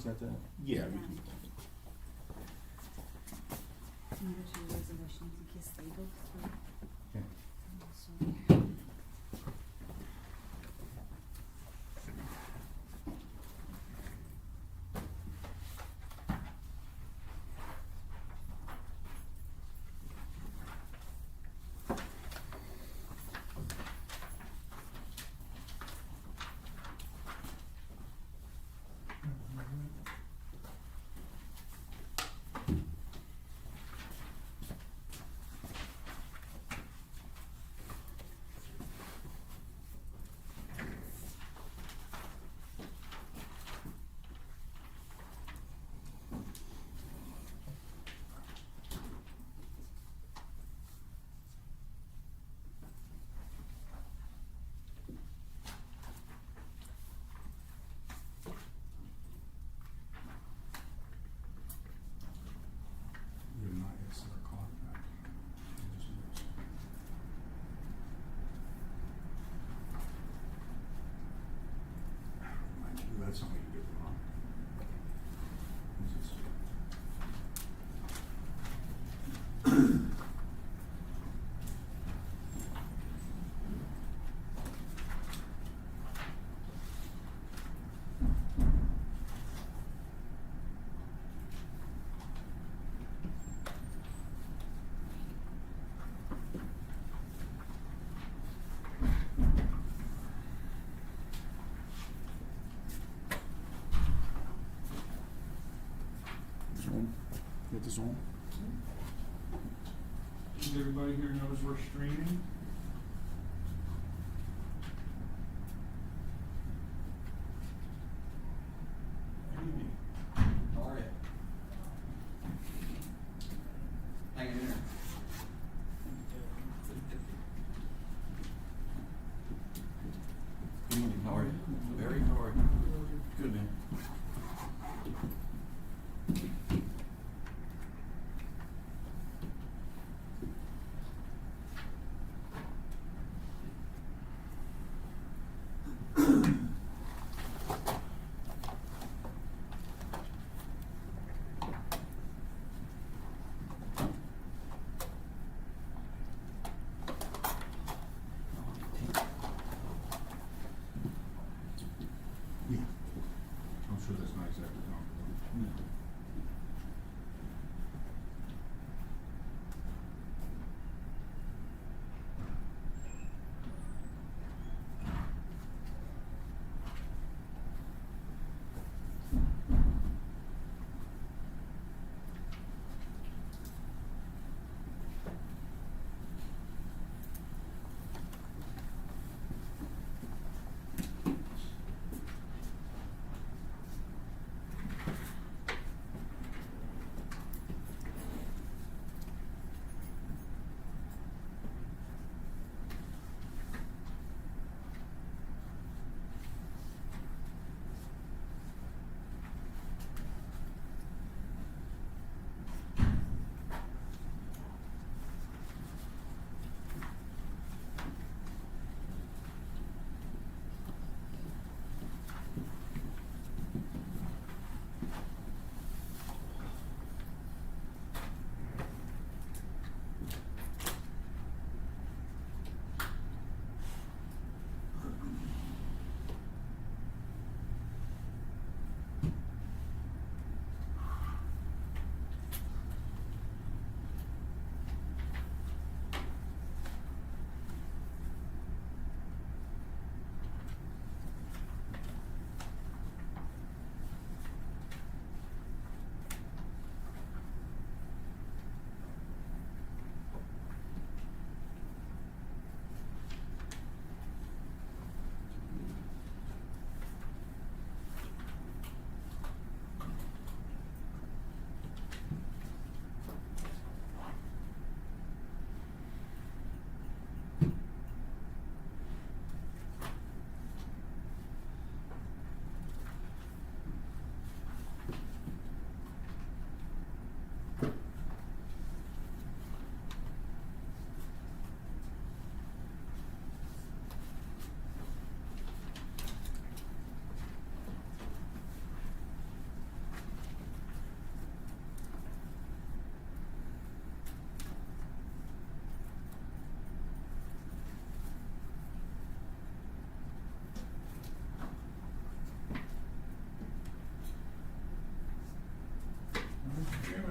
start that? Yeah, we can. Number 2 resolutions in case they go through. Okay. So, You're not yet set our clock back. Just notice. Mind you, that's something you get wrong. This is- Zoom. Get the Zoom. Does everybody here knows we're streaming? Good evening. How are you? Hanging in there. Good evening, how are you? Barry, how are you? Good, man.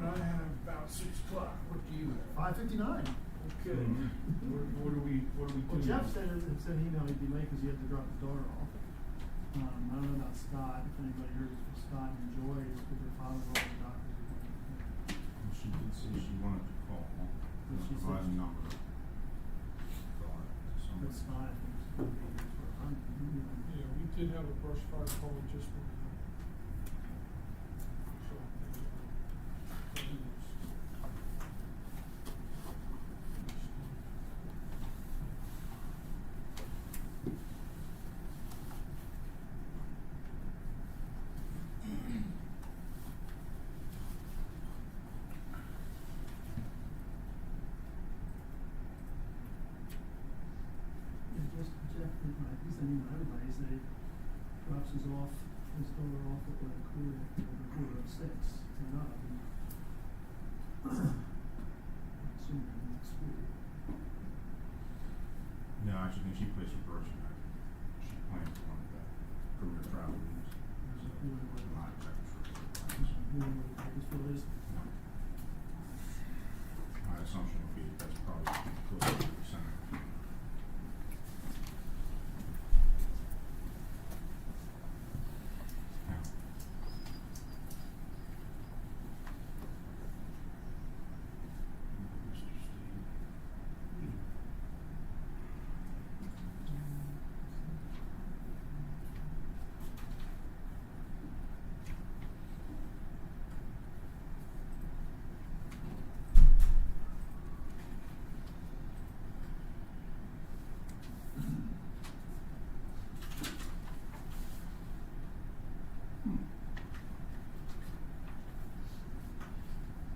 I have about 6 o'clock. What do you have? 5:59. Okay. What do we Well, doing? Jeff sent an email he'd be late because he had to drop his daughter off. I don't know about Scott, if anybody heard from Scott and Joy, is because their father was the doctor's appointment. She did say she wanted to call, But she provide a said- number. Thought to somebody. But Scott, I think, is going to be here for, Yeah, we did have a brush fire call just when. Jeff, he sent an email to everybody, he said he drops his daughter off at the quarter of 6 to not, and soon in school. No, I actually think she plays for Berkshire. She planned for one of the career travel leagues. So, I'm not exactly sure what the plan is. You know what Bakersfield is? No. My assumption would be that's probably close to the center. Yeah.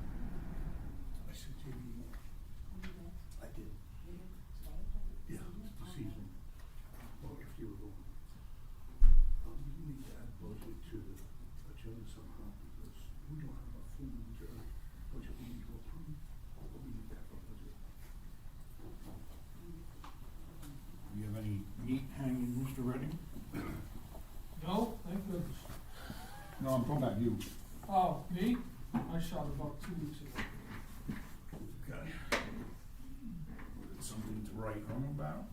I said JD more. I did. Yeah, the season. Well, if you were going, you need to add budget to the agenda somehow because we don't have a full majority budget we need to approve. We need to have a budget. Do you have any meat hanging, Mr. Redding? No, thank goodness. No, I'm talking about you. Oh, me? I shot about 2 weeks ago. Okay. Something to write home about?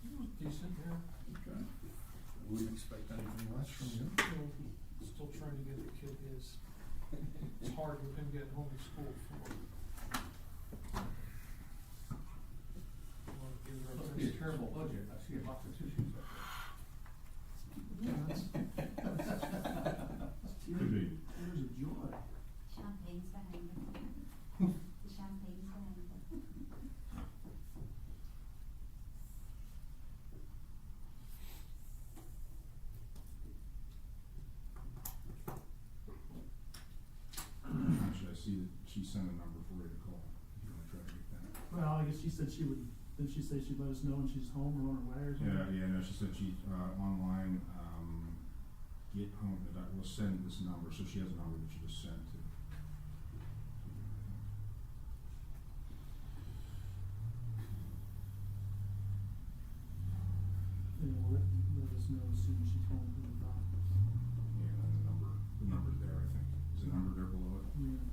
It was decent, yeah. Okay. I wouldn't expect anything less from you. Still trying to get the kid his. It's hard with him getting home from school at 4. Wanna give her Must a be a best- terrible budget. I see a box of tissues up Yeah, that's, Could be. tears of joy. Champagne's behind it. The champagne's behind it. Actually, I see that she sent a number for you to call, if you wanna try to get that. Well, I guess she said she would, did she say she'd let us know when she's home or on her way or something? Yeah, no, she said she, online, get home, that I will send this number, so she has a number that she just sent to. Yeah, well, let us know as soon as she's home from the doctor. Yeah, and then the number's there, I think. Is the number there below it? Yeah.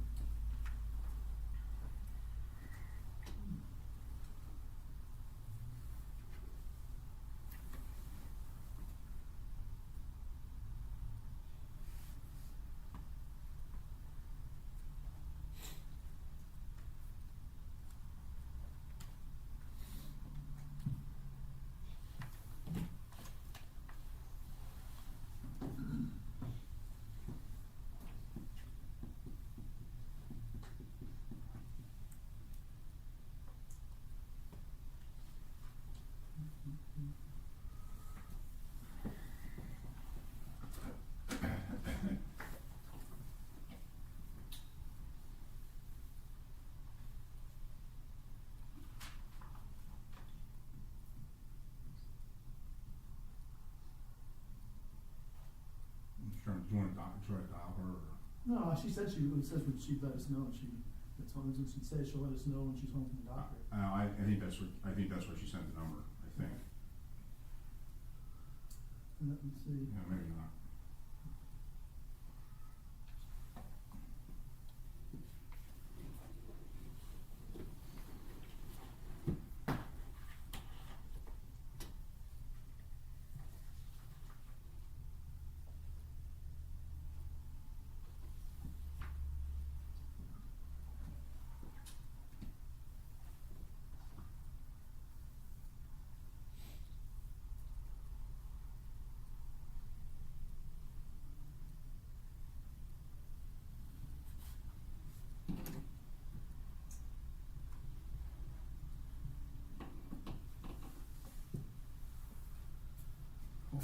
Do you wanna try to dial her, or? No, she said it says when she'd let us know, and that's all, she'd say she'll let us know when she's home from the doctor. I think that's where she sent the number, I think. Let me see. Yeah, maybe not.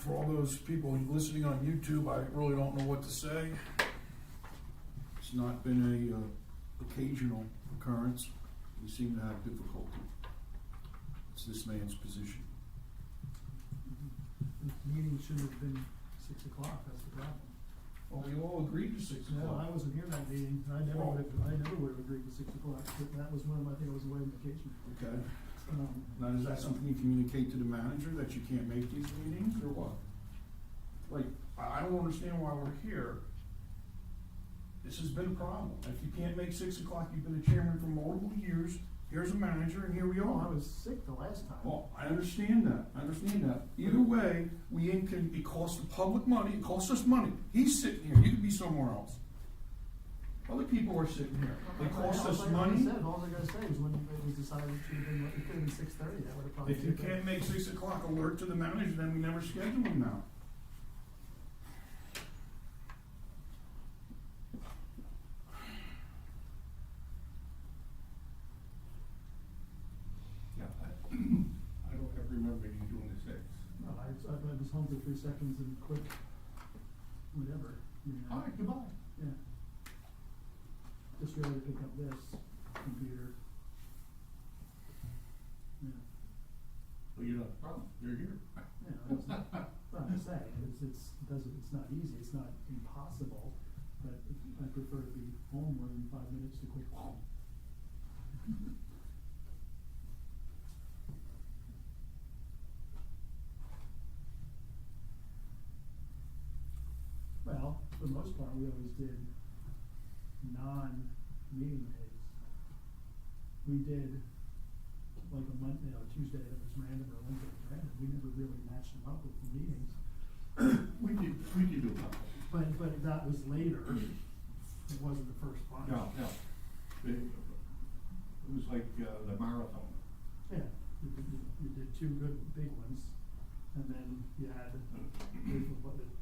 For all those people listening on YouTube, I really don't know what to say. It's not been a occasional occurrence. We seem to have difficulty. It's this man's position. The meeting should have been 6 o'clock, that's the problem. Well, we all agreed to 6 No, I o'clock. wasn't here that meeting, I never would have agreed to 6 o'clock, but that was when I think I was away on vacation. Okay. Now, is that something you communicate to the manager, that you can't make these meetings, or what? Like, I don't understand why we're here. This has been a problem. If you can't make 6 o'clock, you've been a chairman for multiple years, here's a manager, and here we Oh, I are. was sick the last time. Well, I understand that. Either way, it costs the public money, it costs us money. He's sitting here, you could be somewhere else. Other people are sitting here, they cost us money. Like I said, all I gotta say is when it was decided it should have been, it could have been 6:30, that would have probably. If you been- can't make 6 o'clock, alert to the manager, then we never schedule him now. Yeah, I don't ever remember you doing the 6. No, I was home for 3 seconds and quit, whatever, you know. All right, goodbye. Yeah. Just ready to pick up this computer. Yeah, Well, you're not the problem, you're here. yeah, it's not, I'm saying, it's not easy, it's not impossible, but I prefer to be home more than 5 minutes to quit. Well, for the most part, we always did non-meeting days. We did like a Monday, Tuesday that was random or Wednesday that was random. We never really matched them up with the meetings. We did do a couple. But that was later. It wasn't the first one. No. It was like, the marathon. Yeah, you did 2 good big ones, and then you had the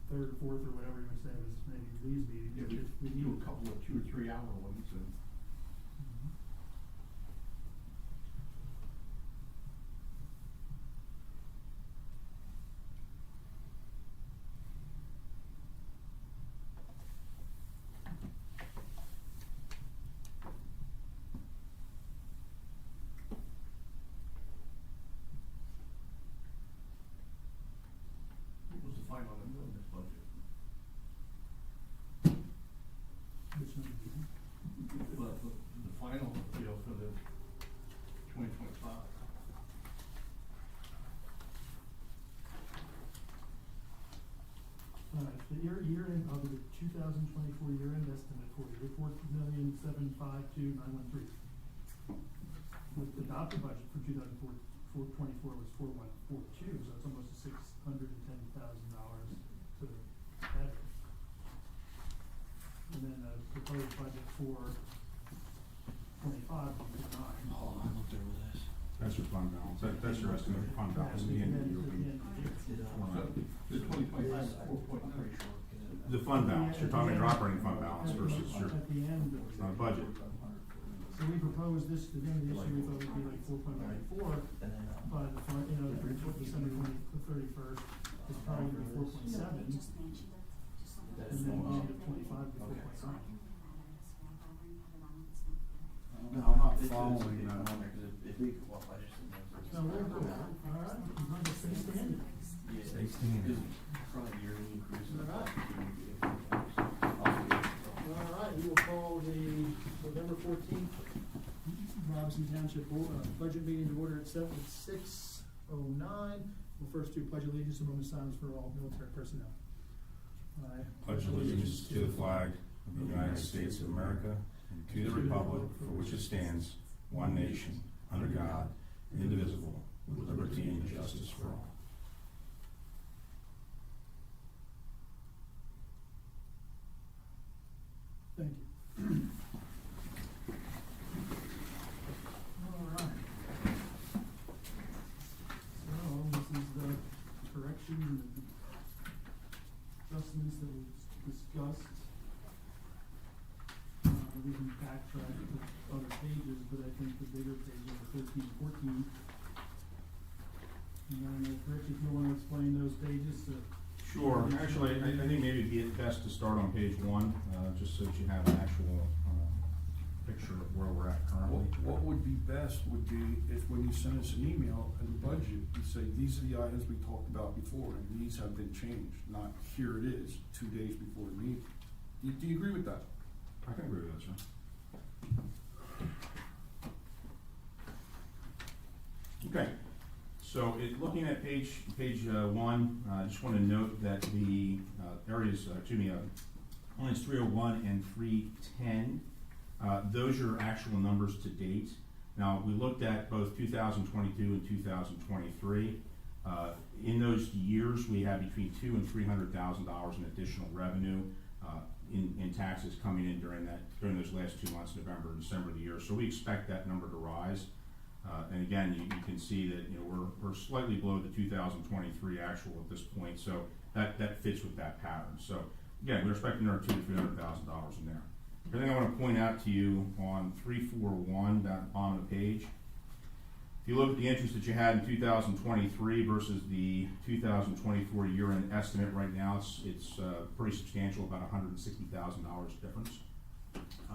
third or fourth or whatever you would say was maybe these meetings. Yeah, which we do a couple of 2 or 3 hour ones and. Mhm. What was the final number on this budget? Which one did you? Well, the final, for the 2025. Alright, the year end of the 2024 year end estimate for you, $4,752,913. With the adopted budget for 2024 was 4142, so it's almost $610,000 to the better. And then the proposed budget for 25 would be 9. Oh, I looked over this. That's your fund balance, that's your estimate of fund balance, the end of the year. So, the 2025 is 4.3. The fund balance, you're talking your operating fund balance versus your, At the end, not budget. so we proposed this, at the end of this year, we thought it would be like 4.94, but the front, for December 31st, it's probably gonna be 4.7, Just mentioned it, just so that. and then the end of 25 will be 4.9. No, I'm not following that. If we could, well, I just didn't know. if No, we're there's- good, all right, we're going to stay standing. Yeah, Stay standing. Probably yearly increase. All right. I'll All right, we will call the November 14th Robeson Township budget meeting to order at 6:09. We'll first do pledge allegiance and moment of silence for all military personnel. I Pledge allegiance to the flag of the United States of America and to the republic for which it stands, one nation, under God, indivisible, with liberty and justice for all. Thank you. All right. So, this is the corrections and adjustments that we discussed. We can backtrack to other pages, but I think the bigger pages are 13 and 14. And I don't know, Rich, if you wanna explain those pages to. Sure, actually, I think maybe it'd be best to start on page one, just so that you have an actual, picture of where we're at currently. What would be best would be if when you send us an email and the budget, you say, these are the items we talked about before, and these have been changed, not here it is, 2 days before the meeting. Do you agree with that? I can agree with that, sir. Okay, so looking at page one, I just want to note that the areas, lines 301 and 310, those are actual numbers to date. Now, we looked at both 2022 and 2023. In those years, we had between $200,000 and $300,000 in additional revenue in taxes coming in during those last 2 months, November and December of the year. So we expect that number to rise. And again, you can see that we're slightly below the 2023 actual at this point. So that fits with that pattern. So again, we're expecting our $200,000 to $300,000 in there. The thing I want to point out to you on 341 down on the page, if you look at the interest that you had in 2023 versus the 2024 year-end estimate right now, it's pretty substantial, about $160,000 difference,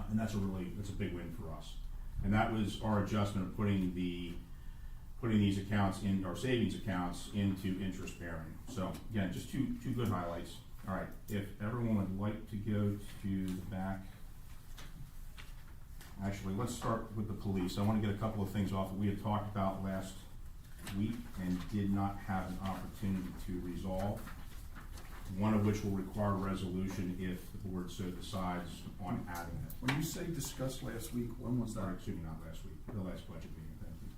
and that's a big win for us. And that was our adjustment of putting these accounts in our savings accounts into interest bearing. So again, just two good highlights. All right, if everyone would like to go to the back. Actually, let's start with the police. I want to get a couple of things off that we had talked about last week and did not have an opportunity to resolve. One of which will require a resolution if the board so decides on adding it. When you say discussed last week, when was Sorry, that? excuse me, not last week, the last budget meeting, thank you.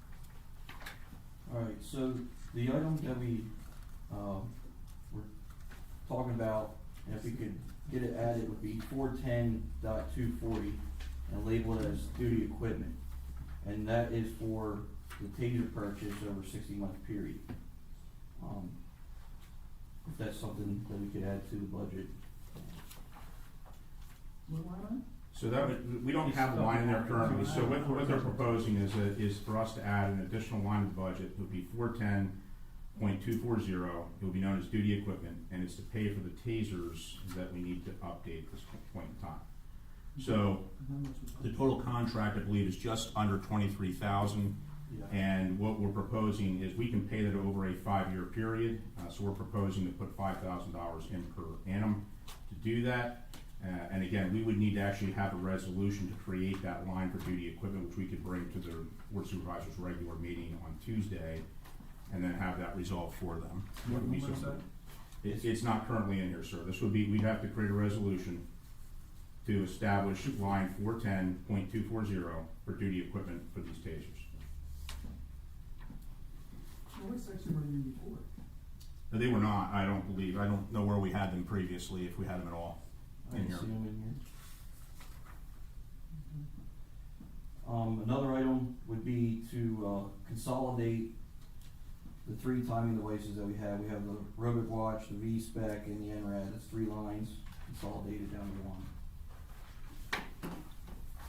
Alright, so the item that we, were talking about, and if we could get it added, would be 410.240 and label it as duty equipment. And that is for the taser purchase over a 60-month period. If that's something that we could add to the budget. What line? So we don't have a line in there currently, so what they're proposing is for us to add an additional line of the budget. It would be 410.240, it will be known as duty equipment, and it's to pay for the tasers that we need to update at this point in time. So the total contract, I believe, is just under $23,000. And what we're proposing is we can pay that over a 5-year period. So we're proposing to put $5,000 in per annum to do that. And again, we would need to actually have a resolution to create that line for duty equipment, which we could bring to the board supervisors' regular meeting on Tuesday, and then have that resolved for them. What is that? It's not currently in here, sir. We'd have to create a resolution to establish line 410.240 for duty equipment for these tasers. Well, what section were you in before? No, they were not, I don't believe. I don't know where we had them previously, if we had them at all I in didn't here. see them in here. Another item would be to consolidate the 3 timing devices that we have. We have the Robot Watch, the V-Spec, and the NRAD. That's 3 lines consolidated down to 1.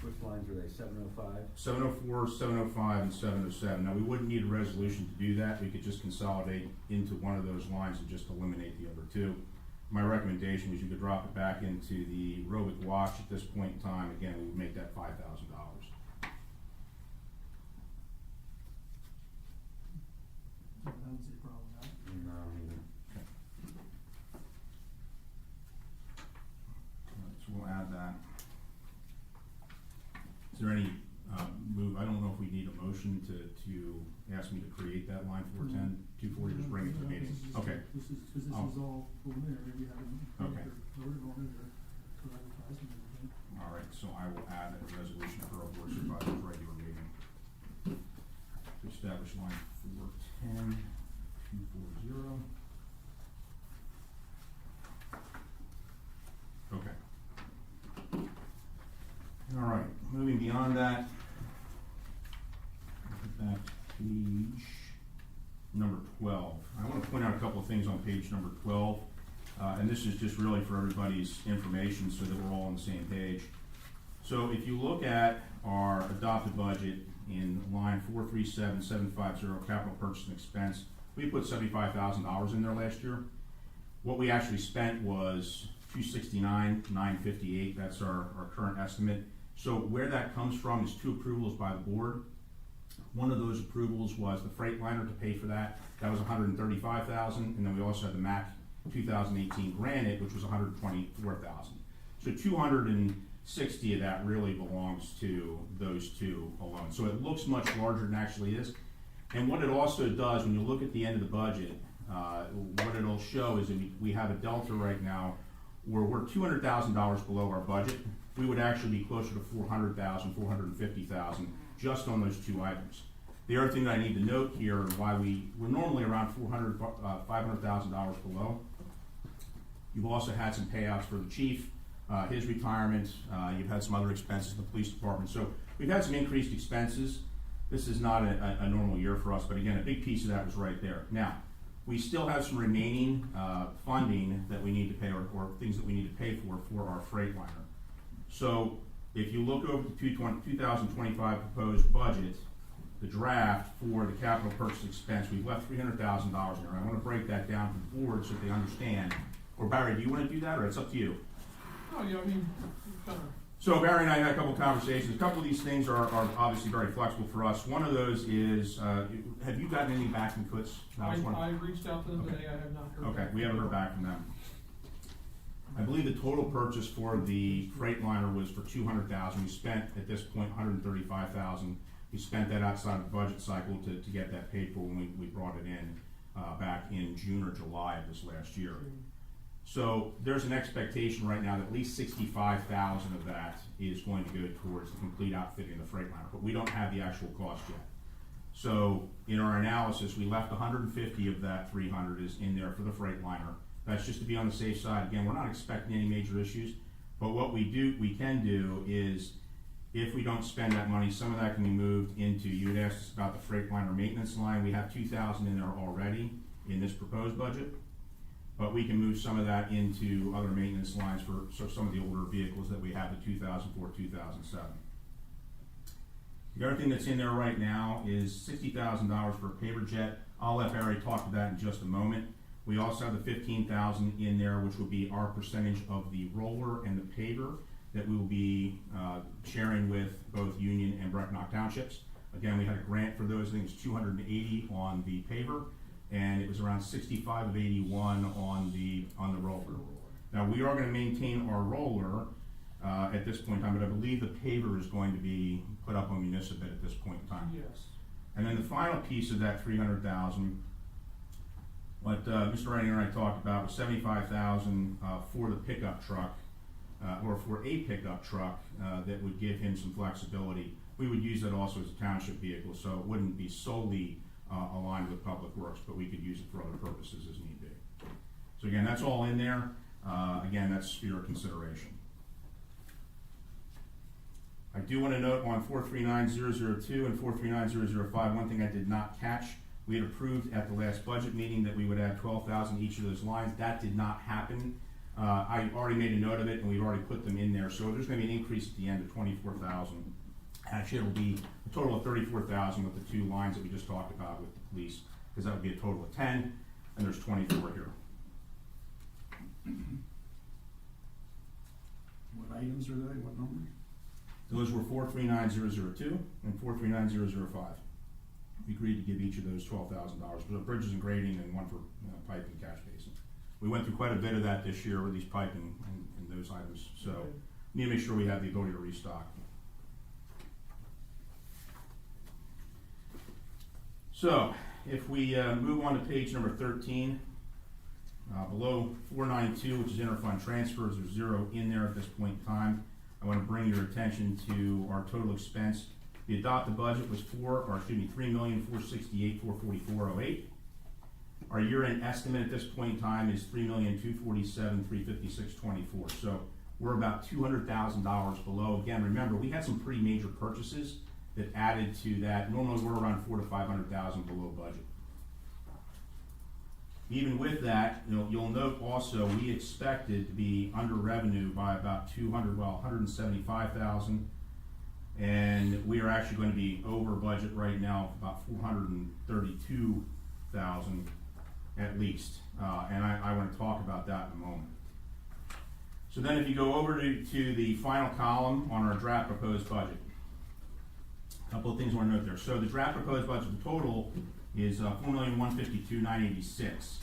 Which lines are they, 705? 704, 705, and 707. Now, we wouldn't need a resolution to do that. We could just consolidate into one of those lines and just eliminate the other 2. My recommendation is you could drop it back into the Robot Watch at this point in time. Again, we would make that $5,000. I don't see a problem with that. No, either. So we'll add that. Is there any move? I don't know if we need a motion to ask me to create that line 410.240, just bring it to the meeting. Okay. This is all preliminary, we haven't Okay. voted on it or advertised and everything. All right, so I will add a resolution for our board supervisors' regular meeting to establish line 410.240. Okay. All right, moving beyond that, back to page number 12. I want to point out a couple of things on page number 12, and this is just really for everybody's information so that we're all on the same page. So if you look at our adopted budget in line 437750, capital purchase and expense, We put $75,000 in there last year. What we actually spent was $269,958. That's our current estimate. So where that comes from is 2 approvals by the board. One of those approvals was the Freightliner to pay for that. That was $135,000, and then we also had the Mac 2018 Granite, which was $124,000. So 260 of that really belongs to those 2 alone. So it looks much larger than it actually is. And what it also does, when you look at the end of the budget, what it'll show is that we have a delta right now where we're $200,000 below our budget. We would actually be closer to $400,000, $450,000 just on those 2 items. The other thing that I need to note here, and why we're normally around $500,000 below. You've also had some payouts for the chief, his retirement. You've had some other expenses in the police department. So we've had some increased expenses. This is not a normal year for us, but again, a big piece of that was right there. Now, we still have some remaining funding that we need to pay, or things that we need to pay for our Freightliner. So if you look over the 2025 proposed budget, the draft for the capital purchase expense, we've left $300,000 in there. I want to break that down for the board so that they understand. Or Barry, do you want to do that, or it's up to you? Oh, yeah, I mean, kind of. So Barry and I had a couple of conversations. A couple of these things are obviously very flexible for us. One of those is, have you gotten any back inputs? I reached out to them today, I have not heard back. Okay, we haven't heard back from them. I believe the total purchase for the Freightliner was for $200,000. We spent at this point $135,000. We spent that outside of the budget cycle to get that paid for when we brought it in back in June or July of this last year. So there's an expectation right now that at least $65,000 of that is going to go towards the complete outfitting of the Freightliner, but we don't have the actual cost yet. So in our analysis, we left 150 of that 300 is in there for the Freightliner. That's just to be on the safe side. Again, we're not expecting any major issues, but what we can do is, if we don't spend that money, some of that can be moved into, you had asked us about the Freightliner maintenance line. We have $2,000 in there already in this proposed budget, but we can move some of that into other maintenance lines for some of the older vehicles that we have, the 2004, 2007. The other thing that's in there right now is $60,000 for a paver jet. I'll let Barry talk to that in just a moment. We also have the $15,000 in there, which will be our percentage of the roller and the paver that we will be sharing with both Union and Brecknock Townships. Again, we had a grant for those things, $280 on the paver, and it was around 65 of 81 on the roller. Now, we are going to maintain our roller at this point in time, but I believe the paver is going to be put up on municipal at this point in time. Yes. And then the final piece of that $300,000, what Mr. Reiniger and I talked about, was $75,000 for the pickup truck, or for a pickup truck that would give him some flexibility. We would use that also as a township vehicle, so it wouldn't be solely aligned with Public Works, but we could use it for other purposes as need be. So again, that's all in there. Again, that's for your consideration. I do want to note on 439002 and 439005, one thing I did not catch. We had approved at the last budget meeting that we would add $12,000 each of those lines. That did not happen. I already made a note of it, and we've already put them in there. So there's going to be an increase at the end of $24,000. Actually, it'll be a total of $34,000 with the 2 lines that we just talked about with the police, because that would be a total of 10, and there's 24 here. What items are they, what numbers? Those were 439002 and 439005. We agreed to give each of those $12,000 for the bridges and grading, and one for pipe and catch basin. We went through quite a bit of that this year with these pipe and those items, so we need to make sure we have the ability to restock. So if we move on to page number 13, below 492, which is interfund transfers, there's 0 in there at this point in time. I want to bring your attention to our total expense. The adopted budget was $3,468,444.08. Our year-end estimate at this point in time is $3,247,356.24. So we're about $200,000 below. Again, remember, we had some pretty major purchases that added to that. Normally we're around $400,000 to $500,000 below budget. Even with that, you'll note also we expected to be under revenue by about $175,000, and we are actually going to be over budget right now, about $432,000. $100,000 at least, and I want to talk about that in a moment. So then if you go over to the final column on our draft proposed budget, a couple of things I want to note there. So the draft proposed budget, the total is $4,152,986.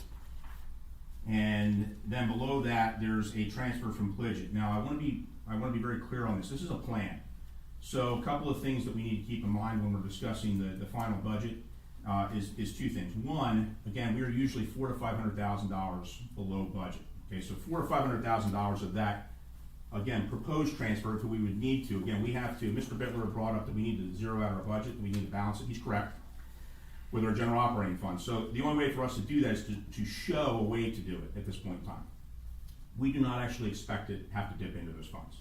And then below that, there's a transfer from Pledget. Now, I want to be very clear on this. This is a plan. So a couple of things that we need to keep in mind when we're discussing the final budget is two things. One, again, we are usually $400,000 to $500,000 below budget. Okay, so $400,000 to $500,000 of that, again, proposed transfer, so we would need to, again, we have to, Mr. Bittler brought up that we need to zero out our budget, that we need to balance it, he's correct, with our general operating fund. So the only way for us to do that is to show a way to do it at this point in time. We do not actually expect to have to dip into those funds.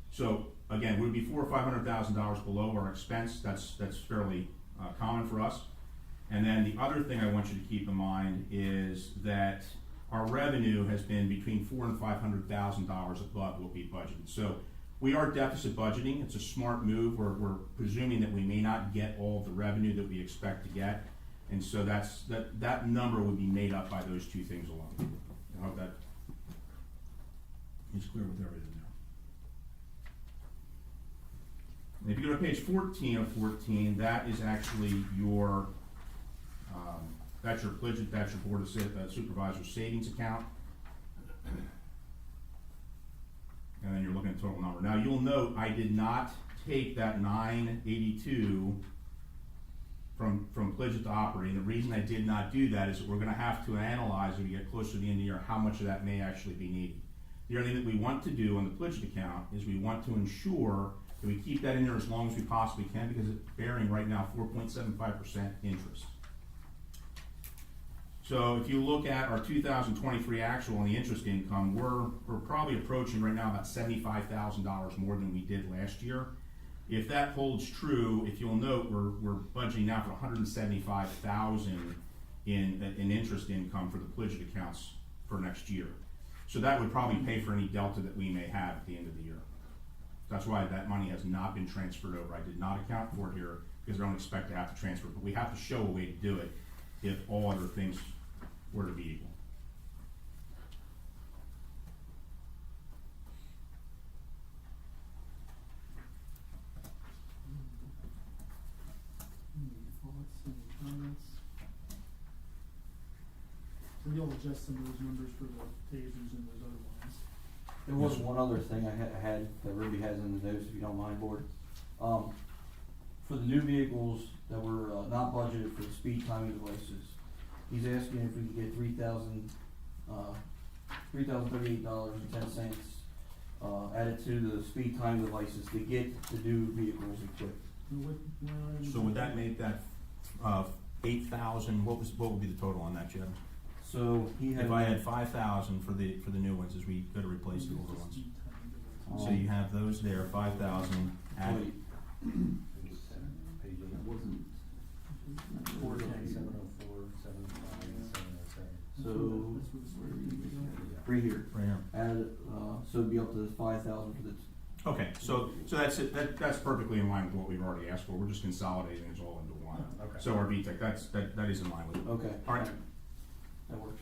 So again, we would be $400,000 or $500,000 below our expense. That's fairly common for us. And then the other thing I want you to keep in mind is that our revenue has been between $400,000 and $500,000 above what we budgeted. So we are deficit budgeting. It's a smart move. We're presuming that we may not get all of the revenue that we expect to get, and so that number would be made up by those two things alone. I hope that is clear with everything now. And if you go to page 14 of 14, that is actually your that's your Pledget, that's your Board of Supervisors savings account. And then you're looking at the total number. Now you'll note I did not take that 982 from Pledget to operating. The reason I did not do that is that we're gonna have to analyze as we get closer to the end of the year how much of that may actually be needed. The other thing that we want to do on the Pledget account is we want to ensure that we keep that in there as long as we possibly can, because it's bearing right now 4.75% interest. So if you look at our 2023 actual on the interest income, we're probably approaching right now about $75,000 more than we did last year. If that holds true, if you'll note, we're budgeting now for $175,000 in interest income for the Pledget accounts for next year. So that would probably pay for any delta that we may have at the end of the year. That's why that money has not been transferred over. I did not account for it here because I don't expect to have to transfer it, but we have to show a way to do it if all other things were to be equal. Any thoughts, any comments? So you'll adjust some of those numbers for the tasers and those other ones. There was one other thing I had that Ruby has in the notes, if you don't mind, Board. For the new vehicles that were not budgeted for the speed timing devices, he's asking if we could get $3,038.10 added to the speed timing devices to get the new vehicles equipped. So would that make that 8,000? What would be the total on that, Jim? So he had. If I had 5,000 for the new ones, as we go to replace the older ones. So you have those there, 5,000 added. Wait, Page 8, it wasn't 704, 705, 707. so, right here, Right here. added, so it'd be up to 5,000 for the. Okay, so that's it. That's perfectly in line with what we've already asked for. We're just consolidating it all into one. Okay. So our VTEC, that is in line with it. Okay. All right. That works.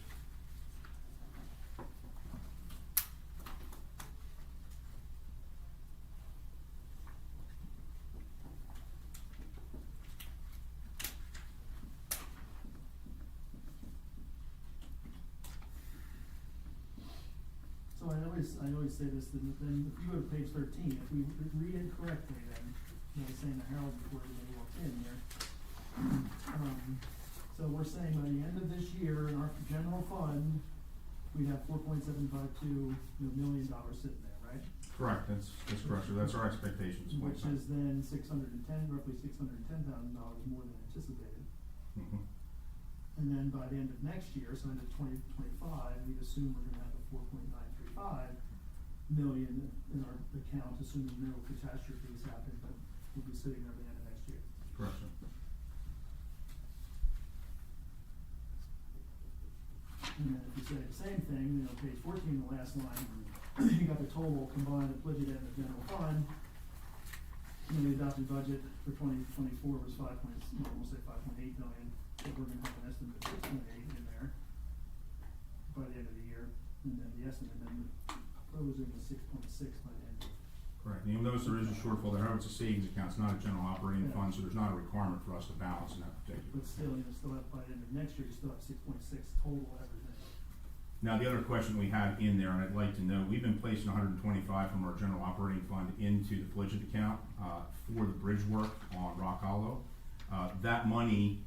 So I always say this, then if you go to page 13, if we read it correctly, then, I was saying to Harold before everybody walked in here. So we're saying by the end of this year, in our general fund, we'd have $4.752 million sitting there, right? Correct. That's correct. So that's our expectations. Which is then roughly $610,000 more than anticipated. Mhm. And then by the end of next year, so into 2025, we'd assume we're gonna have a $4.935 million in our account, assuming no catastrophes happen, but we'll be sitting there by the end of next year. Correct, sir. And then if you say the same thing, page 14, the last line, you got the total combined of Pledget and the general fund. And the adopted budget for 2024 was we'll say 5.8 million, but we're gonna have an estimate of 6.8 in there by the end of the year, and then the estimate then closing is 6.6 by the end of. Correct, and you'll notice there is a shortfall there, however, it's a savings account, it's not a general operating Yeah. fund, so there's not a requirement for us to balance in that particular. But still, still have, by the end of next year, you still have 6.6 total everything. Now, the other question we have in there, and I'd like to know, we've been placing 125 from our general operating fund into the Collegiate account, for the bridge work on Rock Hollow. That money,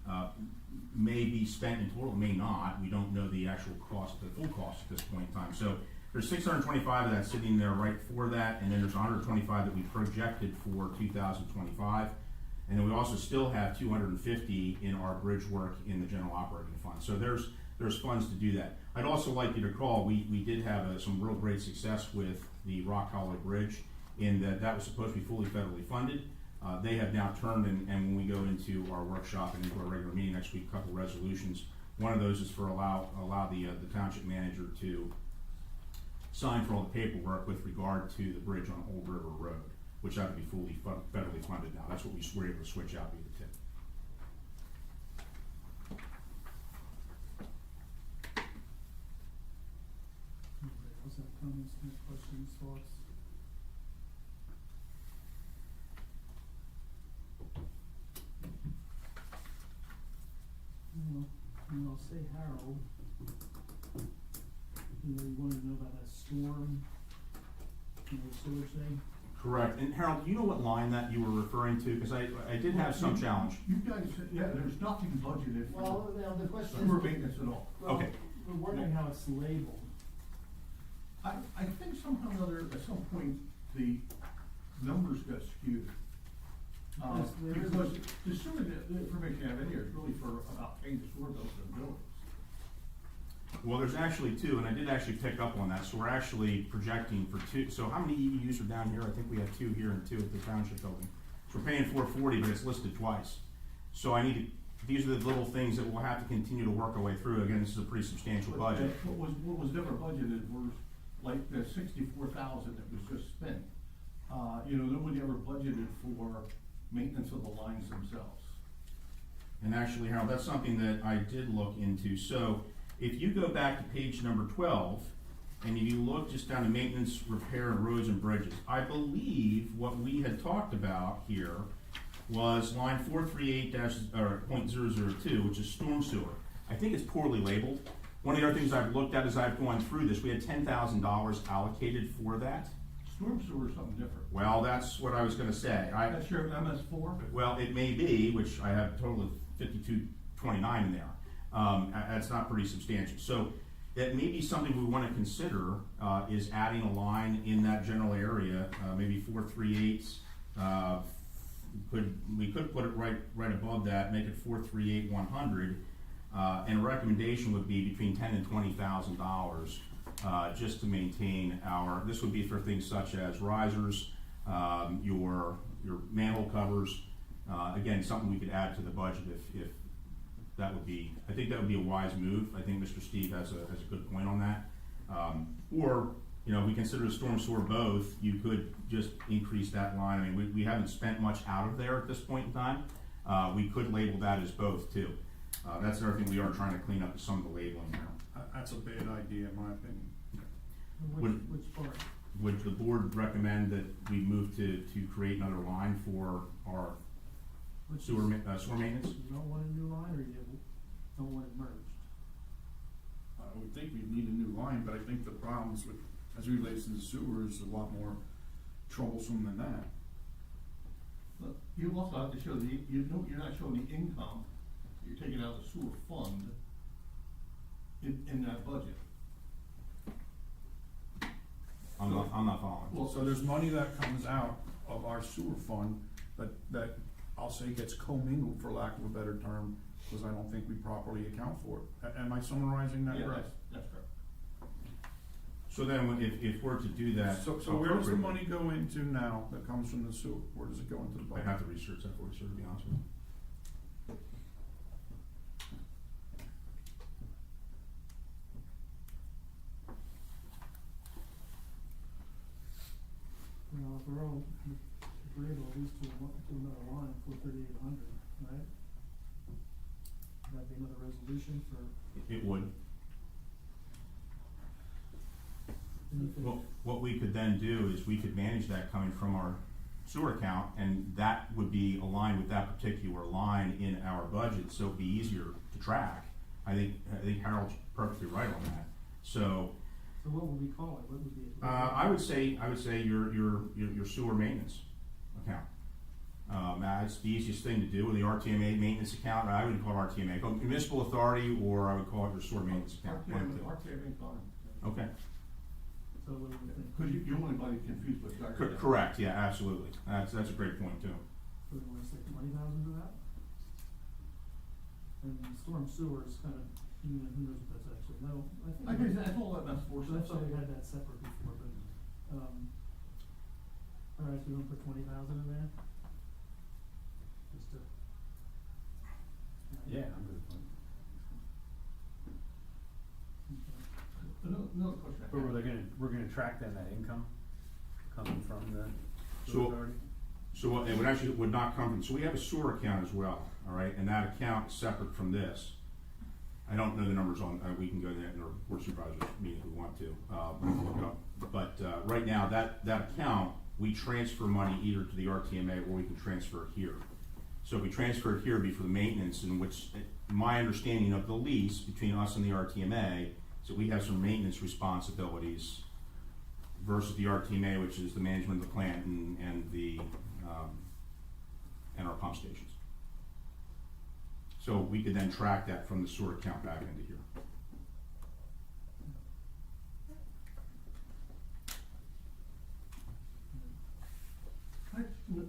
may be spent in total, may not, we don't know the actual cost, the full cost at this point in time. So there's 625 of that sitting there right for that, and then there's 125 that we projected for 2025. And then we also still have 250 in our bridge work in the general operating fund. So there's funds to do that. I'd also like you to recall, we did have some real great success with the Rock Hollow Bridge in that was supposed to be fully federally funded. They have now turned, and when we go into our workshop and into our regular meeting next week, a couple resolutions. One of those is for allow the township manager to sign for all the paperwork with regard to the bridge on Old River Road, which ought to be fully federally funded now. That's what we were able to switch out via the tip. Anybody else have comments, questions, thoughts? Well, I'll say Harold, you wanted to know about that storm, sewage thing? Correct. And Harold, do you know what line that you were referring to? Because I did have some challenge. You guys, yeah, there's nothing budgeted Well, for now the question sewer is, maintenance at all. well, Okay. we're wondering how it's labeled. I think somehow or other, at some point, the numbers got skewed. Yes, there is a- Because the sewer, the information I have in here is really for about paying the sewer bills and buildings. Well, there's actually two, and I did actually pick up on that. So we're actually projecting for two. So how many EUs are down here? I think we have two here and two at the Township building. So we're paying $440, but it's listed twice. So I need to, these are the little things that we'll have to continue to work our way through. Again, this is a pretty substantial But budget. what was never budgeted was like the 64,000 that was just spent. Nobody ever budgeted for maintenance of the lines themselves. And actually, Harold, that's something that I did look into. So if you go back to page number 12, and if you look just down to maintenance, repair, and roads and bridges, I believe what we had talked about here was line 438-.002, which is storm sewer. I think it's poorly labeled. One of the other things I've looked at as I've gone through this, we had $10,000 allocated for that. Storm sewer is something different. Well, that's what I was gonna say. That's your MS4? Well, it may be, which I have a total of 5229 in there. That's not pretty substantial. So that may be something we wanna consider, is adding a line in that general area, maybe 438. We could put it right above that, make it 438-100. And a recommendation would be between $10,000 and $20,000, just to maintain this would be for things such as risers, your manhole covers. Again, something we could add to the budget if that would be, I think that would be a wise move. I think Mr. Steve has a good point on that. Or, we consider the storm sewer both, you could just increase that line. I mean, we haven't spent much out of there at this point in time. We could label that as both too. That's another thing we are trying to clean up is some of the labeling there. That's a bad idea, in my opinion. Which part? Would the board recommend that we move to create another line for our Which sewer is- maintenance? You don't want a new line, or you don't want it merged? I would think we need a new line, but I think the problems with, as it relates to the sewer, is a lot more troublesome than that. Look, you also have to show you're not showing the income, you're taking out the sewer fund in that budget. I'm not following. Well, so there's money that comes out of our sewer fund that I'll say gets commingled, for lack of a better term, because I don't think we properly account for it. Am I summarizing that Yeah, correct? that's correct. So then, if we're to do that. So where does the money go into now that comes from the sewer? Where does it go into the I'd budget? have to research that for you, sir, to be honest with you. Well, if we're all agreeable, we reduced to another line, 438,100, right? That'd be another resolution for It would. anything. Well, what we could then do is we could manage that coming from our sewer account, and that would be aligned with that particular line in our budget, so it'd be easier to track. I think Harold's perfectly right on that. So, So what would we call it? What would be it? I would say your sewer maintenance account. That's the easiest thing to do with the RTMA maintenance account. I wouldn't call it RTMA, call it municipal authority, or I would call it your sewer maintenance account. One of the two. RTMA fine. Okay, So what do we think? Cause you don't want anybody confused with direct. correct, yeah, absolutely. That's a great point too. So we wanna say 20,000 to that? And storm sewer is kind of, who knows what that's actually, no, I think. That's all that's for. So I thought we had that separate before, but, all right, so we want to put 20,000 in there? Just to. Yeah, I'm good with Okay. Another question. But we're gonna track then that income coming from the So- sewer authority? So it would not come from, so we have a sewer account as well, all right, and that account is separate from this. I don't know the numbers on, we can go to that in our board of supervisors meeting if we want to, we can look it up. But, right now, that account, we transfer money either to the RTMA or we can transfer it here. So if we transfer it here, it'd be for the maintenance, in which, my understanding of the lease between us and the RTMA, is that we have some maintenance responsibilities versus the RTMA, which is the management of the plant and the, and our pump stations. So we could then track that from the sewer account back into here.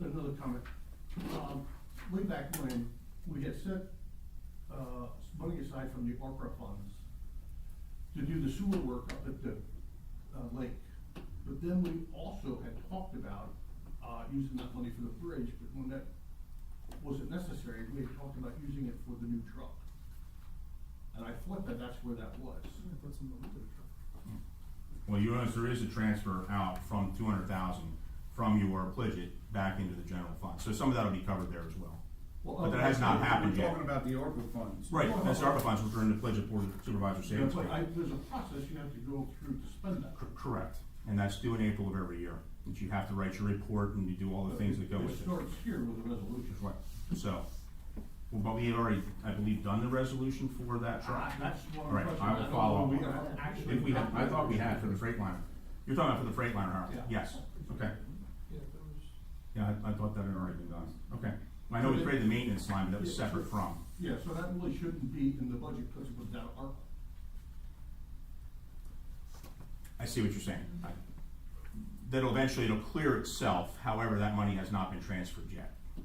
Another comment. Way back when, we had set, money aside from the ARPA funds to do the sewer work up at the, lake. But then we also had talked about, using that money for the bridge, but when that wasn't necessary, we had talked about using it for the new truck. And I thought that that's where that was. Yeah, put some money to the truck. Well, you notice there is a transfer out from 200,000 from your pledget back into the general fund. So some of that'll be covered there as well. But that has not happened We're yet. talking about the ARPA funds. Right, that's ARPA funds, which are in the pledget board of supervisor Yeah, savings. but account. there's a process you have to go through to spend that. Correct, and that's due in April of every year. That you have to write your report and you do all the things that go with It it. starts here with the resolution. Right, so, well, but we had already, I believe, done the resolution for that truck. That's one Right, question. I will follow up We on have that. actually If we had, I done thought we the had for the Freightliner. You're talking about for the Freightliner, Harold? Yeah. Yes, okay. Yeah, there was, Yeah, I thought that had already been done. Okay. I know we created the maintenance line, but that was Yeah, separate so- from. Yeah, so that really shouldn't be in the budget because it was down ARPA. I see what you're saying. That'll eventually, it'll clear itself, however, that money has not been transferred yet. Does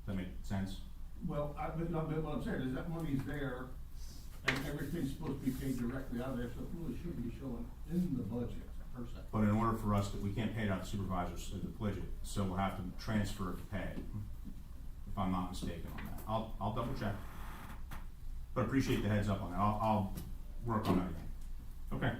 that make sense? Well, but what I'm saying is that money's there and everything's supposed to be paid directly out of there, so it really shouldn't be showing in the budget per se. But in order for us to, we can't pay it out to supervisors as a pledget, so we'll have to transfer it to pay it. If I'm not mistaken on that. I'll double check. But appreciate the heads up on that. I'll work on that again. Okay.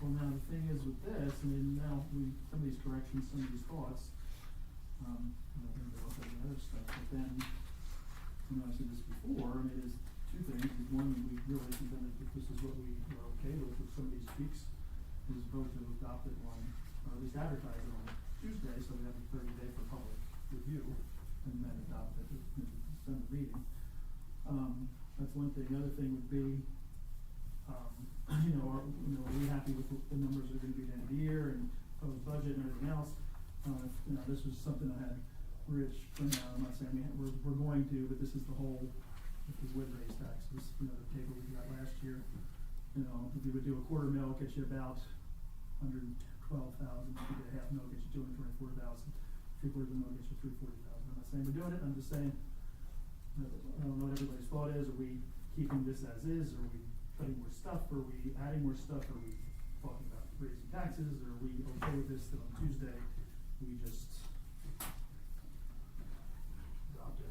Now, the thing is with this, I mean, now some of these corrections, some of these thoughts, I don't think they'll say the other stuff, but then, I said this before, I mean, there's two things, one, we really contended that this is what we are okay with some of these tweaks, is vote to adopt it on, or at least advertise it on Tuesday, so we have a 30-day for public review, and then adopt it in the December meeting. That's one thing. The other thing would be, are we happy with the numbers that are gonna be at the end of the year and proposed budget and everything else? This was something I had Rich print out. I'm not saying we're going to, but this is the whole, this is with raise taxes, the table we got last year. If you would do a quarter mil, it gets you about 112,000. If you get a half mil, it gets you 224,000. 3/4 mil gets you 340,000. I'm not saying we're doing it. I'm just saying, I don't know what everybody's thought is. Are we keeping this as is? Are we cutting more stuff? Are we adding more stuff? Are we talking about raising taxes? Are we okay with this that on Tuesday we just adopt it?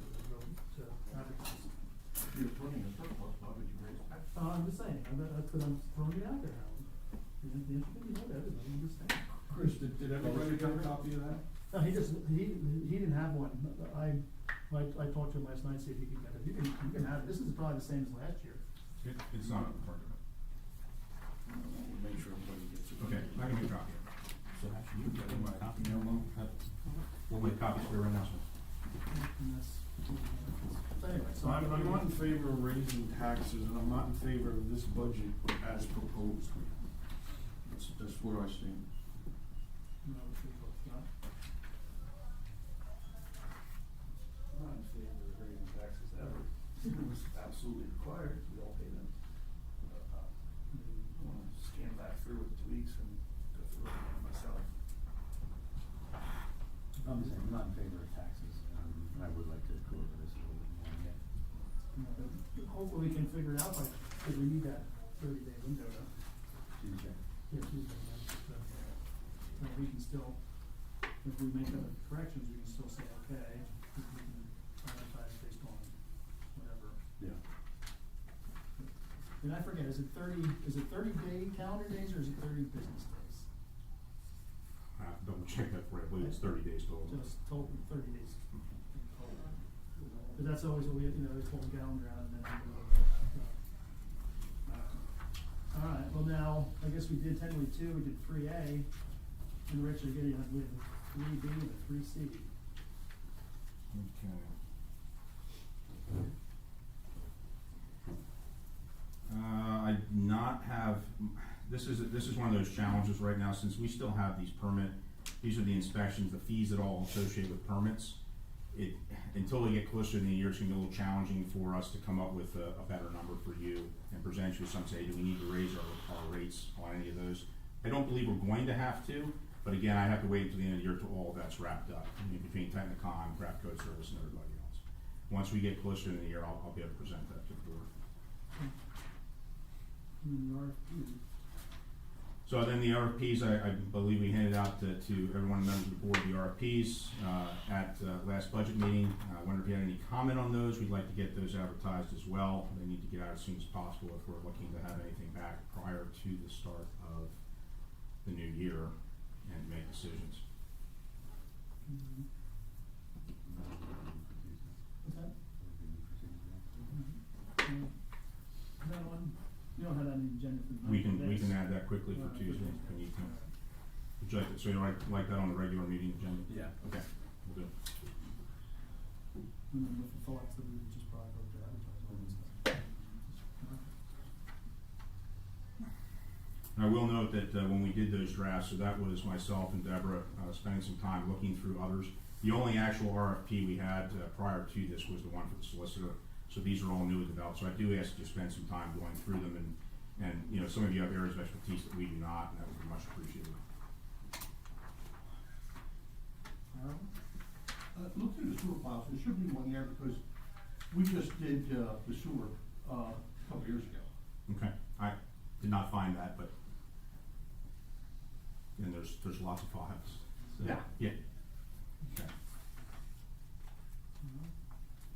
you're putting a surplus, why would you raise taxes? I'm just saying, that's what I'm throwing it out there, Howard. You know that, everybody, I'm just saying. Chris, did everybody get a copy of that? No, he didn't have one. I talked to him last night, see if he could get it. You can have it. This is probably the same as last year. It's not on the front of it. We'll make sure everybody gets it. Okay, I can make a copy of it. So actually, you can get my copy now, we'll make copies for your announcement. And that's, so anyway, So I'm not in favor of raising taxes, and I'm not in favor of this budget as proposed. That's where I stand. No, it's not. I'm not in favor of raising taxes ever. It was absolutely required, we all pay them. I wanna scan back through it 2 weeks and go through it again myself. I'm saying, I'm not in favor of taxes, I would like to go over this a little bit more yet. You know, but hopefully we can figure it out, like, cause we need that 30-day window to, Tuesday. Tuesday, so we can still, if we make other corrections, we can still say, okay, we can advertise based on whatever. Yeah. And I forget, is it 30 day calendar days or is it 30 business days? I have to double check that for you, I believe it's 30 days total. Just total 30 days. But that's always what we, they pull the calendar out and then we go over it. All right, well now, I guess we did technically 2, we did 3A, and Rich, you're getting, we have 3B and 3C. Okay. I do not have, this is one of those challenges right now, since we still have these are the inspections, the fees that all associate with permits. Until we get closer in the year, it's gonna be a little challenging for us to come up with a better number for you and present you some, say, do we need to raise our rates on any of those? I don't believe we're going to have to, but again, I have to wait until the end of the year till all of that's wrapped up, between Technicon, Craft Code Service, and everybody else. Once we get closer in the year, I'll be able to present that to the board. And the RFP. So then the RFPs, I believe we handed out to everyone, members of the board, the RFPs at last budget meeting. I wonder if you had any comment on those. We'd like to get those advertised as well. They need to get out as soon as possible if we're looking to have anything back prior to the start of the new year and make decisions. Mm-hmm. What's that? No one, you don't have that on the agenda for the. We can add that quickly for Tuesday if we need to. Would you like, so you like that on the regular meeting agenda? Yeah. Okay, we'll do. And then with the thoughts that we would just probably go to advertise all this stuff. I will note that when we did those drafts, so that was myself and Deborah spending some time looking through others. The only actual RFP we had prior to this was the one for the solicitor. So these are all newly developed. So I do ask you to spend some time going through them, and some of you have areas of expertise that we do not, and that would be much appreciated. Look through the sewer files, there should be one there because we just did the sewer a couple years ago. Okay, I did not find that, but and there's lots of files. So, Yeah. Yeah. Okay.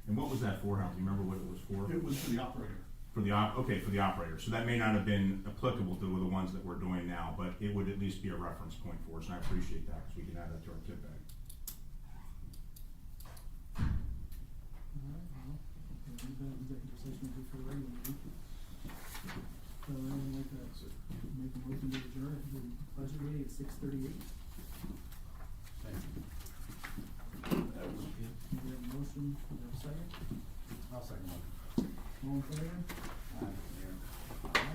And what was that for, Hal? Do you remember what it was for? It was for the operator. For the operator. So that may not have been applicable to the ones that we're doing now, but it would at least be a reference point for us, and I appreciate that, because we can add that to our tip bag. Alright, well, we've got executive session before the regular meeting. So anyone like to make a motion to adjourn the budget meeting at 6:38? That was it. We have a motion, we have a second. I'll second that. All in favor?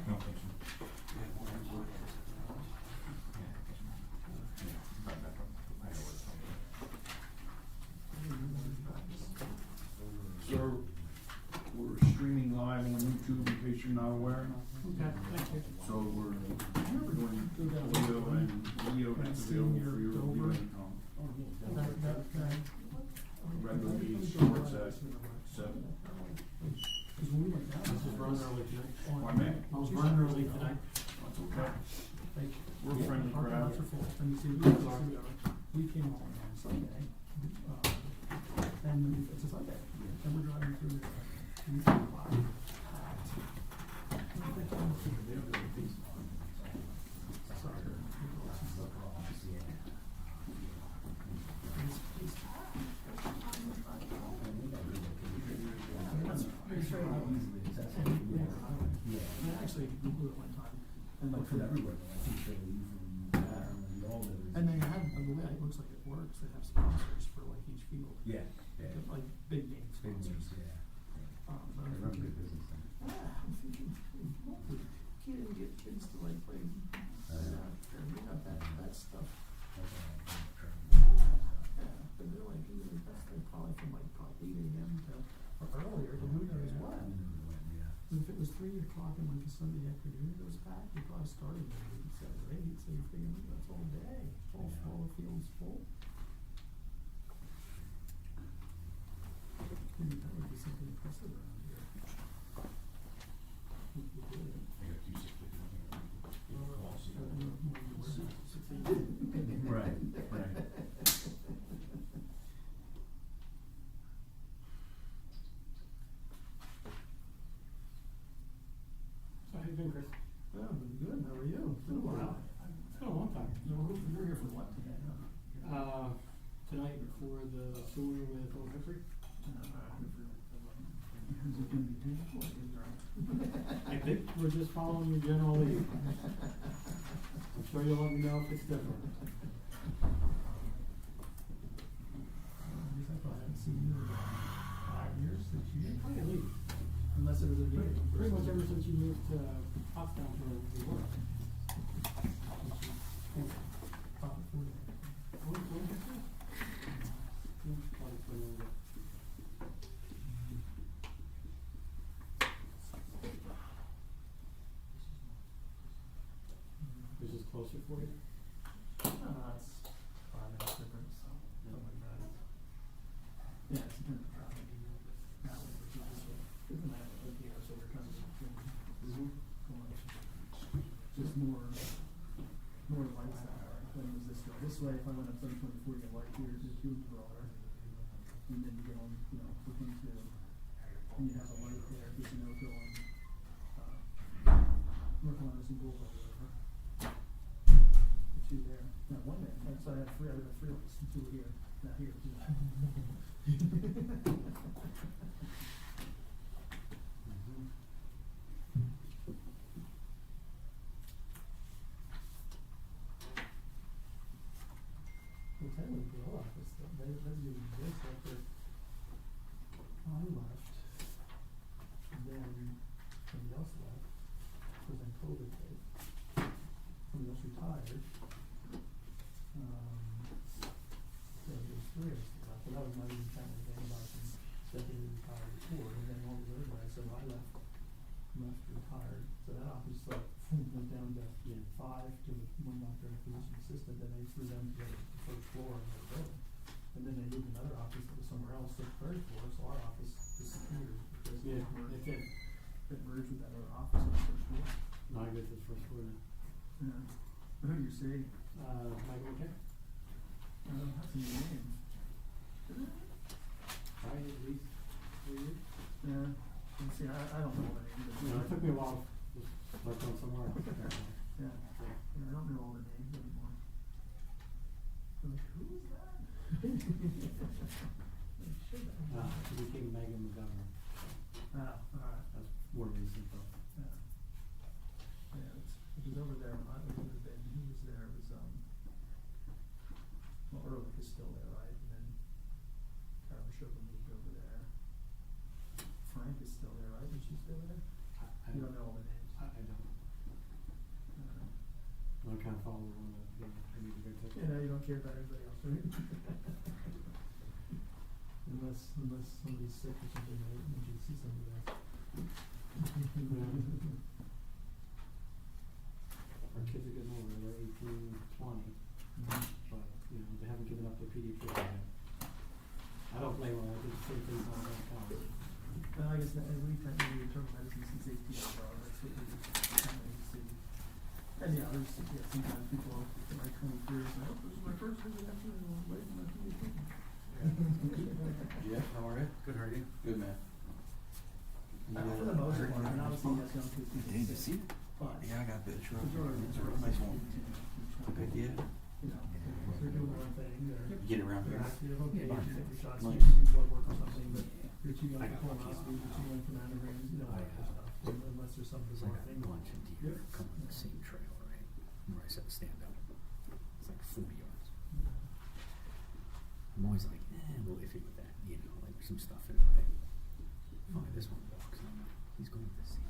No, thank you. Yeah, I know where it's from. So, we're streaming live on YouTube in case you're not aware. Okay, thank you. So we're doing audio and video that's available for your viewing. Regular meeting starts at 7. Because when we went down. This is run early tonight. Pardon me? I was running early tonight. That's okay. Like, We're friendly our crowd. lots are full. And you see, we came on Sunday, and it's a Sunday, and we're driving through Actually, we blew it one time. And like, For everywhere, though, I think they're using, all the. and they have, the way it looks like it works, they have sponsors for like each field. Yeah, yeah. Like big name Big sponsors. ones, yeah. But I I'm remember thinking, the business thing. I'm thinking, what would get kids to like play, and we got that stuff. Yeah, but they're like, that's like probably from like 8 AM to, or earlier, to who knows what. If it was 3 o'clock on like a Sunday afternoon, it was packed, you probably started at maybe 7 or 8, so you're thinking, that's all day, all the fields full. Maybe that would be something impressive around here. We could do it. Right, right. So how you been, Chris? Oh, been good, how are you? It's been a while. It's been a long time. You're here for what today? Tonight for the tour with Old Hickory. Is it gonna be painful? I think we're just following your general lead. I'm sure you'll let me know if it's different. I guess I probably haven't seen you in 5 years since you, Probably at least. unless it was a meeting. Pretty much ever since you moved to Pottstown for the work. Probably 40. What did you say? Probably for a little bit. Is this closer for you? It's 5 minutes difference, something like that. Yeah, it's different traffic. That way, which is this way. This one I have up here, so we're kind of going, just more lights that way than it was this way. This way, if I went up 724, you get light here, the tube broader. And then you get on, between two. And you have a light there, there's no going, North Robeson Boulevard, whatever. The two there, no, one there, that's why I have 3, I would have 3 lights, 2 here, not here, 2 there. The Tenley Grill office, though, that's doing this after I left. And then somebody else left, because then COVID hit. Somebody else retired. So there's 3 of us left, but that was not even counting anybody from deputy retired before, and then all these other guys, so I left, retired. So that office like went down to 5 to 1 doctor and physician assistant, then they threw them to the first floor of the building. And then they moved another office that was somewhere else to the 3rd floor, so our office disappeared because Yeah, it it did. merged with that other office on the 1st floor. Now I get to the first floor now. Yeah. Who do you see? Michael McKay? That's a new name. Probably at least 3 years. Yeah. Let's see, I don't know the name, but. You know, it took me a while to start going somewhere else. Yeah. Yeah, I don't know all the names anymore. I'm like, who is that? He became Megan the governor. Alright. That's more recent though. Yeah. Yeah, it was over there when I was been, he was there, it was, well, Ehrlich is still there, right? And then Carol Chopin moved over there. Frank is still there, right? Is she still there? I You don't know all the names? I don't. I kind of follow one of the, I need to go take. You know, you don't care about everybody else, right? Unless somebody's sick or something, right? And you see somebody else. Our kids are getting older, they're 18, 20, but, they haven't given up their pediatrician yet. I don't blame them, I did the same thing when I was in college. Well, I guess that we've had internal medicine since 18, so that's what we kind of see. And yeah, there's, sometimes people in my 20 years, like, oh, this is my first visit after away from my pediatrician. Jeff, how are you? Good, how are you? Good, man. For the most part, and obviously that's young kids. Did you see? But Yeah, I got that truck. majority It's of a real nice one. Good, yeah. You know, they're doing their own thing, Get around they're here. active, okay, you take your shots, you Nice. do blood work or something, but you're too young for colonoscopy, you're too young for mammograms, you know, that kind of stuff, unless there's some It's bizarre like a thing. bunch of deer coming on the same trail, right? Where I said stand up. It's like 40 yards. I'm always like, a little iffy with that, you know, like there's some stuff in the way. Finally, this one walks, and I'm like, he's going to the same.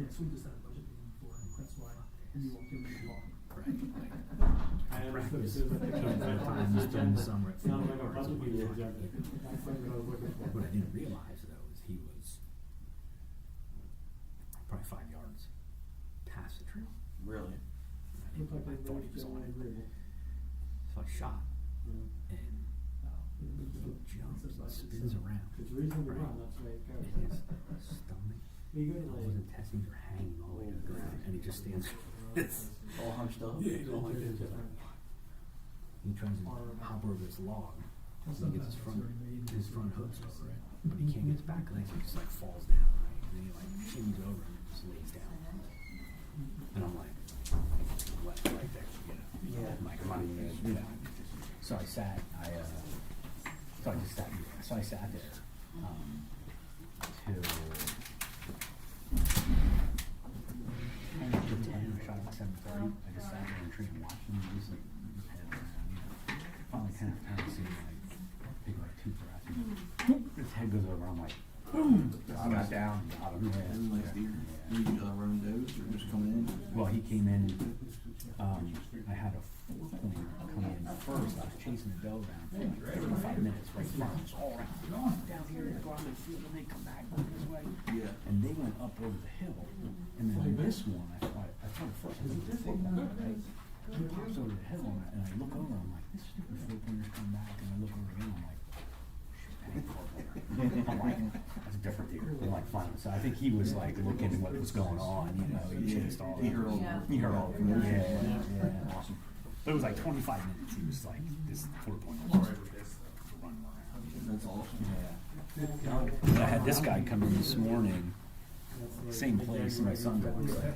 Yeah, so we just had a budget meeting before, that's why, and you won't give me a call. Right, like, I understood practice. as soon as I Can't picked up find that time during the agenda. summer at Sounded 40 like a yards. budget meeting Fine. agenda. That's what I was looking for. What I didn't realize though is he was probably 5 yards past the trail. Really? Looked like I they thought he raised was their on own it. agreement. So I shot Yeah. and he jumps and spins around. It's reasonable Right. run, that's the way it goes. And his stomach, You go to all his intestines are hanging all the way to the ground and he just stands. All hunched up? Yeah, Oh my goodness. He tries to hop over this log. So he gets his front hooks over it, but he can't get his back legs. He just like falls down, right? And then he like shimmies over and just lays down. And I'm like, what, right there, you know? Yeah. I'm like, I'm not even gonna do that. So I sat, so I sat there, till 10 to 10, I shot at 7:30. I just sat there in a tree and watched him just like, move his head around, you know. Finally kind of see him like, take like 2 breaths and his head goes over, I'm like, boom! I got down, got him, That's a nice deer. yeah. You running those or just coming in? Well, he came in, I had a 4-pointer come in first, I was chasing the doe around for like 35 minutes, right in front of us, all around, down here, go out in the field, and they come back this way. Yeah. And they went up over the hill, and then this one, I thought at first, it was a football, right? He pops over the hill, and I look over, I'm like, this stupid 4-pointer's come back, and I look over again, I'm like, shoot, that ain't 4-pointer. I'm like, that's a different deer. I'm like, fine. So I think he was like looking at what was going on, you know, he chased all He heard all Yeah. He heard all the commotion. Yeah. Awesome. But it was like 25 minutes, he was like, this 4-pointer was just running around. That's awesome. Yeah. But I had this guy come in this morning, same place, my son's always like,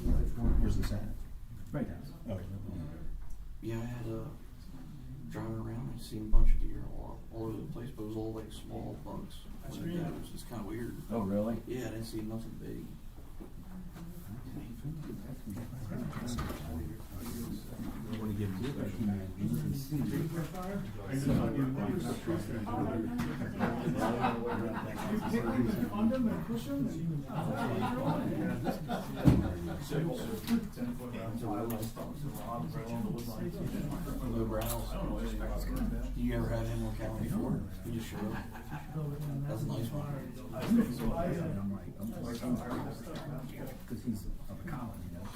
you know, Where's this at? right now. Oh, Yeah, I had driving around, I seen a bunch of deer all over the place, but it was all like small bucks. Like that. It was just kind of weird. oh, really? Yeah, I didn't see nothing big. What do you give him? Low brows. You ever had him on camera before? You just showed up. That's a nice one. And I'm like, because he's of a college, you know.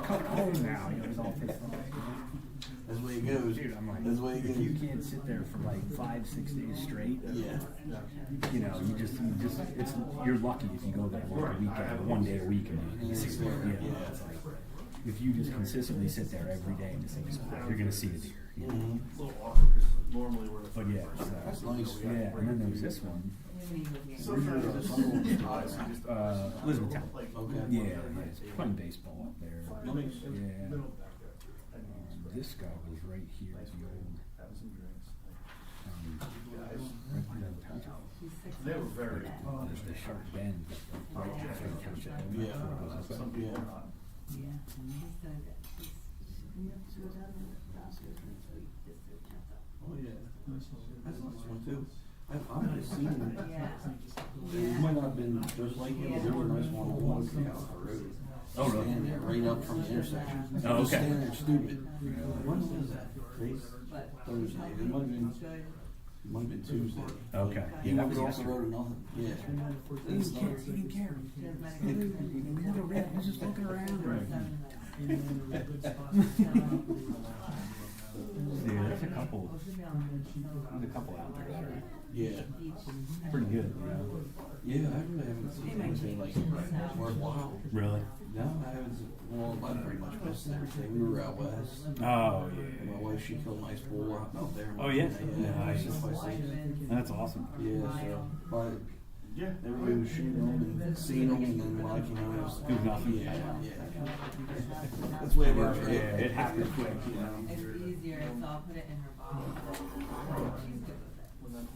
Come home now, you know, he's all pissed off. That's the way it goes. Dude, I'm like, That's the way it if goes. you can't sit there for like 5-6 days straight, Yeah. you know, you're lucky if you go there for a weekend, 1 day a week, and you see it. Yeah. It's like, if you just consistently sit there every day in the same spot, you're gonna see a deer. You know? Mhm. But yeah, That's so, nice. yeah, and then there was this one, Elizabethtown. Okay. Yeah, it's playing baseball up there. Nice. Yeah. This guy was right here, the old, right behind the Township. They were very. There's the sharp bend, right after the Township. Yeah. Before it goes this way. Yeah. Yeah, and he said that he's, we have to go down there last week, just to check up. Oh, yeah. That's a nice one too. I've seen it. Yeah. It might not have been just like it, but there was a nice one on the road. Oh, really? Standing there right up from the intersection. Oh, Just okay. standing there stupid. When was that? Thursday. It might have been Tuesday. Okay. He Yeah, that went was off the yesterday. road or nothing. Yeah. He didn't care. He was just looking around. Yeah, there's a couple out there that are Yeah. pretty good, you know. Yeah, I really haven't They might change like, it, so. worthwhile. Really? No, I haven't, well, I pretty much missed everything. We were out west. Oh, And my wife, she killed a nice bull out there. Oh, yeah? Yeah, Nice. just by seeing it. That's awesome. Yeah, so, but Yeah. everybody was shooting them and seeing them, and then like, you know, it was. Do nothing. Yeah, yeah. That's the way it works, right? Yeah, it happens quick, you know. It's easier, so I'll put it in her bottle. She's good with it.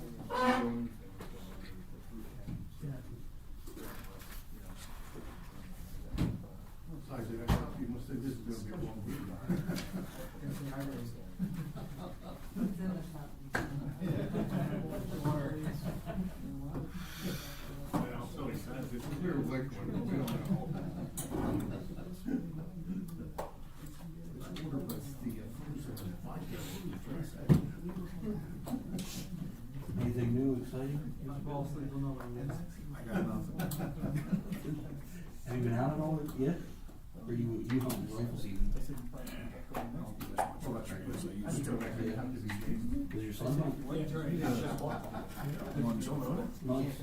Isaac, I thought you must have this is gonna be a long week. It's in the cup. Well, so excited. This is your liquid. We don't know. Anything new, exciting? I got nothing. Have you been out at all yet? Or you hunting rifle season? Oh, that's right. I used to go back there. Does your son hunt? Nice.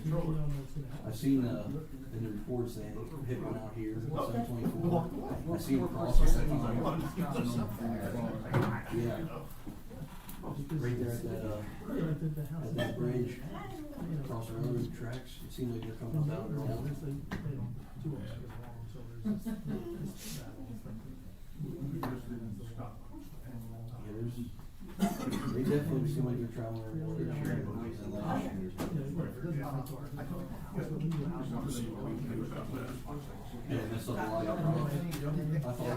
I've seen, in the reports, they hit one out here, 724. I seen it cross all the time. Yeah. Right there at that bridge, across the railroad tracks, it seems like they're coming down there all. Yeah, they definitely seem like they're traveling everywhere. They're sharing movies and yeah, that's a lot of, I thought,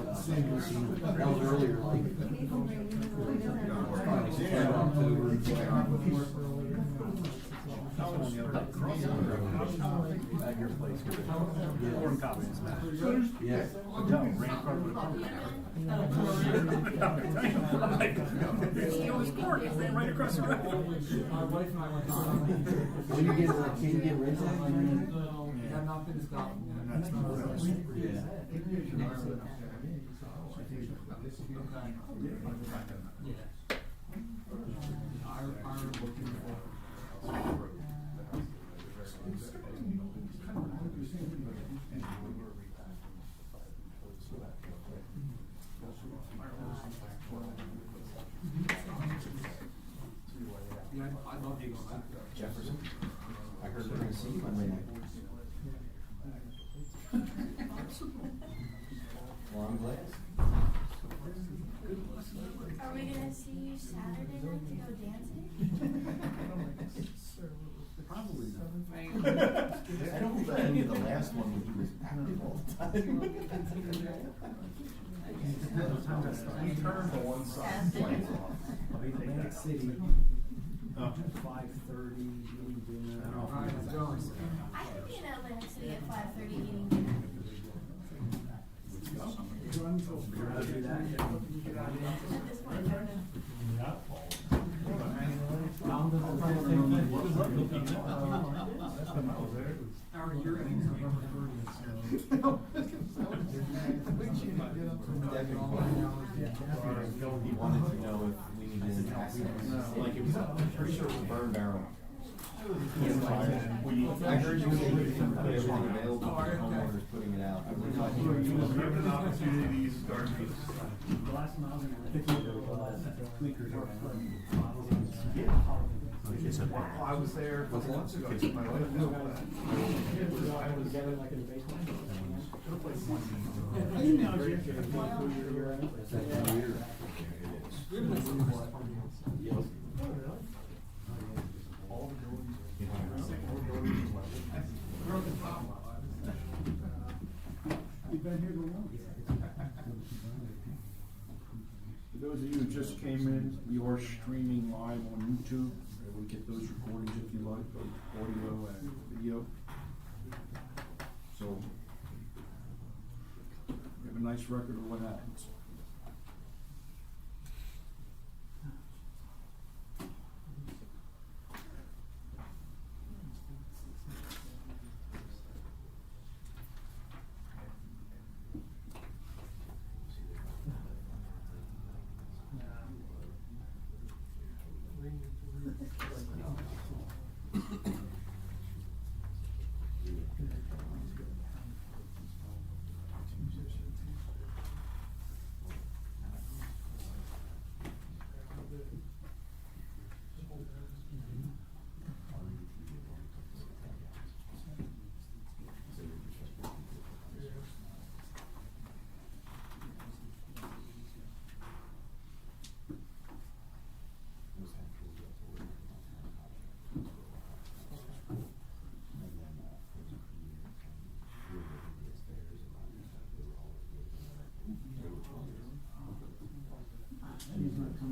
that was earlier, like, probably September, October. At your place. Yeah. Corn cob is smashed. Yeah. No, ran car with a pump. He always corn, it's ran right across the road. When you get, can you get rid of that? I've not been stopped. That's not what else. Yeah. I'd love to go back. Jefferson. I heard they're gonna see you on Monday. Well, I'm glad. Are we gonna see you Saturday night to go dancing? Probably not. Right. I don't think any of the last one when he was active all the time. He turned to one side, plays off. Atlantic City, Oh. 5:30, eating dinner. I don't know if All right, we- let's go. I could be in Atlantic City at 5:30 eating dinner. I'll do that. At this point, I don't know. Found the whole thing. Howard, you're in November 30th, so. He wanted to know if we needed access, like it was, I'm pretty sure it was burn barrel. I heard you say you can put everything available for homeowners putting it out. Given an opportunity to use garbage. Oh, I was there a couple months ago, I took my wife to I was Together like in the basement. That's that time of year. Yep. You've been here the longest. For those of you who just came in, we are streaming live on YouTube. We get those recordings if you like, both audio and video. So, we have a nice record of what happens.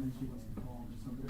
then she wants to call me something.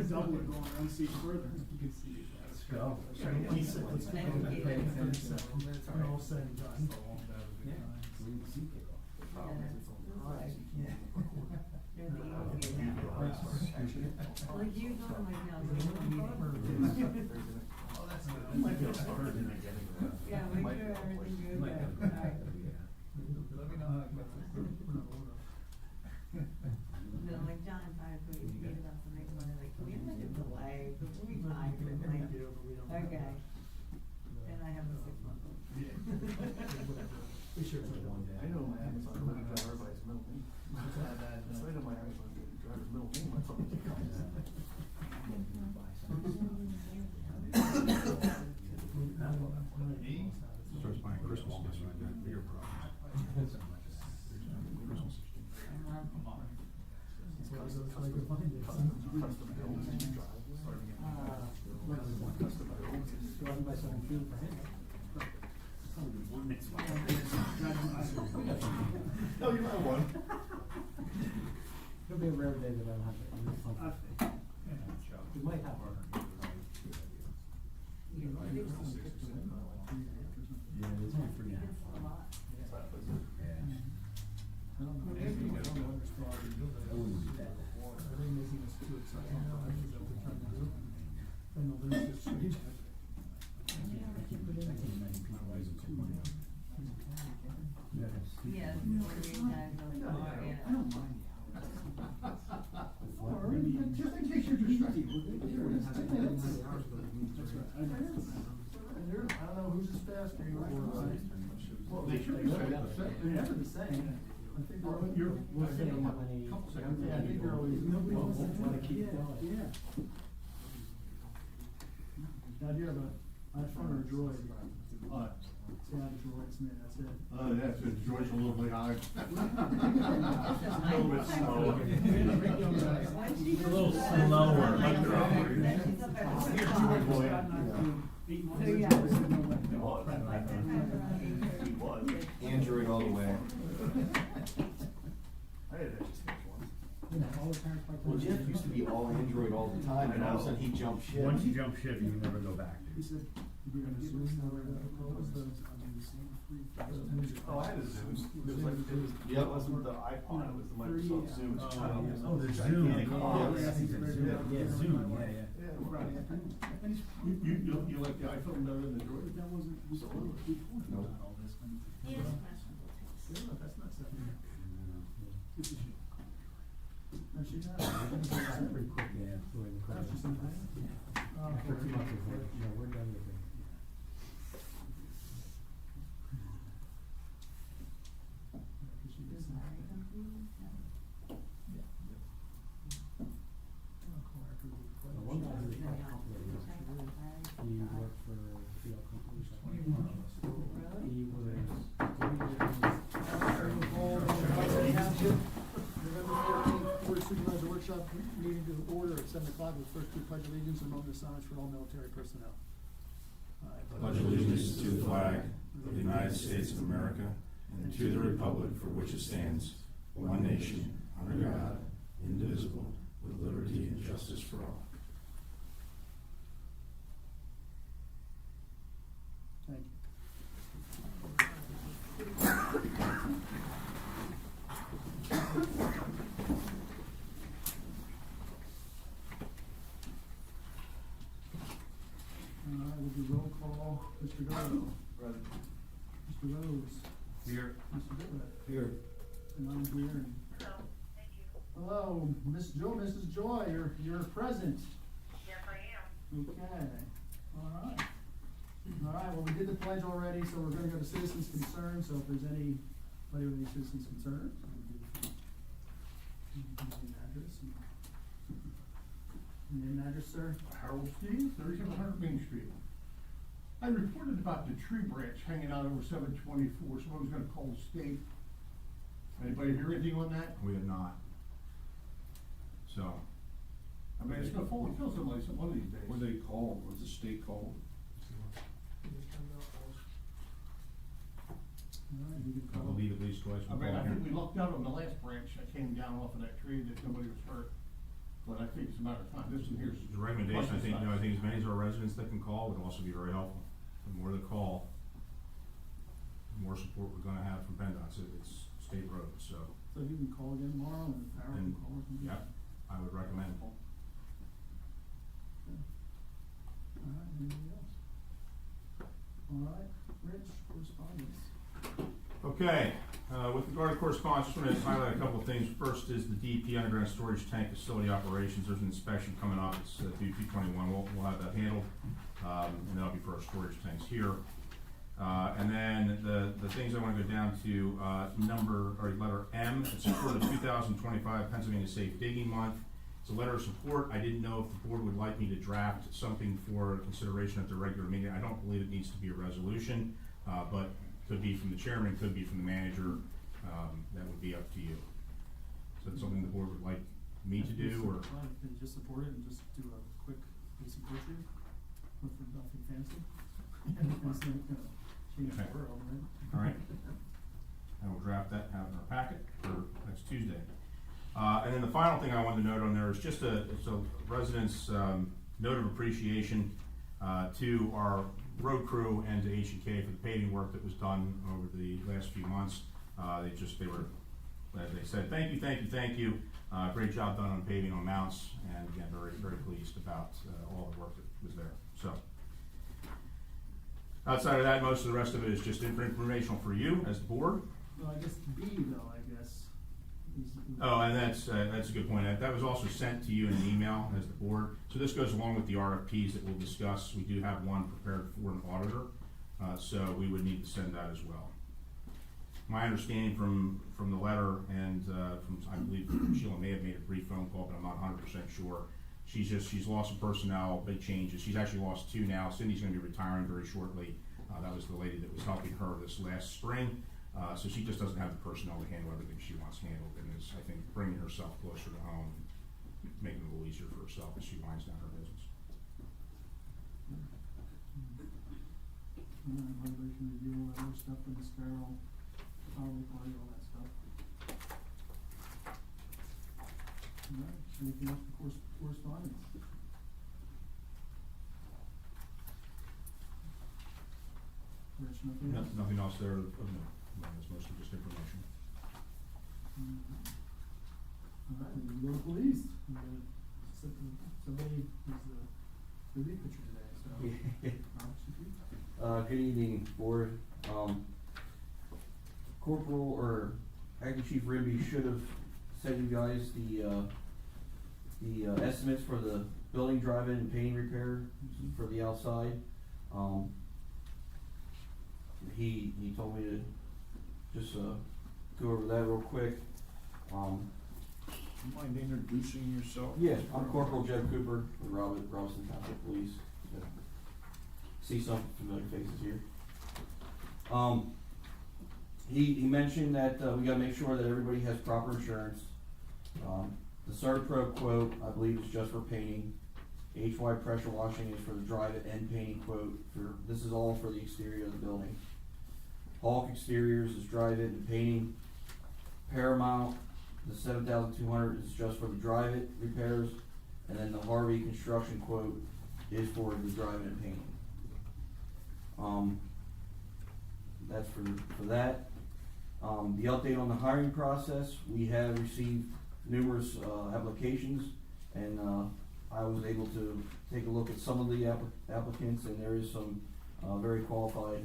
Double it going one seat further. You can see it. Let's go. He said, let's go. When all said and done. Like you go like now. Oh, that's good. You might get started in getting that. Yeah, make sure everything good. Might have to- Alright. Let me know how it goes. No, like John and I, we meet about the next one, like, can we have like a delay, but we'll be fine, but like, okay. And I have a 6-month-old. Be sure it's like one day. I know my Amazon delivery driver, everybody's middle name. So I know my Amazon driver's middle name, that's something to come. Starts buying Christmas gifts, I got a bigger problem. Christmas. No, you might one. It'll be a rare day that I don't have it. We might have our. Yeah, it's not free. I wouldn't do that. Yeah, the reason I go far, yeah. Just in case you're distracted. I don't know who's as fast or Well, they should be fast. They're never the same. I think Well, they're, you're- We'll see how many. yeah, I think they're always, nobody wants to Wanna keep going. Yeah. Now, do you have a iPhone or a Droid? See, I have a Droid, man, that's it. That's it, George a little bit high. A little bit slow. A little slower. So, yeah. Android all the way. I had that just once. You know, all the parents like. Well, Jeff used to be all Android all the time, and all of a sudden he jumped ship. Once you jump ship, you never go back. He said, you're gonna Zoom or what was the? Oh, I had a Zoom. It was like, Yep. it wasn't the iPod, it was the Microsoft Zoom. Oh, there's Zoom. Gigantic. Yeah, Zoom, yeah, yeah. You like the iPhone better than the Droid? That wasn't, was Nope. all this. He has questionable taste. Yeah, that's not something. Good to see. No, she's not. Pretty quick, yeah. That's just something. After 2 months, we're done with it. One guy who had a company, he worked for, companies. He workshop meeting to order at 7 o'clock with first two pledge allegiance and moment of silence for all military personnel. Pledge allegiance to the flag of the United States of America and to the republic for which it stands, one nation, under God, indivisible, with liberty and justice for all. Thank you. All right, we'll do roll call. Mr. Gallo. Present. Mr. Rose. Here. Mr. Bitler. Here. And I'm here. Hello, Mrs. Joy, you're present. Yes, I am. Okay, all right. All right, well, we did the pledge already, so we're gonna go to citizens' concerns, so if there's anybody with any citizens' concerns, name, address, name, address, sir? Harold Stevens, 3700 Main Street. I reported about the tree branch hanging out over 724, someone was gonna call the state. Anybody hear anything on that? We have not. So, I mean, it's gonna fall and kill somebody one of these days. What are they called? What's the state called? All right, you can I call. believe at least twice. I mean, I think we lucked out on the last branch that came down off of that tree that nobody was hurt, but I think it's a matter of time, this one here's. The recommendation, I think, I think as many as our residents that can call would also be very helpful. The more they call, the more support we're gonna have from PennDOT. It's state road, so, So you can call again tomorrow, and Harold can And- call or something? yeah, I would recommend. All right, anybody else? All right, Rich, correspondence. Okay, with regard to correspondence, just want to highlight a couple of things. First is the DEP underground storage tank facility operations. There's an inspection coming up. It's due 2/21. We'll have that handled, and that'll be for our storage tanks here. And then the things I want to go down to, letter M. It's for the 2025 Pennsylvania Safe Digging Month. It's a letter of support. I didn't know if the board would like me to draft something for consideration at the regular meeting. I don't believe it needs to be a resolution, but could be from the chairman, could be from the manager. That would be up to you. Is that something the board would like me to do, or? Can you just support it and just do a quick basic picture with nothing fancy? It's not gonna change the Okay. world, right? All right. I will draft that, have it in our packet for next Tuesday. And then the final thing I wanted to note on there is just it's a resident's, note of appreciation, to our road crew and to H&K for the paving work that was done over the last few months. They said, thank you. Great job done on paving on Mounts, and again, very, very pleased about, all the work that was there, so. Outside of that, most of the rest of it is just informational for you as the board. Well, I guess B though, I guess. Oh, and that's a good point. That was also sent to you in an email as the board. So this goes along with the RFPs that we'll discuss. We do have one prepared for an auditor, so we would need to send that as well. My understanding from the letter and from, I believe Sheila may have made a brief phone call, but I'm not 100% sure. She's lost some personnel, big changes. She's actually lost two now. Cindy's gonna be retiring very shortly. That was the lady that was helping her this last spring. So she just doesn't have the personnel to handle everything she wants handled, and is, I think, bringing herself closer to home, and making it a little easier for herself as she winds down her business. Vibration review, all that other stuff, and the sterile, power party, all that stuff. All right, anything else for correspondence? Rich, nothing else? Nothing else there of note. It's mostly just information. All right, then we go to police. Somebody is the relief pitcher today, so. Good evening, board. Corporal or Acting Chief Ribby should have sent you guys the estimates for the building drive-in and painting repair for the outside. He told me to just go over that real quick. You mind introducing yourself? Yeah, I'm Corporal Jeb Cooper with Robeson Township Police. See some familiar faces here. He mentioned that we gotta make sure that everybody has proper insurance. The Cert Pro quote, I believe, is just for painting. HY pressure washing is for the drive it and painting quote for, this is all for the exterior of the building. Hawk Exteriors is drive it and painting. Paramount, the 7,200 is just for the drive it repairs, and then the Harvey construction quote is for the drive it and painting. That's for that. The update on the hiring process, we have received numerous applications, and I was able to take a look at some of the applicants, and there is some very qualified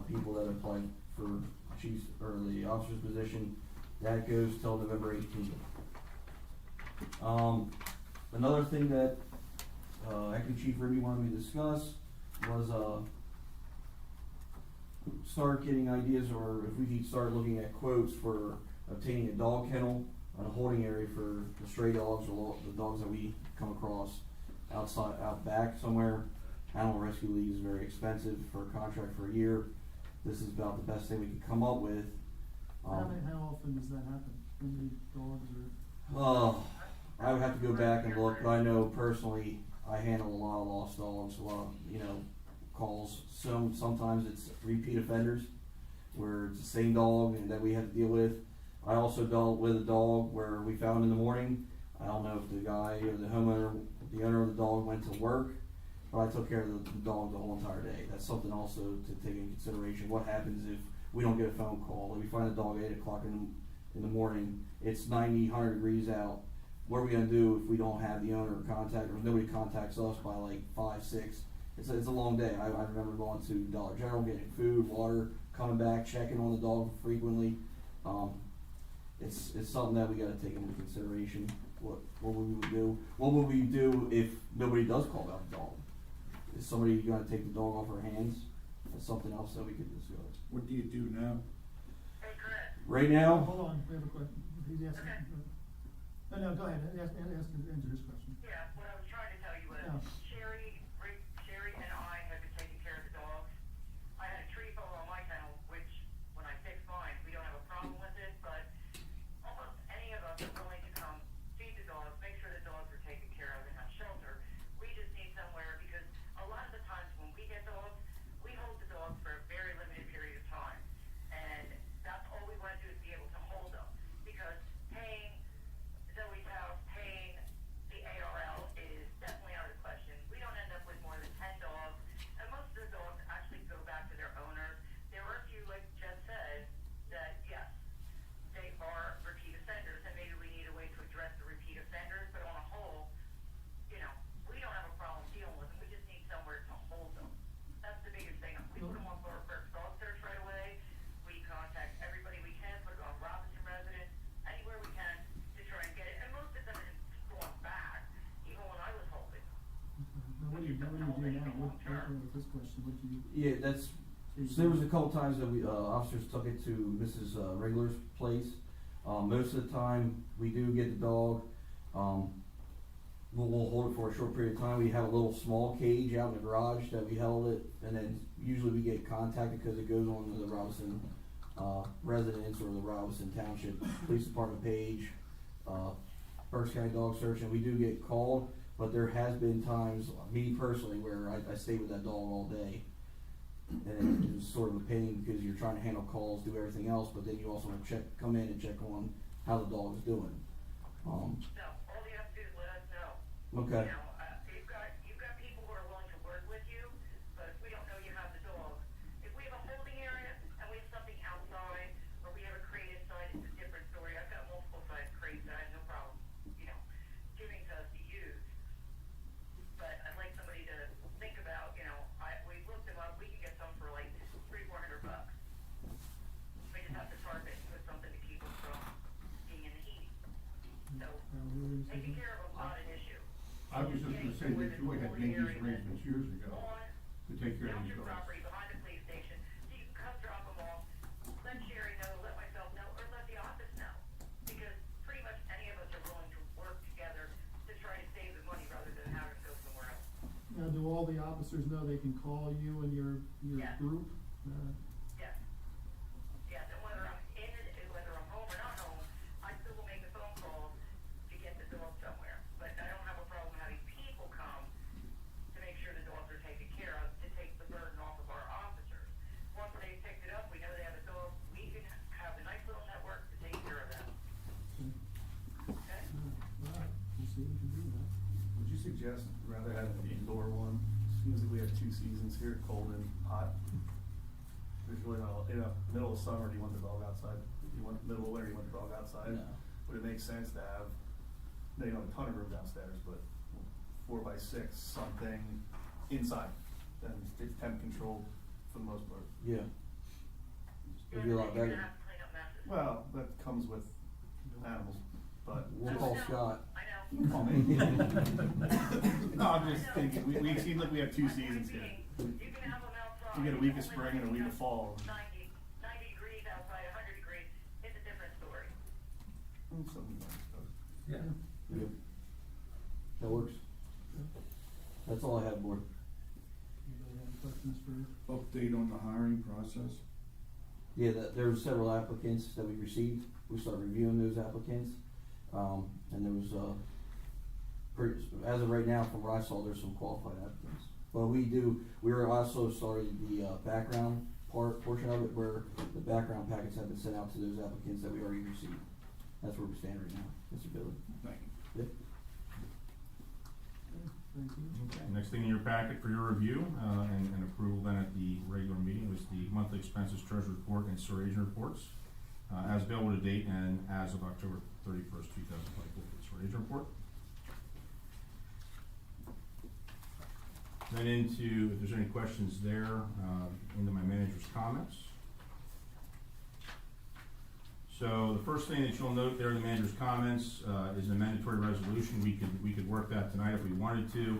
people that applied for chief's or the officer's position. That goes till November 18th. Another thing that Acting Chief Ruby wanted me to discuss was start getting ideas, or if we could start looking at quotes for obtaining a dog kennel and a holding area for the stray dogs or the dogs that we come across out back somewhere. Animal Rescue League is very expensive for a contract for a year. This is about the best thing we could come up with. How often does that happen? How many dogs are? I would have to go back and look, but I know personally I handle a lot of lost dogs, a lot of, calls. Sometimes it's repeat offenders where it's the same dog and that we have to deal with. I also dealt with a dog where we found him in the morning. I don't know if the guy or the homeowner, the owner of the dog went to work, but I took care of the dog the whole entire day. That's something also to take into consideration. What happens if we don't get a phone call? If we find the dog at 8 o'clock in the morning, it's 90, 100 degrees out. What are we gonna do if we don't have the owner contact, or if nobody contacts us by like 5, 6? It's a long day. I remember going to Dollar General, getting food, water, coming back, checking on the dog frequently. It's something that we gotta take into consideration. What would we do? What would we do if nobody does call about the dog? Is somebody gonna take the dog off our hands? That's something else that we could discuss. What do you do now? Hey, Chris. Right now, Hold on, we have a question. He's asking. Okay. No, go ahead, answer his question. Yeah, what I was trying to tell you was, Yeah. Sherry and I have been taking care of the dogs. I had a tree fall on my kennel, which, when I fixed mine, we don't have a problem with it, but almost any of us are willing to come feed the dogs, make sure the dogs are taken care of in that shelter. We just need somewhere, because a lot of the times when we get dogs, we hold the dogs for a very limited period of time. And that's all we want to do is be able to hold them, because paying Zoe's house, paying the ARL is definitely out of the question. We don't end up with more than 10 dogs, and most of the dogs actually go back to their owners. There are a few, like Jeff said, that yes, they are repeat offenders, and maybe we need a way to address the repeat offenders, but on a whole, we don't have a problem dealing with them. We just need somewhere to hold them. That's the biggest thing. We put them on for our first dog search right away. We contact everybody we can, put it on Robeson residents, anywhere we can to try and get it. And most of them have gone back, even when I was holding. Now, what do you do now? With this question, what do you? yeah, so there was a couple times that we officers took it to Mrs. Regular's place. Most of the time, we do get the dog. We'll hold it for a short period of time. We have a little small cage out in the garage that we held it, and then usually we get contacted because it goes on to the Robeson residence or the Robeson Township Police Department page, Berks County Dog Search, and we do get called. But there has been times, me personally, where I stayed with that dog all day, and it was sort of a pain because you're trying to handle calls, do everything else, but then you also want to come in and check on how the dog is doing. No, all you have to do is let us know. Okay. You've got people who are willing to work with you, but if we don't know you have the dog, if we have a holding area and we have something outside, or we have a crate inside, it's a different story. I've got multiple size crates that I have no problem, giving to us to use. But I'd like somebody to think about, we looked them up, we can get some for like $300-400. We just have to target it with something to keep them from being in the heat. So, taking care of them's not an issue. I was just gonna say that you had made these arrangements years ago to take care of these Township dogs. property behind the police station, so you can come drop them off, let Sherry know, let myself know, or let the office know. Because pretty much any of us are willing to work together to try to save the money rather than having to go somewhere else. Now, do all the officers know they can call you and your Yes. group? Yes. Yes, and whether I'm whether I'm home or not home, I still will make a phone call to get the suggest rather have an indoor one. Seems like we have 2 seasons here, cold and hot. There's really not, middle of summer, do you want the dog outside? Middle of winter, you want the dog outside? No. Would it make sense to have, they don't have a ton of room downstairs, but 4x6, something inside? Then it's temp controlled for the most part. Yeah. It'd be a lot You're better. gonna have to clean up messes. Well, that comes with animals, but. We'll call Scott. I know. Call me. No, I'm just thinking, we seem like we have 2 seasons here. You can have them outside. You get a week of spring and a week of fall. 90 degrees outside, 100 degrees, it's a different story. Yeah. Yep. That works. That's all I have, board. Anybody have any questions for? Update on the hiring process? Yeah, there were several applicants that we received. We started reviewing those applicants. And there was, as of right now, from what I saw, there's some qualified applicants. But we were also started the, background portion of it, where the background packets have been sent out to those applicants that we already received. That's where we stand right now, Mr. Billy. Thank you. Yep. Thank you. Okay, next thing in your packet for your review, and approval then at the regular meeting was the monthly expenses, treasury report, and SOAR agent reports, as available to date and as of October 31st, 2024 for the SOAR agent report. Then into, if there's any questions there, into my manager's comments. So the first thing that you'll note there in the manager's comments is a mandatory resolution. We could work that tonight if we wanted to.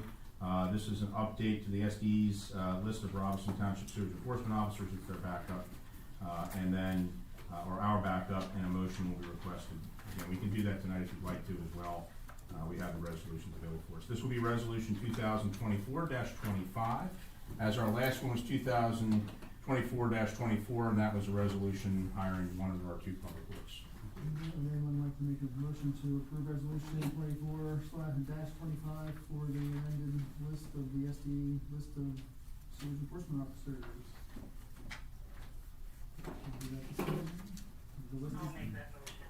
This is an update to the SD's list of Robeson Township sewage enforcement officers. It's their backup, and then or our backup, and a motion will be requested. Again, we can do that tonight if you'd like to as well. We have the resolutions available for us. This will be resolution 2024-25. As our last one was 2024-24, and that was a resolution hiring one of our 2 public works. Would anyone like to make a motion to approve resolution 24/-25 for the amended list of the SD list of sewage enforcement officers? I'll do that this evening. The list I'll is- make that motion.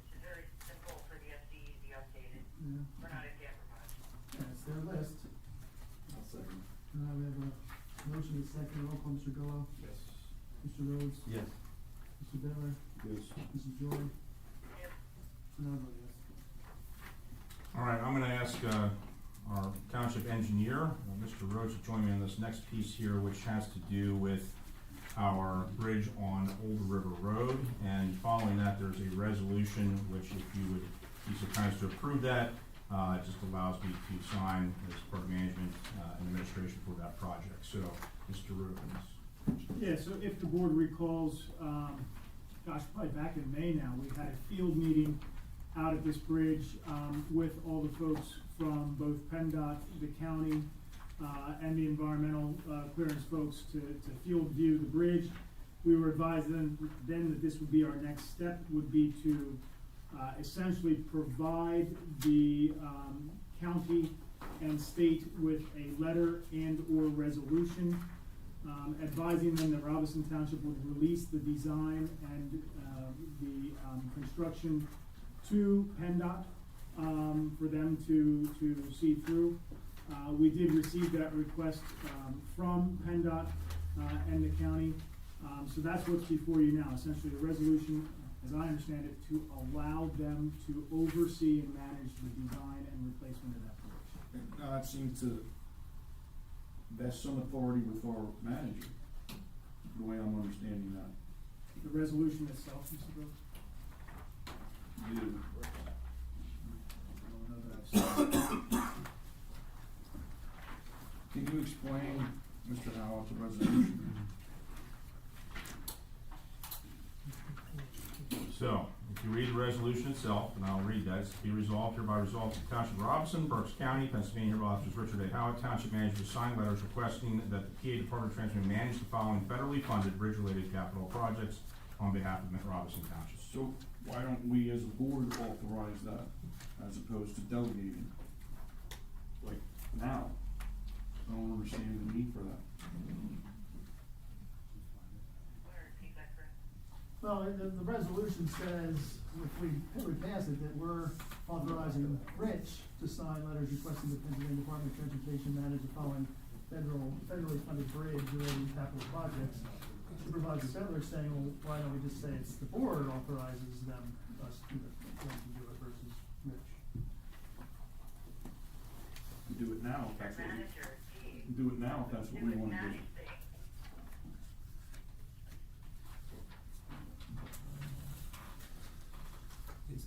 It's very simple for the SD to be updated. Yeah, We're not in jeopardy. that's their list. I'll second. We have a motion and a second. Roll call, Mr. Gallow, Yes. Mr. Rhodes, Yes. Mr. Bittler, Yes. Mrs. Joy, Yep. and I vote yes. All right, I'm gonna ask our township engineer, Mr. Rhodes, to join me on this next piece here, which has to do with our bridge on Old River Road. And following that, there's a resolution, which if you would be so kind as to approve that, it just allows me to sign as part of management and administration for that project. So, Mr. Rubens. Yeah, so if the board recalls, probably back in May now, we had a field meeting out at this bridge, with all the folks from both PennDOT, the county, and the environmental, clearance folks to field view the bridge. We were advised then that this would be our next step, would be to, essentially provide the, county and state with a letter and or resolution, advising them that Robeson Township would release the design and, the, construction to PennDOT, for them to see through. We did receive that request, from PennDOT, and the county. So that's what's before you now, essentially a resolution, as I understand it, to allow them to oversee and manage the design and replacement of that bridge. Now, that seems to vest some authority with our manager, the way I'm understanding that. The resolution itself, Mr. Brooks? You. I don't know that I've seen it. Can you explain, Mr. Howell, the resolution? So, if you read the resolution itself, and I'll read that, it's be resolved, hereby resolved to the Township of Robeson, Berks County, Pennsylvania, hereby officers Richard A. Howard, Township Manager, sign letters requesting that the PA Department of Transportation manage the following federally funded bridge-related capital projects on behalf of Robeson Township. So why don't we as a board authorize that as opposed to delegating? Like now? I don't understand the need for that. Want to repeat that, Chris? Well, the resolution says, if we pass it, that we're authorizing Rich to sign letters requesting the Pennsylvania Department of Transportation manage the following federally funded bridge related capital projects. Supervisor Settler saying, well, why don't we just say it's the board authorizes them, us to do it versus Rich? Do it now, if Their that's what we, manager, he, do it now, if that's what he we would wanna do. manage things. It's,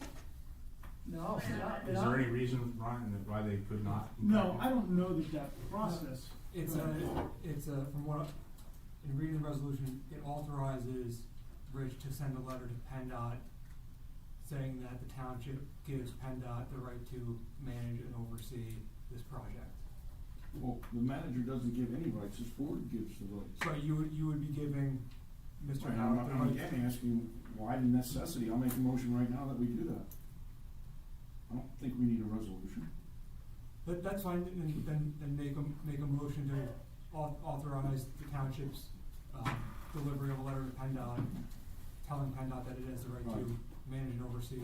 No, Is there any reason, Ryan, that why they could not? No, I don't know that process. it's from what, in reading the resolution, it authorizes Rich to send a letter to PennDOT saying that the township gives PennDOT the right to manage and oversee this project. Well, the manager doesn't give any rights, his board gives the rights. So you would be giving Mr. Right, Howard the I'm right. again asking, why the necessity? I'll make a motion right now that we do that. I don't think we need a resolution. But that's fine, then make a motion to authorize the township's, delivery of a letter to PennDOT, telling PennDOT that it has the right to manage and oversee.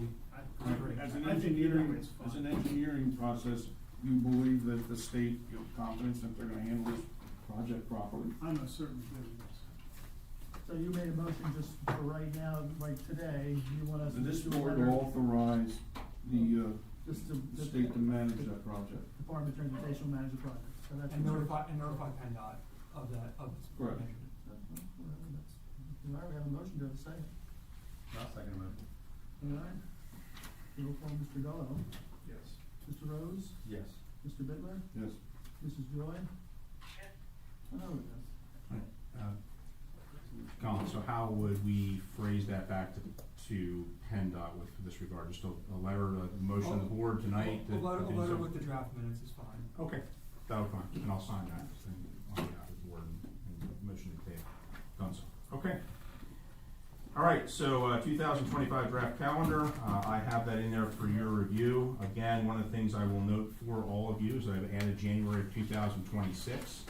this bridge. As an I think either engineering, way is as an fine. engineering process, you believe that the state, you have confidence that they're gonna handle this project properly? I'm not certain of this. So you made a motion just for right now, like today, you want us to This just do a board letter? authorize the, Just to. the state to manage that project. Department of Transportation will manage the project, so that's. And notify PennDOT of that, of this Correct. measurement. All right, we have a motion, do I have a second? I'll second the motion. All right. Roll call, Mr. Gallo. Yes. Mr. Rose? Yes. Mr. Bitler? Yes. Mrs. Joy? Yes. And I vote yes. Colin, so how would we phrase that back to PennDOT with this regard? Just a letter, a motion of the board tonight? A letter that- with the draft minutes is fine. Okay, that'll be fine, and I'll sign that on behalf of the board and motion to table. Done so. Okay. All right, so 2025 draft calendar, I have that in there for your review. Again, one of the things I will note for all of you is I've added January of 2026.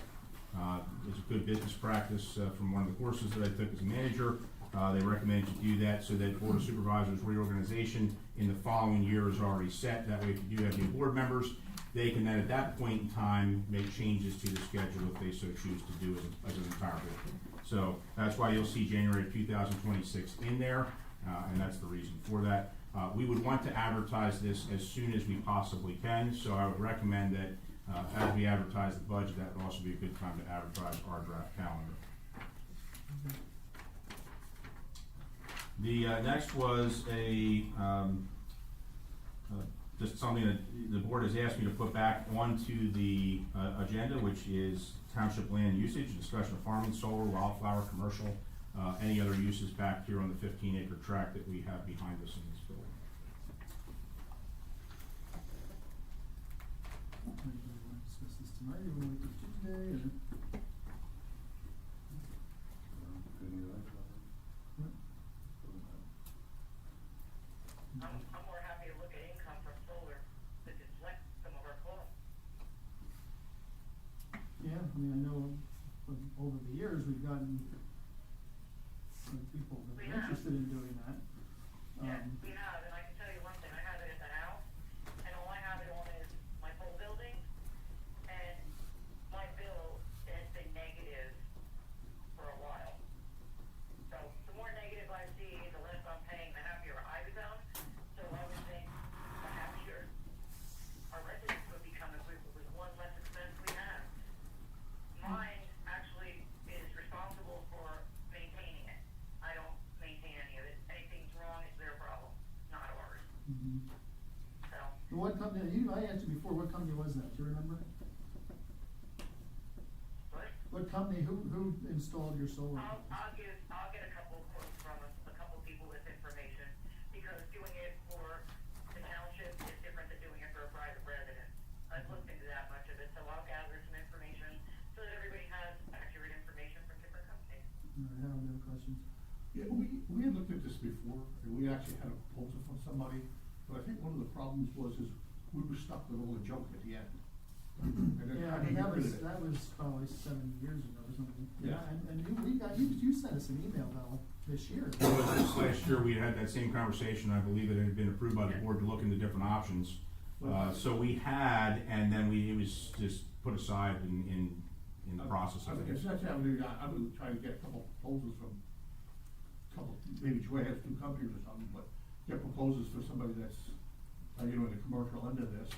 It's a good business practice from one of the courses that I took as a manager. They recommend you do that so that Board of Supervisors reorganization in the following year is already set. That way, if you do have new board members, they can then at that point in time make changes to the schedule if they so choose to do as an entire board. So that's why you'll see January of 2026 in there, and that's the reason for that. We would want to advertise this as soon as we possibly can, so I would recommend that as we advertise the budget, that would also be a good time to advertise our draft calendar. The next was just something that the board has asked me to put back onto the agenda, which is township land usage, discussion of farming, solar, wildflower, commercial, any other uses back here on the 15-acre tract that we have behind us in this building. Do you want to discuss this tonight, or wait till Tuesday, or? I'm more happy to look at income from solar to deflect some of our costs. Yeah, I mean, I know over the years, we've gotten some people that We are have. interested in doing that. Yes, we have, and I can tell you one thing, I have it at the house, and all I have it on is my whole building, and my bill has been negative for a while. So the more negative I see, the less I'm paying, the happier I become. So I would think the happier our residents would become if it was one less expense we have. Mine actually is responsible for maintaining it. I don't maintain any of it. Anything's wrong, it's their problem, not ours. So, What company, I asked you before, what company was that, do you remember? but What company, who installed your solar? I'll get a couple of quotes from a couple of people with information, because doing it for the township is different than doing it for a private resident. I've looked into that much of it, so I'll gather some information so that everybody has accurate information from different companies. All right, Harold, you have questions? Yeah, we had looked at this before, and we actually had a proposal from somebody, but I think one of the problems was we were stuck with all the junk at the end. And then Yeah, how I do mean, you get rid of it? that was probably 7 years ago or something. Yeah. And you sent us an email though, this year. This last year, we had that same conversation, I believe it had been approved by the board to look into different options. So we had, and then it was just put aside in the process I of think it. it's such a, I've been trying to get a couple proposals from, maybe Joy has two companies or something, but get proposals for somebody that's, in the commercial end of this,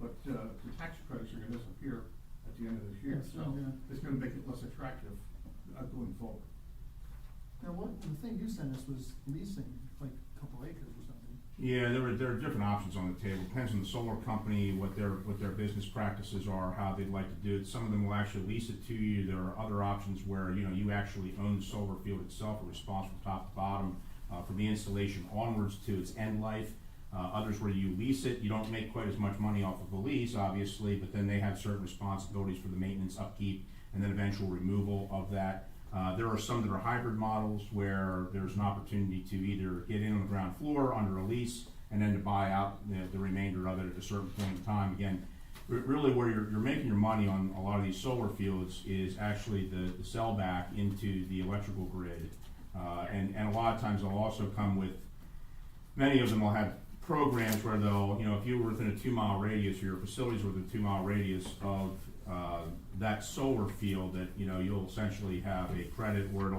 but, the tax credits are gonna disappear at the end of this year, Yes, so yeah. it's gonna make it less attractive, going forward. Now, the thing you sent us was leasing, like a couple acres or something. Yeah, there are different options on the table, depends on the solar company, what their business practices are, how they'd like to do it. Some of them will actually lease it to you, there are other options where, you actually own the solar field itself, are responsible top to bottom, from the installation onwards to its end life. Others where you lease it, you don't make quite as much money off of the lease, obviously, but then they have certain responsibilities for the maintenance, upkeep, and then eventual removal of that. There are some that are hybrid models where there's an opportunity to either get in on the ground floor under a lease and then to buy out the remainder of it at a certain point in time. Again, really where you're making your money on a lot of these solar fields is actually the sell back into the electrical grid. And a lot of times they'll also come with, many of them will have programs where they'll, if you were within a 2-mile radius, or your facilities were within a 2-mile radius of that solar field, that, you'll essentially have a credit where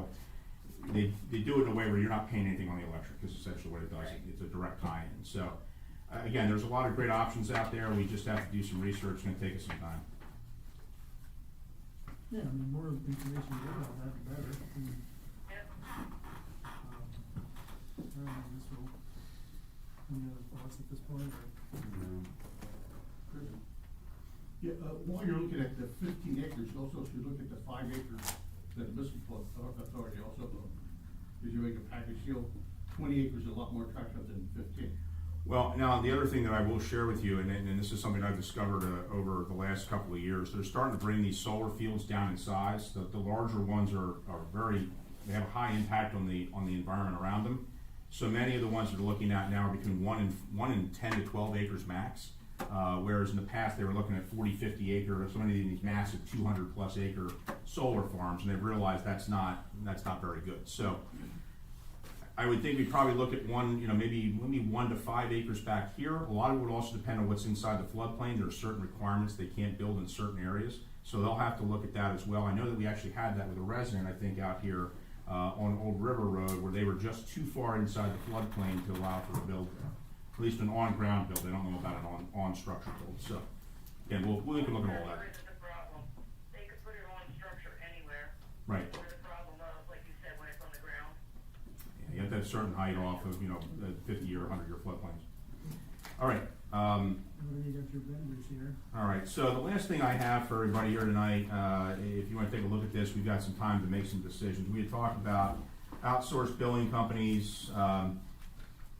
they do it in a way where you're not paying anything on the electric, because essentially what it does, it's a direct tie-in. So, again, there's a lot of great options out there, we just have to do some research, it's gonna take us some time. Yeah, the more information you get about that, the better. Yep. Any other thoughts at this point, or? Yeah, while you're looking at the 15 acres, you also should look at the 5 acres that the Missing Flood Authority also owns. Because you make a package deal, 20 acres is a lot more attractive than 15. Well, now, the other thing that I will share with you, and this is something I've discovered over the last couple of years, they're starting to bring these solar fields down in size. The larger ones are they have a high impact on the environment around them. So many of the ones that are looking at now are between 1 and 10 to 12 acres max. Whereas in the past they were looking at 40, 50 acre, so many of these massive 200 plus acre solar farms, and they've realized that's not very good. So I would think we'd probably look at one, maybe 1 to 5 acres back here. A lot of it would also depend on what's inside the floodplain. There are certain requirements they can't build in certain areas, so they'll have to look at that as well. I know that we actually had that with a resident, I think, out here on Old River Road, where they were just too far inside the floodplain to allow for a build there. At least an on-ground build, they don't know about an on-structure build, so, again, we can look at all that. Where is the problem? They could put it on structure anywhere. Right. Where the problem of, like you said, when it's on the ground. Yeah, you have to have a certain height off of, the 50-year, 100-year floodplains. All right, You got your vendors here. all right, so the last thing I have for everybody here tonight, if you wanna take a look at this, we've got some time to make some decisions. We had talked about outsourced billing companies.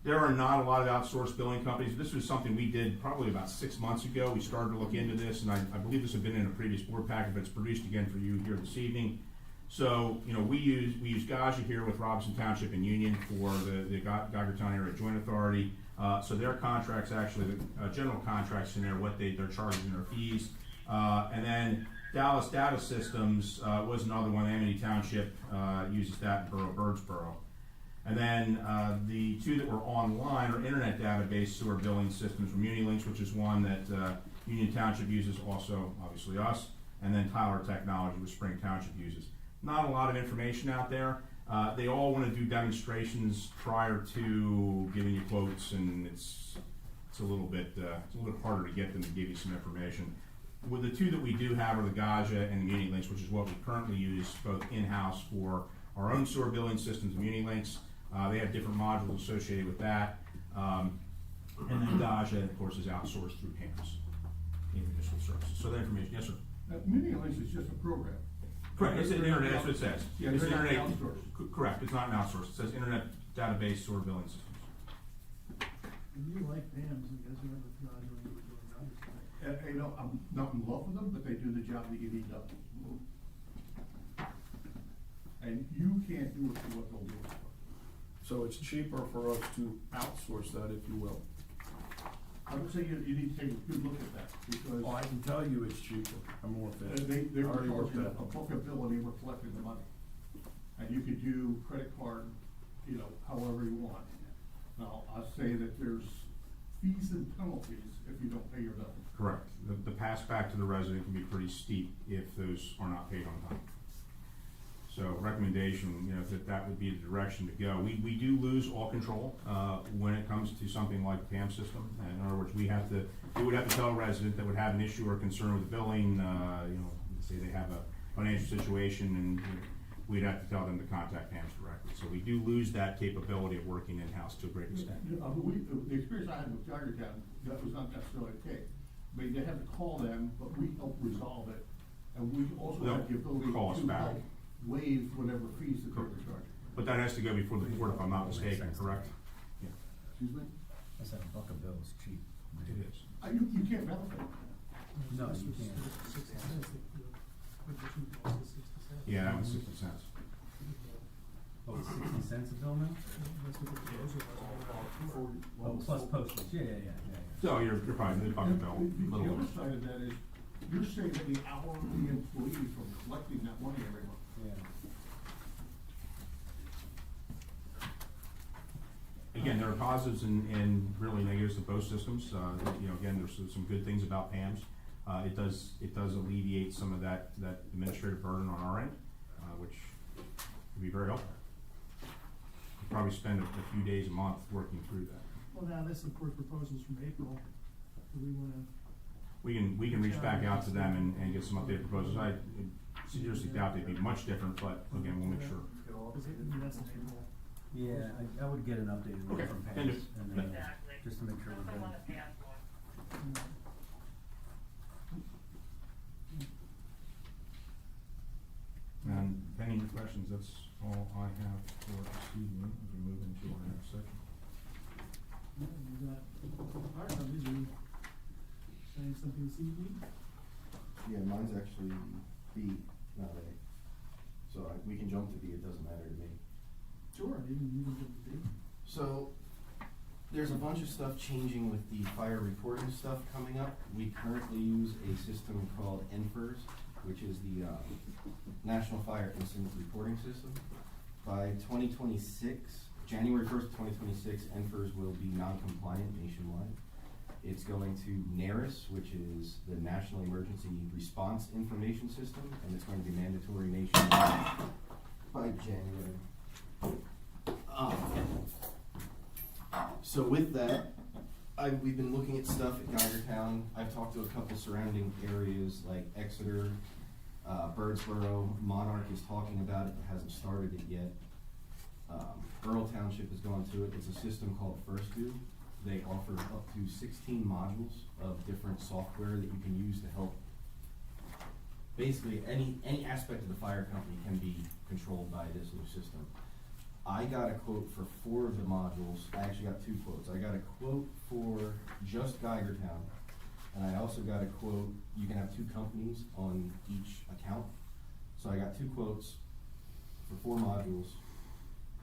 There are not a lot of outsourced billing companies. This was something we did probably about 6 months ago. We started to look into this, and I believe this had been in a previous board packet, but it's produced again for you here this evening. So, we use Gaja here with Robeson Township and Union for the Geiger Town Area Joint Authority. So their contracts, actually, the general contracts in there, what they're charging their fees. And then Dallas Data Systems was another one. Amity Township uses that in Birdsboro. And then the two that were online are internet database sewer billing systems from Unilinks, which is one that Union Township uses, also obviously us, and then Tyler Technology, which Spring Township uses. Not a lot of information out there. They all want to do demonstrations prior to giving you quotes, and it's a little bit harder to get them to give you some information. With the two that we do have are the Gaja and the Unilinks, which is what we currently use both in-house for our own sewer billing systems and Unilinks. They have different modules associated with that. And then Gaja, of course, is outsourced through HAMS, Municipal Services. So that information, yes, sir? Unilinks is just a program. Correct, it's an internet, that's what it says. Yeah, It's they're not internet, outsourced. correct, it's not an outsource. It says internet database sewer billing systems. And you like PAMs, I guess you have a guy when you were doing others. I'm not in love with them, but they do the job that you need done. And you can't do it for what they'll do it for. So it's cheaper for us to outsource that, if you will. I would say you need to take a good look at that, because Well, I can tell you it's cheaper, I'm more efficient. they I were already worked charging that. a book of bill and they were collecting the money. And you could do credit card you know, however you want. Now, I'll say that there's fees and penalties if you don't pay your bill. Correct. The pass back to the resident can be pretty steep if those are not paid on time. So recommendation, you know, that would be the direction to go. We do lose all control, when it comes to something like the PAM system. In other words, we would have to tell a resident that would have an issue or concern with the billing, you know, say they have a financial situation, and we'd have to tell them to contact PAMS directly. So we do lose that capability of working in-house to a great extent. The experience I had with Tigertown, that was not necessarily the case. But they had to call them, but we helped resolve it, and we also They'll had the ability call us to back. help waive whatever fees that they were charging. But that has to go before the court, if I'm not mistaken, correct? Yeah. Excuse me? I said a buck a bill is cheap. It is. You can't validate that. No, you can't. 60 cents, the addition cost is 60 cents. Yeah, that was 60 cents. Oh, it's 60 cents a bill now? That's what the proposal was. Oh, plus postage, yeah. So you're probably $1 bill, a The little other over. side of that is, you're saving the hourly employee from collecting that money every month. Yeah. Again, there are positives and really negatives to both systems. You know, again, there's some good things about PAMS. It does alleviate some of that administrative burden on our end, which would be very helpful. We'll probably spend a few days a month working through that. Well, now this, of course, proposals from April, do we wanna? We can reach back out to them and get some updated proposals. I seriously doubt they'd be much different, but again, we'll make sure. Cause I mean, that's in April. Yeah, I would get an updated one Okay, from can do. PAMS, and Exactly. just to make sure we're Sometime on good. the past one. And any questions, that's all I have for this evening, as we move into our next section. Yeah, we got, our companies are saying something this evening. Yeah, mine's actually B, not A. So we can jump to B, it doesn't matter to me. Sure, you can jump to B. So, there's a bunch of stuff changing with the fire reporting stuff coming up. We currently use a system called NFIRS, which is the National Fire Incident Reporting System. By 2026, January 1st, 2026, NFIRS will be non-compliant nationwide. It's going to NARIS, which is the National Emergency Response Information System, and it's going to be mandatory nationwide by January. So with that, we've been looking at stuff at Geigertown. I've talked to a couple surrounding areas like Exeter, Birdsboro. Monarch is talking about it, but hasn't started it yet. Earl Township has gone to it. It's a system called First Do. They offer up to 16 modules of different software that you can use to help. Basically, any aspect of the fire company can be controlled by this new system. I got a quote for 4 of the modules. I actually got 2 quotes. I got a quote for just Geigertown, and I also got a quote. You can have 2 companies on each account. So I got 2 quotes for 4 modules.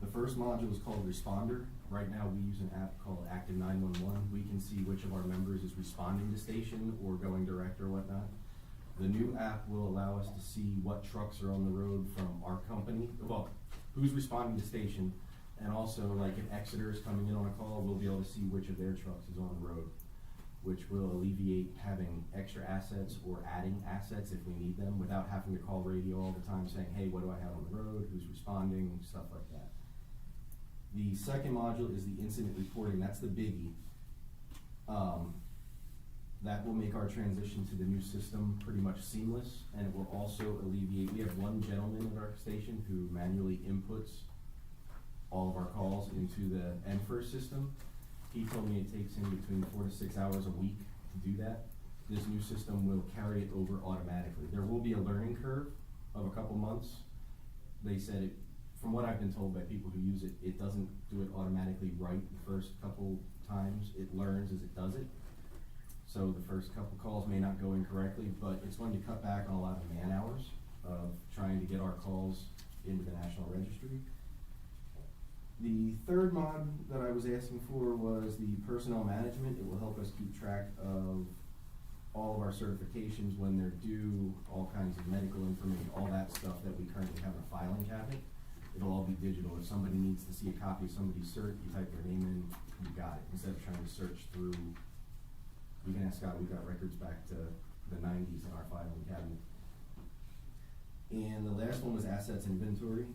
The first module is called Responder. Right now we use an app called Active 911. We can see which of our members is responding to station or going direct or whatnot. The new app will allow us to see what trucks are on the road from our company, well, who's responding to station, and also like if Exeter is coming in on a call, we'll be able to see which of their trucks is on the road, which will alleviate having extra assets or adding assets if we need them without having to call radio all the time saying, hey, what do I have on the road, who's responding, stuff like that. The second module is the incident reporting. That's the biggie. That will make our transition to the new system pretty much seamless, and it will also alleviate. We have one gentleman at our station who manually inputs all of our calls into the NFIRS system. He told me it takes him between 4 to 6 hours a week to do that. This new system will carry it over automatically. There will be a learning curve of a couple months. They said it. From what I've been told by people who use it, it doesn't do it automatically right the first couple times. It learns as it does it. So the first couple calls may not go in correctly, but it's going to cut back on a lot of man hours of trying to get our calls into the National Registry. The third mod that I was asking for was the personnel management. It will help us keep track of all of our certifications when they're due, all kinds of medical information, all that stuff that we currently have in a filing cabinet. it'll all be digital. If somebody needs to see a copy of somebody's cert, you type their name in, you got it, instead of trying to search through. You can ask Scott, we've got records back to the nineties in our filing cabinet. And the last one was assets inventory.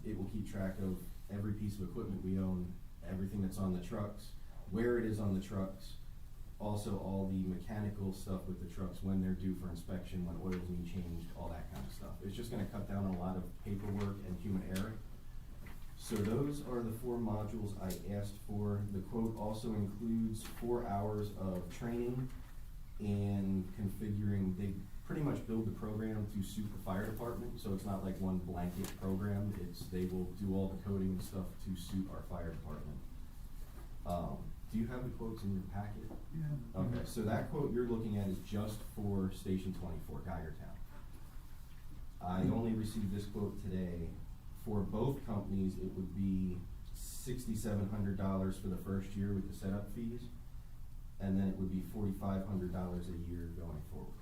It will keep track of every piece of equipment we own, everything that's on the trucks, where it is on the trucks, also all the mechanical stuff with the trucks, when they're due for inspection, when oils need changed, all that kind of stuff. It's just gonna cut down on a lot of paperwork and human error. So those are the 4 modules I asked for. The quote also includes 4 hours of training and configuring. They pretty much build the program to suit the fire department, so it's not like one blanket program. They will do all the coding and stuff to suit our fire department. Do you have the quotes in your packet? Yeah. Okay, so that quote you're looking at is just for Station 24, Geigertown. I only received this quote today. For both companies, it would be $6,700 for the first year with the setup fees, and then it would be $4,500 a year going forward.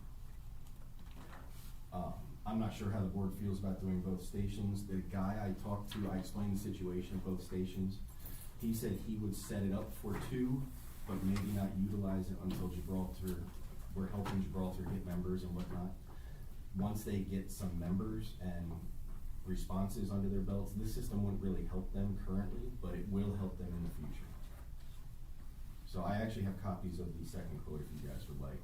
I'm not sure how the board feels about doing both stations. The guy I talked to, I explained the situation of both stations. He said he would set it up for 2, but maybe not utilize it until Gibraltar, we're helping Gibraltar get members and whatnot. Once they get some members and responses under their belts, this system wouldn't really help them currently, but it will help them in the future. So I actually have copies of the second quote if you guys would like.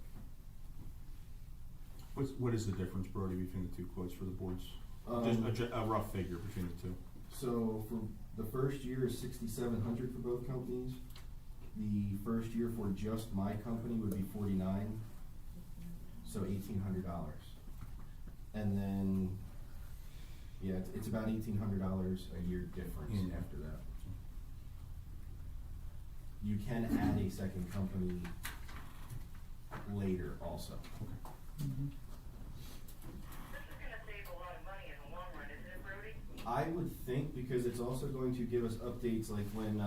What is the difference, Brody, between the 2 quotes for the boards? Just a rough figure between the 2. So for the first year is $6,700 for both companies. The first year for just my company would be $49, so $1,800. And then, yeah, it's about $1,800 a year difference after that. You can add a second company later also. Mhm. This is gonna save a lot of money in the long run, isn't it, Brody? I would think, because it's also going to give us updates, like when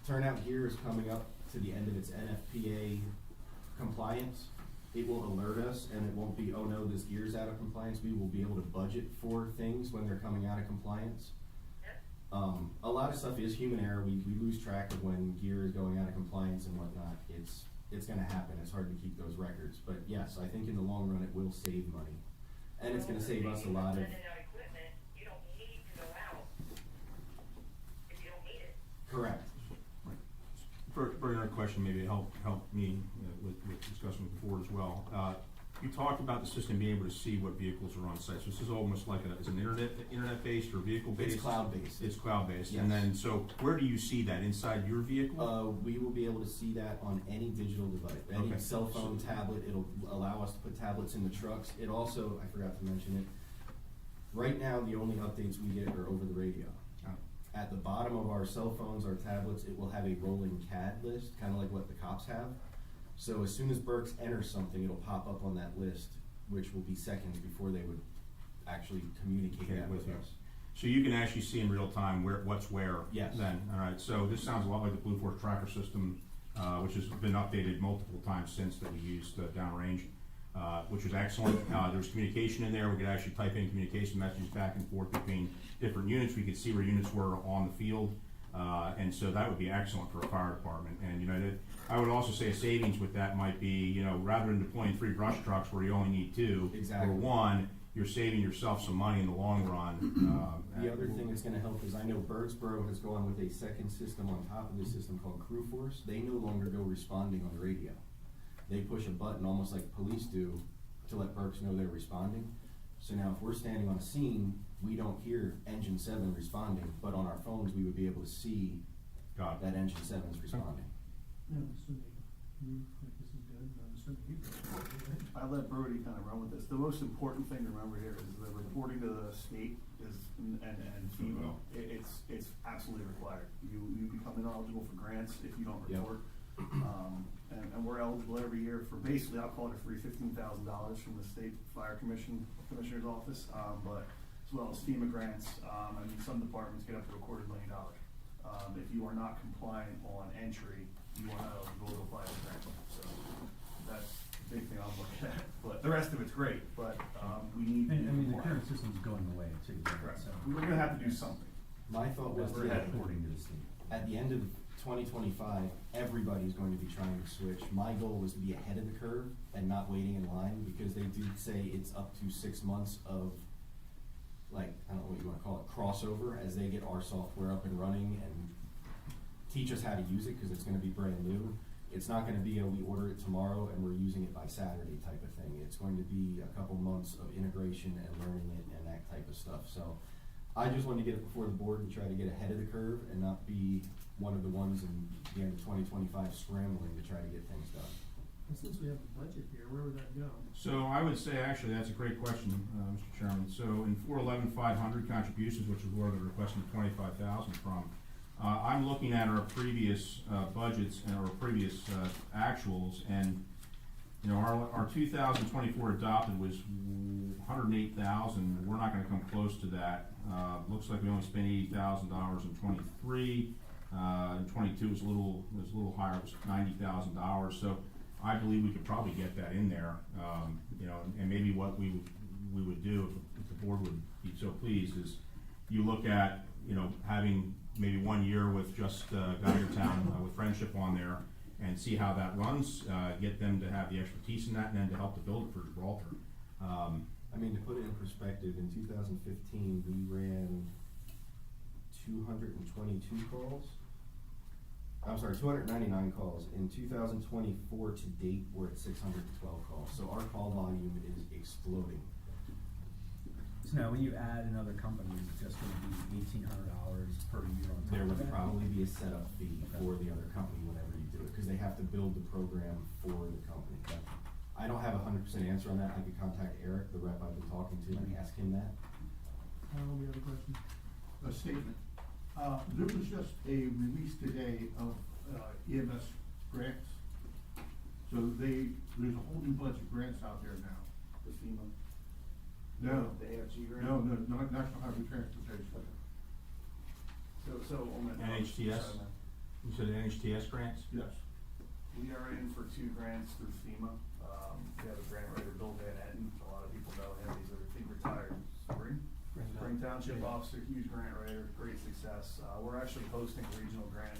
Turnout Gear is coming up to the end of its NFPA compliance, it will alert us, and it won't be, oh no, this gear's out of compliance. We will be able to budget for things when they're coming out of compliance. Yep. A lot of stuff is human error. We lose track of when gear is going out of compliance and whatnot. It's gonna happen. It's hard to keep those records. But yes, I think in the long run, it will save money. And it's gonna save us a lot of. Sending out equipment, you don't need to go out if you don't need it. Correct. For another question, maybe to help me with discussing with the board as well. You talked about the system being able to see what vehicles are on site. So this is almost like is an internet-based or vehicle-based? It's cloud-based. It's cloud-based. Yes. And then, so where do you see that? Inside your vehicle? We will be able to see that on any digital device, any Okay. cell phone, tablet. It'll allow us to put tablets in the trucks. It also, I forgot to mention it, right now, the only updates we get are over the radio. At the bottom of our cell phones, our tablets, it will have a rolling CAD list, kind of like what the cops have. So as soon as Burks enters something, it'll pop up on that list, which will be seconds before they would actually communicate that with us. So you can actually see in real time what's where. Yes. Then, all right. So this sounds a lot like the Blue Force tracker system, which has been updated multiple times since that we used downrange, which was excellent. There was communication in there. We could actually type in communication messages back and forth between different units. We could see where units were on the field, and so that would be excellent for a fire department. And I would also say a savings with that might be, rather than deploying 3 brush trucks where you only need 2 Exactly. or 1, you're saving yourself some money in the long run. The other thing that's gonna help is I know Birdsboro has gone with a second system on top of this system called Crew Force. They no longer go responding on the radio. They push a button almost like police do to let Burks know they're responding. So now if we're standing on a scene, we don't hear engine 7 responding, but on our phones, we would be able to see Got it. that engine 7 is responding. Yeah, I'm assuming you think this is good, and I'm assuming you think it's I let Brody kind of run with this. The most important thing to remember here is the reporting to the state and FEMA. It's absolutely required. You become ineligible for grants if you don't report. And we're eligible every year for basically, I'll call it a free $15,000 from the state fire commissioner's office, but as well as FEMA grants. Some departments get up to $250,000. If you are not compliant on entry, you are not eligible to apply for grant. So that's the big thing I'm looking at. but the rest of it's great, but, we need. And, I mean, the compliant. current system's going away too, Correct. so. We're gonna have to do something. My thought was We're that headed according to the state. at the end of 2025, everybody's going to be trying to switch. My goal was to be ahead of the curve and not waiting in line, because they do say it's up to 6 months of, like, I don't know what you wanna call it, crossover, as they get our software up and running and teach us how to use it, cause it's gonna be brand new. It's not gonna be we order it tomorrow and we're using it by Saturday type of thing. It's going to be a couple months of integration and learning it and that type of stuff, so. I just wanted to get it before the board and try to get ahead of the curve and not be one of the ones in the end of 2025 scrambling to try to get things done. And since we have a budget here, where would that go? So I would say, actually, that's a great question, Mr. Chairman. So in 411,500 contributions, which is where they're requesting 25,000 from, I'm looking at our previous budgets and our previous actuals, and you know, our 2024 adopted was 108,000. We're not going to come close to that. Looks like we only spent $80,000 in 23. In 22 was a little higher. It was $90,000. So I believe we could probably get that in there. You know, and maybe what we would do if the board would be so pleased is you look at, you know, having maybe 1 year with just Geigertown with Friendship on there, and see how that runs, get them to have the expertise in that, and then to help to build it for Gibraltar. I mean, to put it in perspective, in 2015, we ran 222 calls. I'm sorry, 299 calls. In 2024 to date, we're at 612 calls. So our call volume is exploding. So now, when you add another company, is it just gonna be $1,800 per year on top There of would that? probably be a setup fee Okay. for the other company whenever you do it, because they have to build the program for the company. But I don't have a 100% answer on that. I could contact Eric, the rep I've been talking to, and ask him that. We have a question. A statement. There was just a release today of EMS grants. So there's a whole new bunch of grants out there now. The FEMA. No. The AFG grant. No, not National Highway Transportation. So, on that. NHTS? sorry, man. You said NHTS grants? Yes. We are in for 2 grants through FEMA. We have a grant writer, Bill Van Etten. A lot of people know him. He's he retired Spring Township officer, huge grant writer, great success. We're actually hosting a regional grant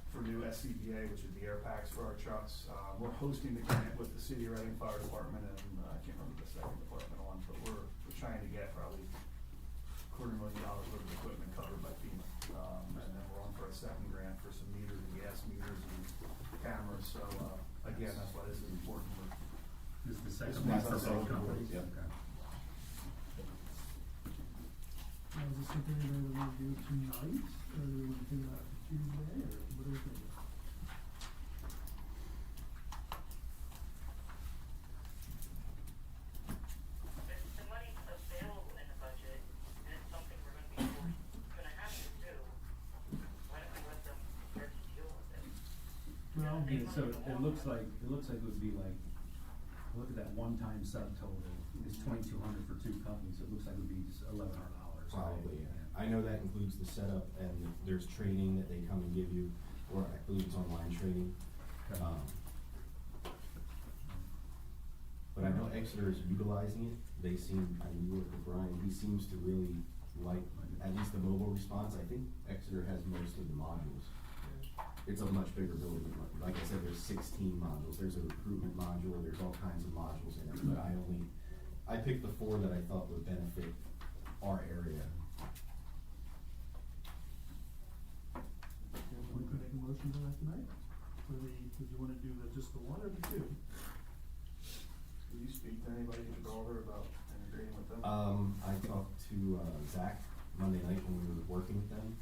for new SCBA, which is the air packs for our trucks. We're hosting the grant with the City of Reading Fire Department, and I can't remember the second department one, but we're trying to get probably $250,000 worth of equipment covered by FEMA. And then we're on for a second grant for some meters and gas meters and cameras. So, again, that's why this is important. This is the This second one one's for the second both one, companies? yeah. Okay. Is this something that we want to do tonight, or do we want to think about it Tuesday, or what do we think? The money's available in the budget, and it's something we're gonna have to do. Why don't we let them start to deal with it? Well, Yeah, so it looks like it would be like, look at that one-time subtotal, it's 2,200 for 2 companies, it looks like it would be just $1,100. Probably, yeah. I know that includes the setup, and there's training that they come and give you, or I believe it's online training. Okay. But I know Exeter is utilizing it. They seem, I mean, you work with Brian, he seems to really like, at least the mobile response. I think Exeter has most of the modules. It's a much bigger building. Like I said, there's 16 modules. There's a recruitment module, there's all kinds of modules in it, but I picked the 4 that I thought would benefit our area. we could make a motion for that tonight? Or did you want to do just the 1 or the 2? Will you speak to anybody in Gibraltar about integrating with them? I talked to Zach Monday night when we were working with them.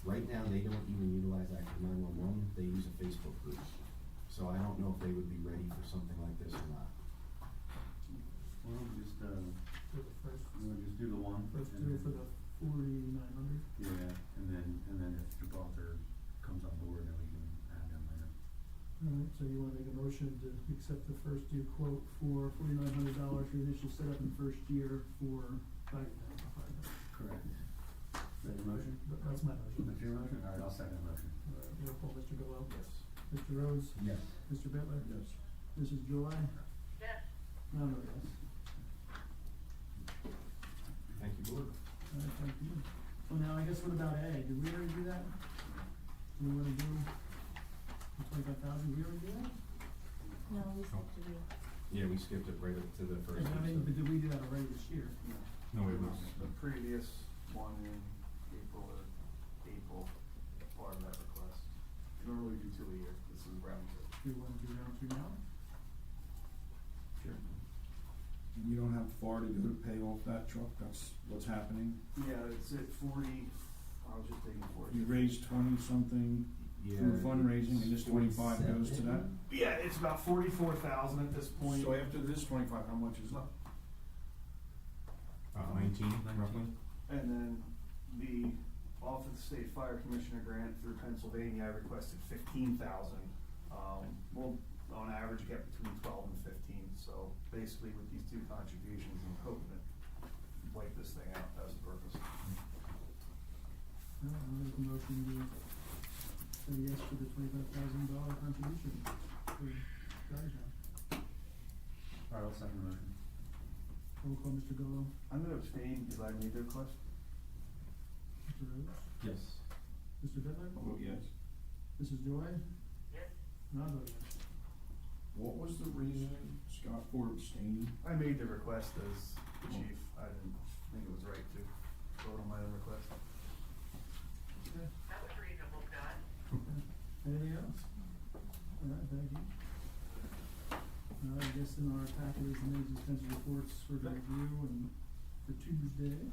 Right now, they don't even utilize Active 911, they use a Facebook group. So I don't know if they would be ready for something like this or not. Well, just, For the first, we'll just do the 1. let's and do it for then- the 4,900. Yeah, and then if Gibraltar comes on board, then we can add them later. Alright, so you wanna make a motion to accept the first due quote for $4,900 for the initial setup in the first year for Geigertown. Correct. Is that your motion? That's my motion. That's your motion? Alright, I'll second the motion. Roll call, Mr. Gallow. Yes. Mr. Rhodes. Yes. Mr. Bitler. Yes. Mrs. Joy. Yes, And I vote yes. Thank you, board. Alright, thank you. Well, now, I guess what about A? Did we already do that? Do we wanna do the 25,000? Did we already do that? No, we said to be. Yeah, we skipped it right up to the first I mean, one, but did we do that already this year? No, it was, The previous one in April, part of that request. Normally we do 2 a year, this is round 2. Do you wanna do round 2 now? Sure. You don't have far to go to pay off that truck, that's what's happening. Yeah, it's at 40, I was just thinking 40. You raised 20-something Yeah. through fundraising, and this 25 goes to that? Yeah, it's about 44,000 at this point. So after this 25, how much is left? 19, roughly. And then the Office of State Fire Commissioner grant through Pennsylvania, I requested 15,000. We'll, on average, get between 12 and 15, so basically with these 2 contributions, I'm hoping to wipe this thing out, that's the purpose. Alright, I'll make a motion to say yes to the $25,000 contribution for Gary Job. Alright, I'll second the motion. Roll call, Mr. Gallo. I'm gonna abstain because I made the request. Mr. Rhodes? Yes. Mr. Bitler? I'll vote yes. Mrs. Joy? Yes. And I vote yes. What was the reason, Scott, for abstaining? I made the request as the chief, I didn't think it was right to vote on my own request. Okay. That was reasonable, Scott. Anything else? Alright, thank you. I guess in our packet is the names and expense reports for the review and for Tuesday.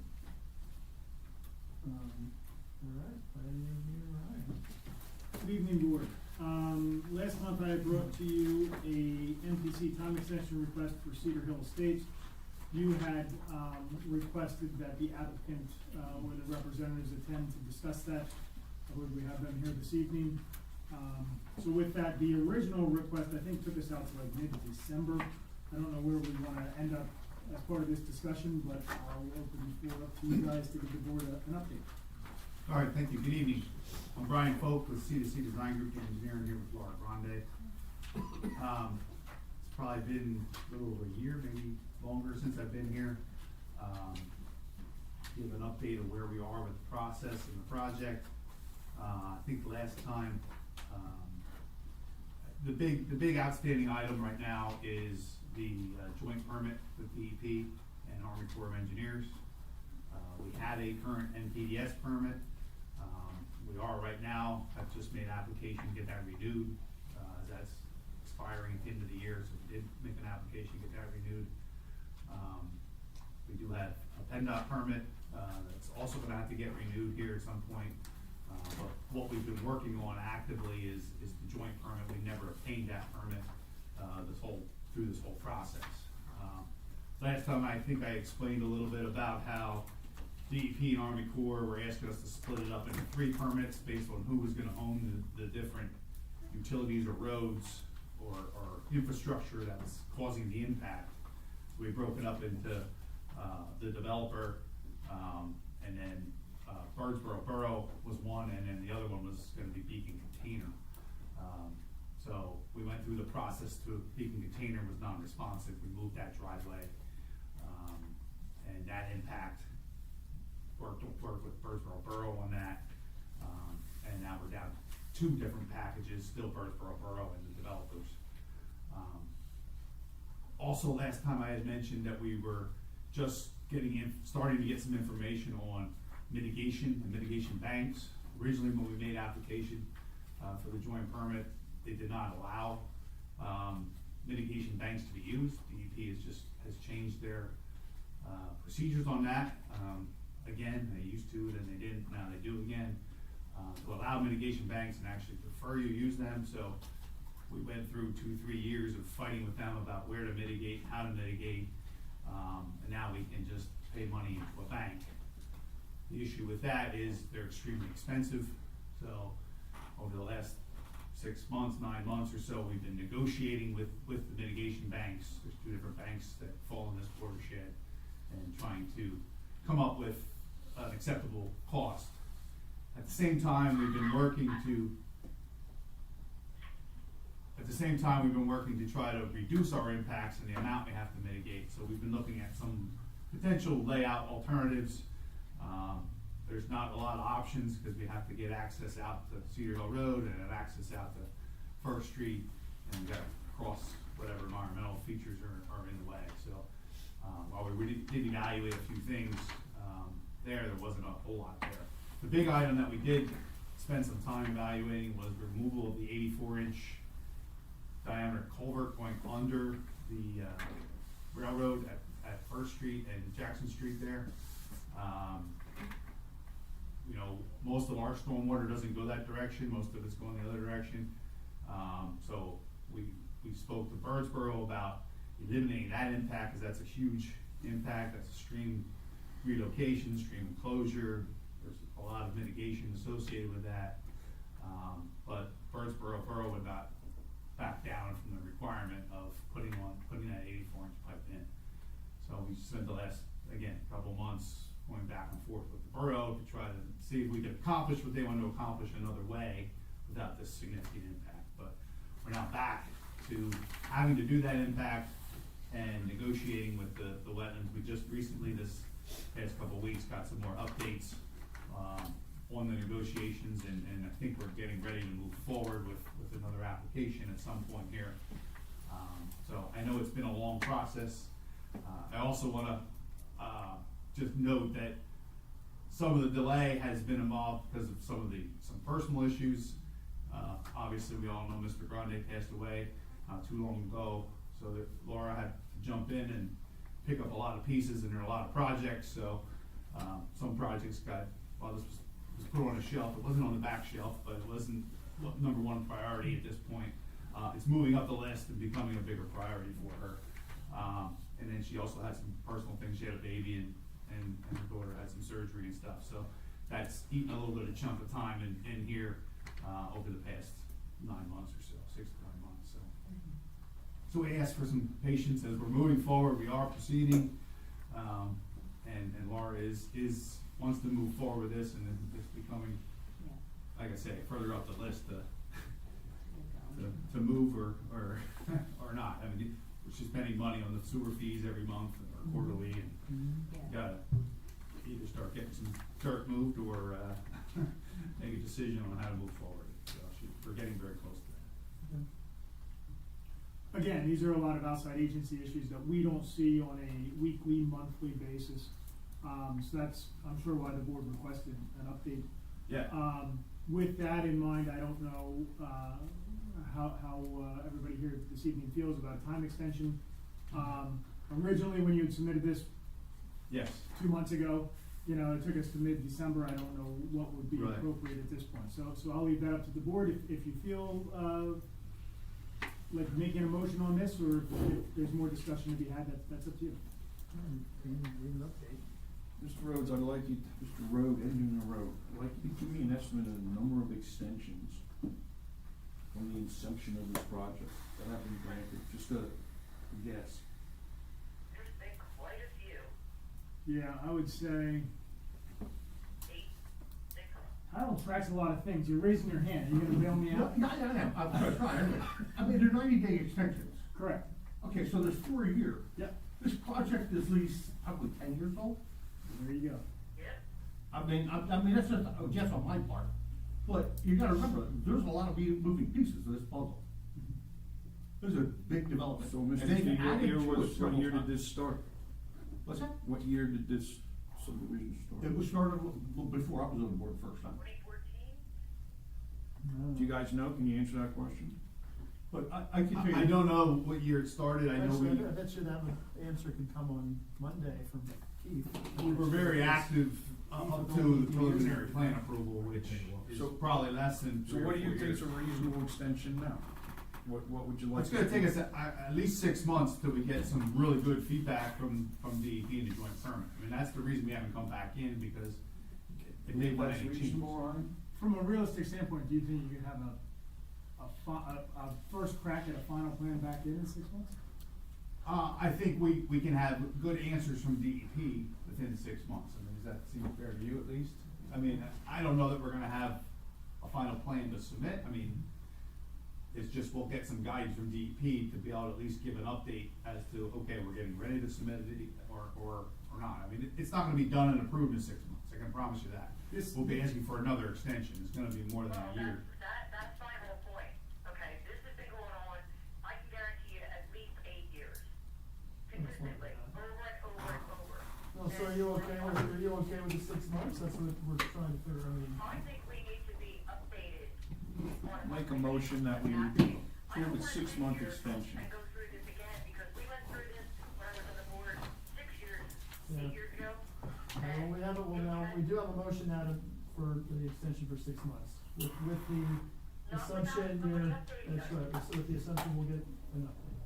Alright, Ryan. Good evening, board. Last month I brought to you a NPC time extension request for Cedar Hill Estates. You had, requested that the applicant, or the representatives attend to discuss that. I believe we have them here this evening. So with that, the original request, I think, took us out to like mid-December. I don't know where we wanna end up as part of this discussion, but I'll open the floor up to you guys to give the board an update. All right, thank you. Good evening. I'm Brian Folk with C2C Design Group Engineering here with Laura Grande. It's probably been a little over a year, maybe longer since I've been here. Give an update of where we are with the process and the project. I think last time, the big outstanding item right now is the joint permit with DEP and Army Corps of Engineers. We had a current NPDS permit. We are right now, I've just made an application to get that renewed, as that's expiring at the end of the year, so we did make an application to get that renewed. We do have a PennDOT permit, that's also gonna have to get renewed here at some point. But what we've been working on actively is the joint permit. We never obtained that permit, through this whole process. Last time, I think I explained a little bit about how DEP and Army Corps were asking us to split it up into 3 permits based on who was gonna own the different utilities or roads or infrastructure that was causing the impact. So we broke it up into, the developer, and then, Birdsboro Borough was one, and then the other one was gonna be Beacon Container. So we went through the process to, Beacon Container was non-responsive, we moved that driveway, and that impact worked with Birdsboro Borough on that, and now we're down 2 different packages, still Birdsboro Borough and the developers. Also, last time I had mentioned that we were just starting to get some information on mitigation and mitigation banks. Originally, when we made application for the joint permit, they did not allow mitigation banks to be used. DEP has changed their procedures on that. Again, they used to, then they didn't, now they do again. To allow mitigation banks and actually prefer you use them, so we went through 2-3 years of fighting with them about where to mitigate, how to mitigate, and now we can just pay money into a bank. The issue with that is they're extremely expensive, so over the last 6 months, 9 months or so, we've been negotiating with the mitigation banks. There's 2 different banks that fall in this watershed, and trying to come up with an acceptable cost. At the same time, we've been working to At the same time, we've been working to try to reduce our impacts and the amount we have to mitigate, so we've been looking at some potential layout alternatives. There's not a lot of options, because we have to get access out to Cedar Hill Road and have access out to First Street, and we gotta cross whatever environmental features are in the way, so, while we did evaluate a few things, there wasn't a whole lot there. The big item that we did spend some time evaluating was removal of the 84-inch diameter culvert going under the, railroad at First Street and Jackson Street there. You know, most of our stormwater doesn't go that direction, most of it's going the other direction. So we spoke to Birdsboro about eliminating that impact, because that's a huge impact. That's a stream relocation, stream enclosure. There's a lot of mitigation associated with that. But Birdsboro Borough would not back down from the requirement of putting that 84-inch pipe in. So we spent the last, again, couple months going back and forth with the borough to try to see if we could accomplish what they want to accomplish another way without this significant impact. But we're now back to having to do that impact and negotiating with the wetlands. We just recently, this past couple of weeks, got some more updates on the negotiations, and I think we're getting ready to move forward with another application at some point here. So I know it's been a long process. I also want to just note that some of the delay has been involved because of some personal issues. Obviously, we all know Mr. Grande passed away not too long ago, so that Laura had to jump in and pick up a lot of pieces, and there are a lot of projects. So some projects while this was put on a shelf, it wasn't on the back shelf, but it wasn't number one priority at this point. It's moving up the list and becoming a bigger priority for her. And then she also had some personal things. She had a baby, and her daughter had some surgery and stuff. So that's eaten a little bit of chunk of time in here over the past 9 months or so, 6 to 9 months. So we ask for some patience as we're moving forward. We are proceeding, and Laura wants to move forward with this, and it's becoming, like I say, further up the list to move or not. I mean, she's spending money on the sewer fees every month or quarterly, and you gotta either start getting some dirt moved or make a decision on how to move forward. So we're getting very close to that. Again, these are a lot of outside agency issues that we don't see on a weekly, monthly basis. So that's, I'm sure, why the board requested an update. Yeah. With that in mind, I don't know how everybody here this evening feels about a time extension. Originally, when you had submitted this, yes, 2 months ago, you know, it took us to mid-December. I don't know what would be right. appropriate at this point. So I'll leave that up to the board. If you feel like making a motion on this, or if there's more discussion to be had, that's up to you. Mr. Rhodes, I'd like you, Mr. Road, Engineer Road, I'd like you to give me an estimate of the number of extensions from the inception of this project that have been granted, just a guess. There's been quite a few. Yeah, I would say, 8, 6. Harold tracks a lot of things. You're raising your hand. Are you gonna bail me out? Yeah, I'm trying. I mean, they're 90-day extensions. Correct. Okay, so there's 4 a year. Yep. This project is at least probably 10 years old. There you go. Yep. I mean, that's just a guess on my part. But you gotta remember, there's a lot of moving pieces to this puzzle. This is a big development. So, Mr. And they've Steve, what added year to it what several year did times. this start? What's that? What year did this subdivision start? It was started before I was on the board the first time. 2014? Do you guys know? Can you answer that question? But I can tell you. I don't know what year it started. I know I bet you that answer can come on Monday from Keith. we were very active up to the preliminary plan approval, which is probably less than So 3 or what do 4 you think years. is a reasonable extension now? What would you like? It's gonna take us at least 6 months till we get some really good feedback from DEP and the joint permit. I mean, that's the reason we haven't come back in, because if they want That's any changes. reasonable, Ryan? From a realistic standpoint, do you think you could have a first crack at a final plan back in 6 months? I think we can have good answers from DEP within 6 months. I mean, does that seem fair to you at least? I mean, I don't know that we're gonna have a final plan to submit. I mean, It's just we'll get some guidance from DEP to be able to at least give an update as to, okay, we're getting ready to submit it or not. I mean, it's not gonna be done and approved in 6 months, I can promise you that. We'll be asking for another extension, it's gonna be more than a year. That's my whole point, okay, this has been going on, I can guarantee you at least 8 years. Consistently, over and over and over. No, so are you okay with the 6 months? That's what we're trying to figure out. I think we need to be updated on. Make a motion that we approve a 6-month extension. And go through this again, because we went through this when I was on the board 6 years, Yeah. 8 years ago. Well, we do have a motion now for the extension for 6 months. With the assumption that's right, so with the assumption we'll get an update.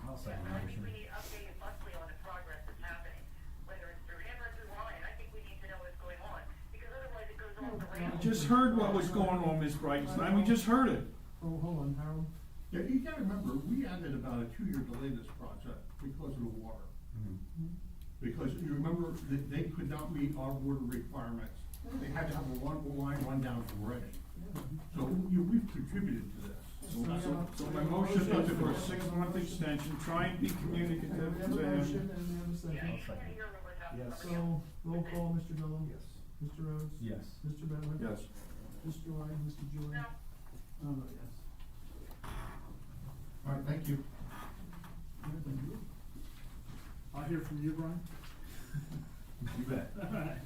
I'll Yeah, but I think we need updated monthly on the progress that's happening, whether it's through him or through Ryan, I think we need to know what's going on, because otherwise it goes on the We rails. just heard what was going on, Ms. Breitenstein, we just heard it. Oh, hold on, Harold. Yeah, you gotta remember, we added about a 2-year delay this project because of the water. Because you remember that they could not meet our water requirements. They had to have a line run down from Reading. So we've contributed to this. So my motion is for a 6-month extension, try and be communicative We have to a him. motion and we have a second. Yeah, you can't hear what was happening. Yes. So, roll call, Mr. Gallow? Yes. Mr. Rhodes? Yes. Mr. Bennett? Yes. Mr. Ryan, Mr. Joy? No. Oh, no, yes. All right, thank you. All right, thank you. I'll hear from you, Brian. You bet. All right.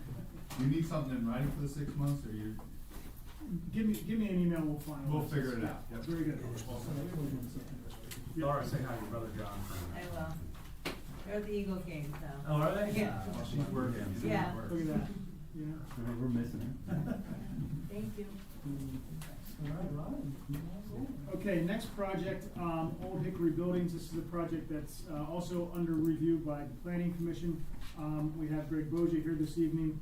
You need something in writing for the 6 months, or you? Give me an email, we'll find out. We'll figure it out. Yep. Very good. Laura, say hi to your brother John. I will. They're at the Eagles game, so. Oh, are they? Yeah. Well, she's working. Yeah. Look at that, yeah. We're missing her. Thank you. All right, Ryan. Okay, next project, Old Hickory Buildings. This is a project that's also under review by the Planning Commission. We have Greg Boja here this evening.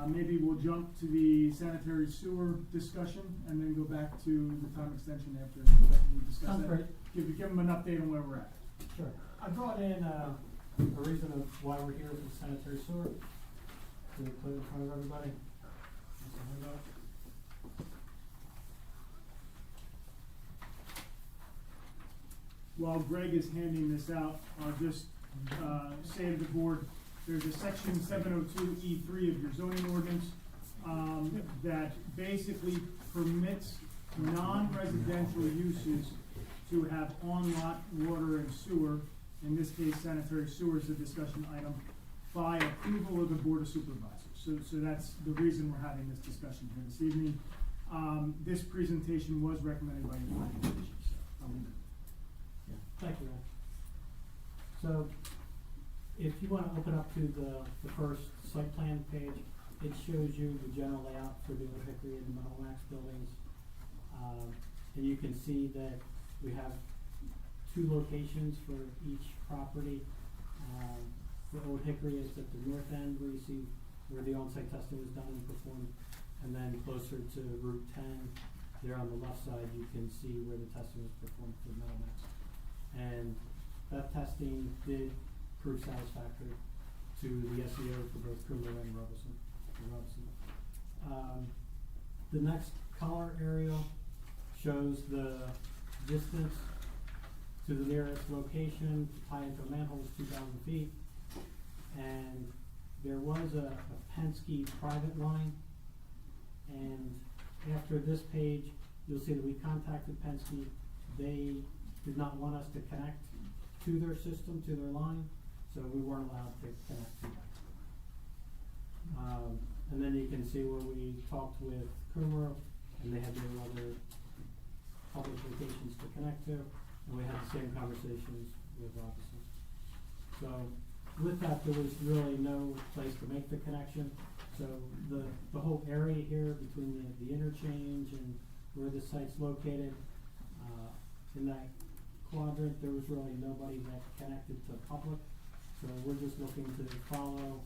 Maybe we'll jump to the sanitary sewer discussion and then go back to the time extension after we discuss Sounds that. great. Give them an update on where we're at. Sure. I brought in, a reason of why we're here for sanitary sewer, to put in front of everybody. While Greg is handing this out, I'll just say to the board, there's a section 702E3 of your zoning ordinance that basically permits non-residential uses to have on-lot water and sewer, in this case sanitary sewer is a discussion item, by approval of the Board of Supervisors. So that's the reason we're having this discussion here this evening. This presentation was recommended by your planning commission, so I'll leave it. Thank you, Ron. So, if you wanna open up to the first site plan page, it shows you the general layout for the Old Hickory and the Metal Max buildings. And you can see that we have 2 locations for each property. For Old Hickory, it's at the north end where you see where the on-site testing was done and performed. And then closer to Route 10, there on the left side, you can see where the testing was performed for Metal Max. And that testing did prove satisfactory to the SEO for both Cooler and Robeson. The next color aerial shows the distance to the nearest location to tie into a manhole is 2,000 feet. And there was a Penske private line. And after this page, you'll see that we contacted Penske. They did not want us to connect to their system, to their line, so we weren't allowed to connect to that. And then you can see where we talked with Coomer, and they had their other public locations to connect to, and we had the same conversations with Robeson. So with that, there was really no place to make the connection. So the whole area here between the interchange and where the site's located, in that quadrant, there was really nobody that connected to the public. So we're just looking to follow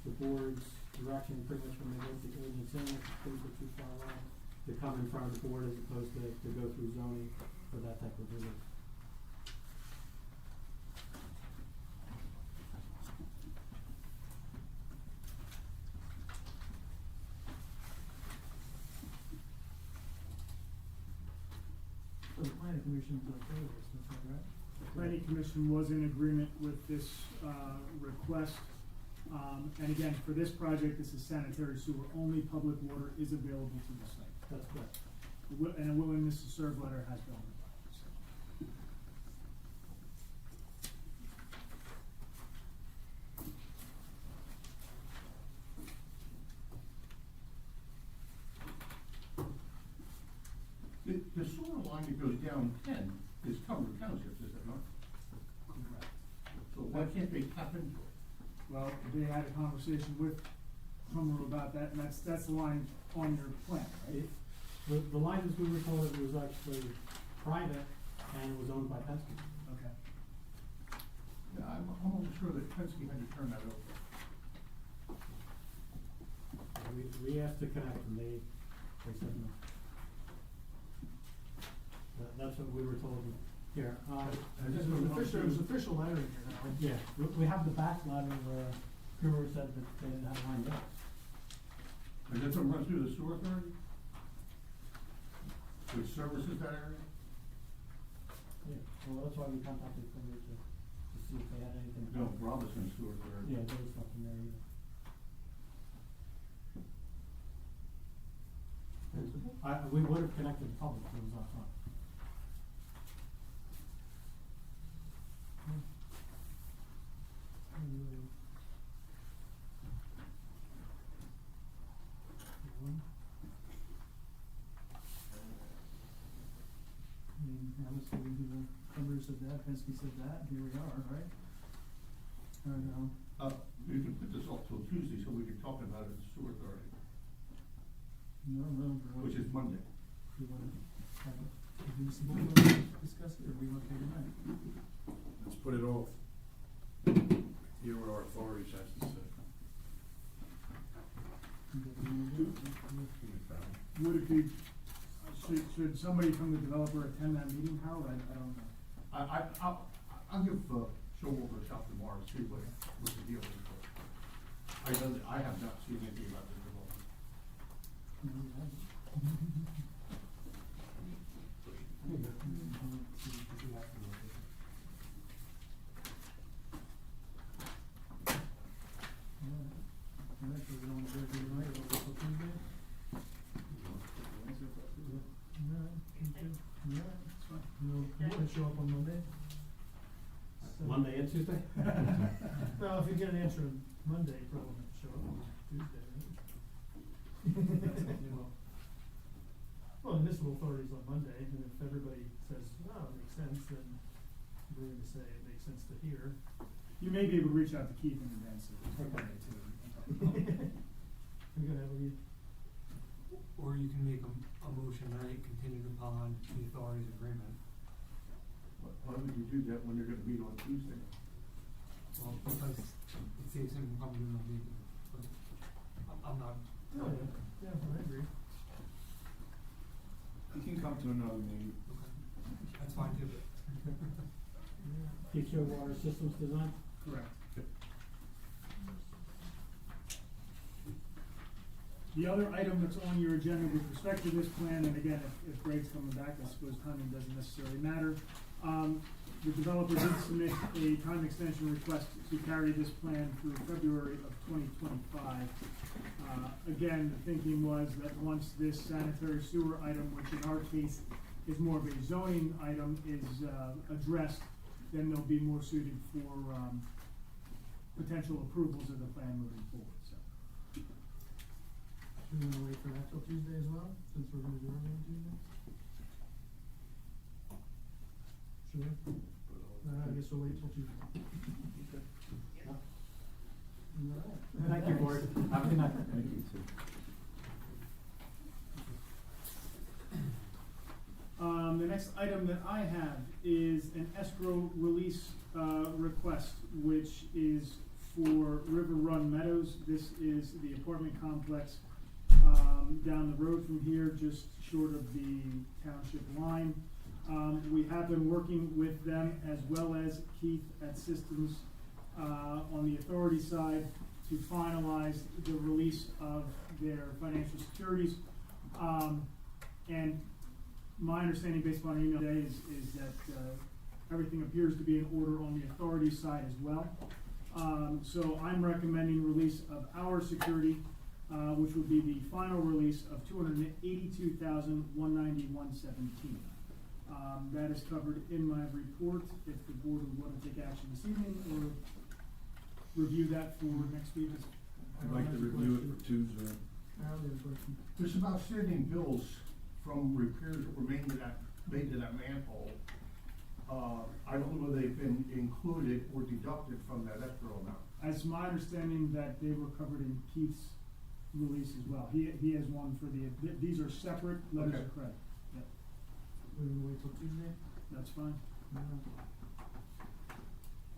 the board's direction pretty much when they wrote the ordinance in, if things were too far away, to come in front of the board as opposed to go through zoning for that type of relief. the planning commission's okay with this, is that right? The planning commission was in agreement with this, request. And again, for this project, this is sanitary sewer, only public water is available to the site. That's correct. And a willingness to serve letter has been provided, so. The sewer line that goes down 10 is covered townships, is it not? Correct. So why can't they tap into it? Well, they had a conversation with Hummer about that, and that's the line on your plan, right? The line that we were told it was actually private and it was owned by Penske. Okay. Yeah, I'm almost sure that Penske had to turn that over. We asked to connect and they said no. That's what we were told here. There's an official letter in here now. Yeah, we have the back letter where Brewer said that they didn't have line yet. Does that run through the sewer authority? Which services that area? Yeah, well, that's why we contacted Brewer to see if they had anything. No, Robeson sewer authority. Yeah, there was nothing there either. We would have connected the public, it was our fault. Obviously, the Hummer said that, Penske said that, here we are, right? You can put this off till Tuesday so we can talk about it at the sewer authority, No, which is Monday. You wanna have it, discuss it, or we want to take it tonight? Let's put it off. Hear what our authorities has to say. Would it be, should somebody from the developer attend that meeting, Harold? I don't know. I'll give Showalter a shot tomorrow, see what the deal is. I have not seen anything about this development. Show up on Monday? Monday and Tuesday? Well, if you get an answer on Monday, you probably have to show up on Tuesday, right? Well, the municipal authority's on Monday, and if everybody says, oh, it makes sense, then we're going to say it makes sense to hear. You may be able to reach out to Keith in advance of it. We're gonna have a meeting. Or you can make a motion, right, contingent upon the authority's agreement. Why would you do that when you're gonna meet on Tuesday? Well, because it saves him from coming to the meeting, but I'm not. Oh, yeah, I agree. You can come to another meeting. Okay, that's fine too. Future water systems design? Correct. The other item that's on your agenda with respect to this plan, and again, if Greg's coming back, I suppose timing doesn't necessarily matter. The developer did submit a time extension request to carry this plan through February of 2025. Again, the thinking was that once this sanitary sewer item, which in our case is more of a zoning item, is addressed, then they'll be more suited for potential approvals of the plan moving forward, so. Do we wanna wait for that till Tuesday as well, since we're gonna do our meeting Tuesday? Sure. I guess we'll wait till Tuesday. Okay. Alright. Thank you, board. Have a good night. Thank you, too. The next item that I have is an escrow release request, which is for River Run Meadows. This is the apartment complex down the road from here, just short of the township line. We have been working with them as well as Keith at Systems on the authority side to finalize the release of their financial securities. And my understanding based upon email today is that, everything appears to be in order on the authority side as well. So I'm recommending release of our security, which would be the final release of $282,191.17. That is covered in my report, if the board would want to take action this evening, or review that for next week. I'd like to review it for Tuesday. I have a question. There's about outstanding bills from repairs that were made to that manhole. I don't know whether they've been included or deducted from that escrow amount. It's my understanding that they were covered in Keith's release as well. He has one for these are separate letters Okay. of credit. Yep, We will wait till Tuesday? that's fine.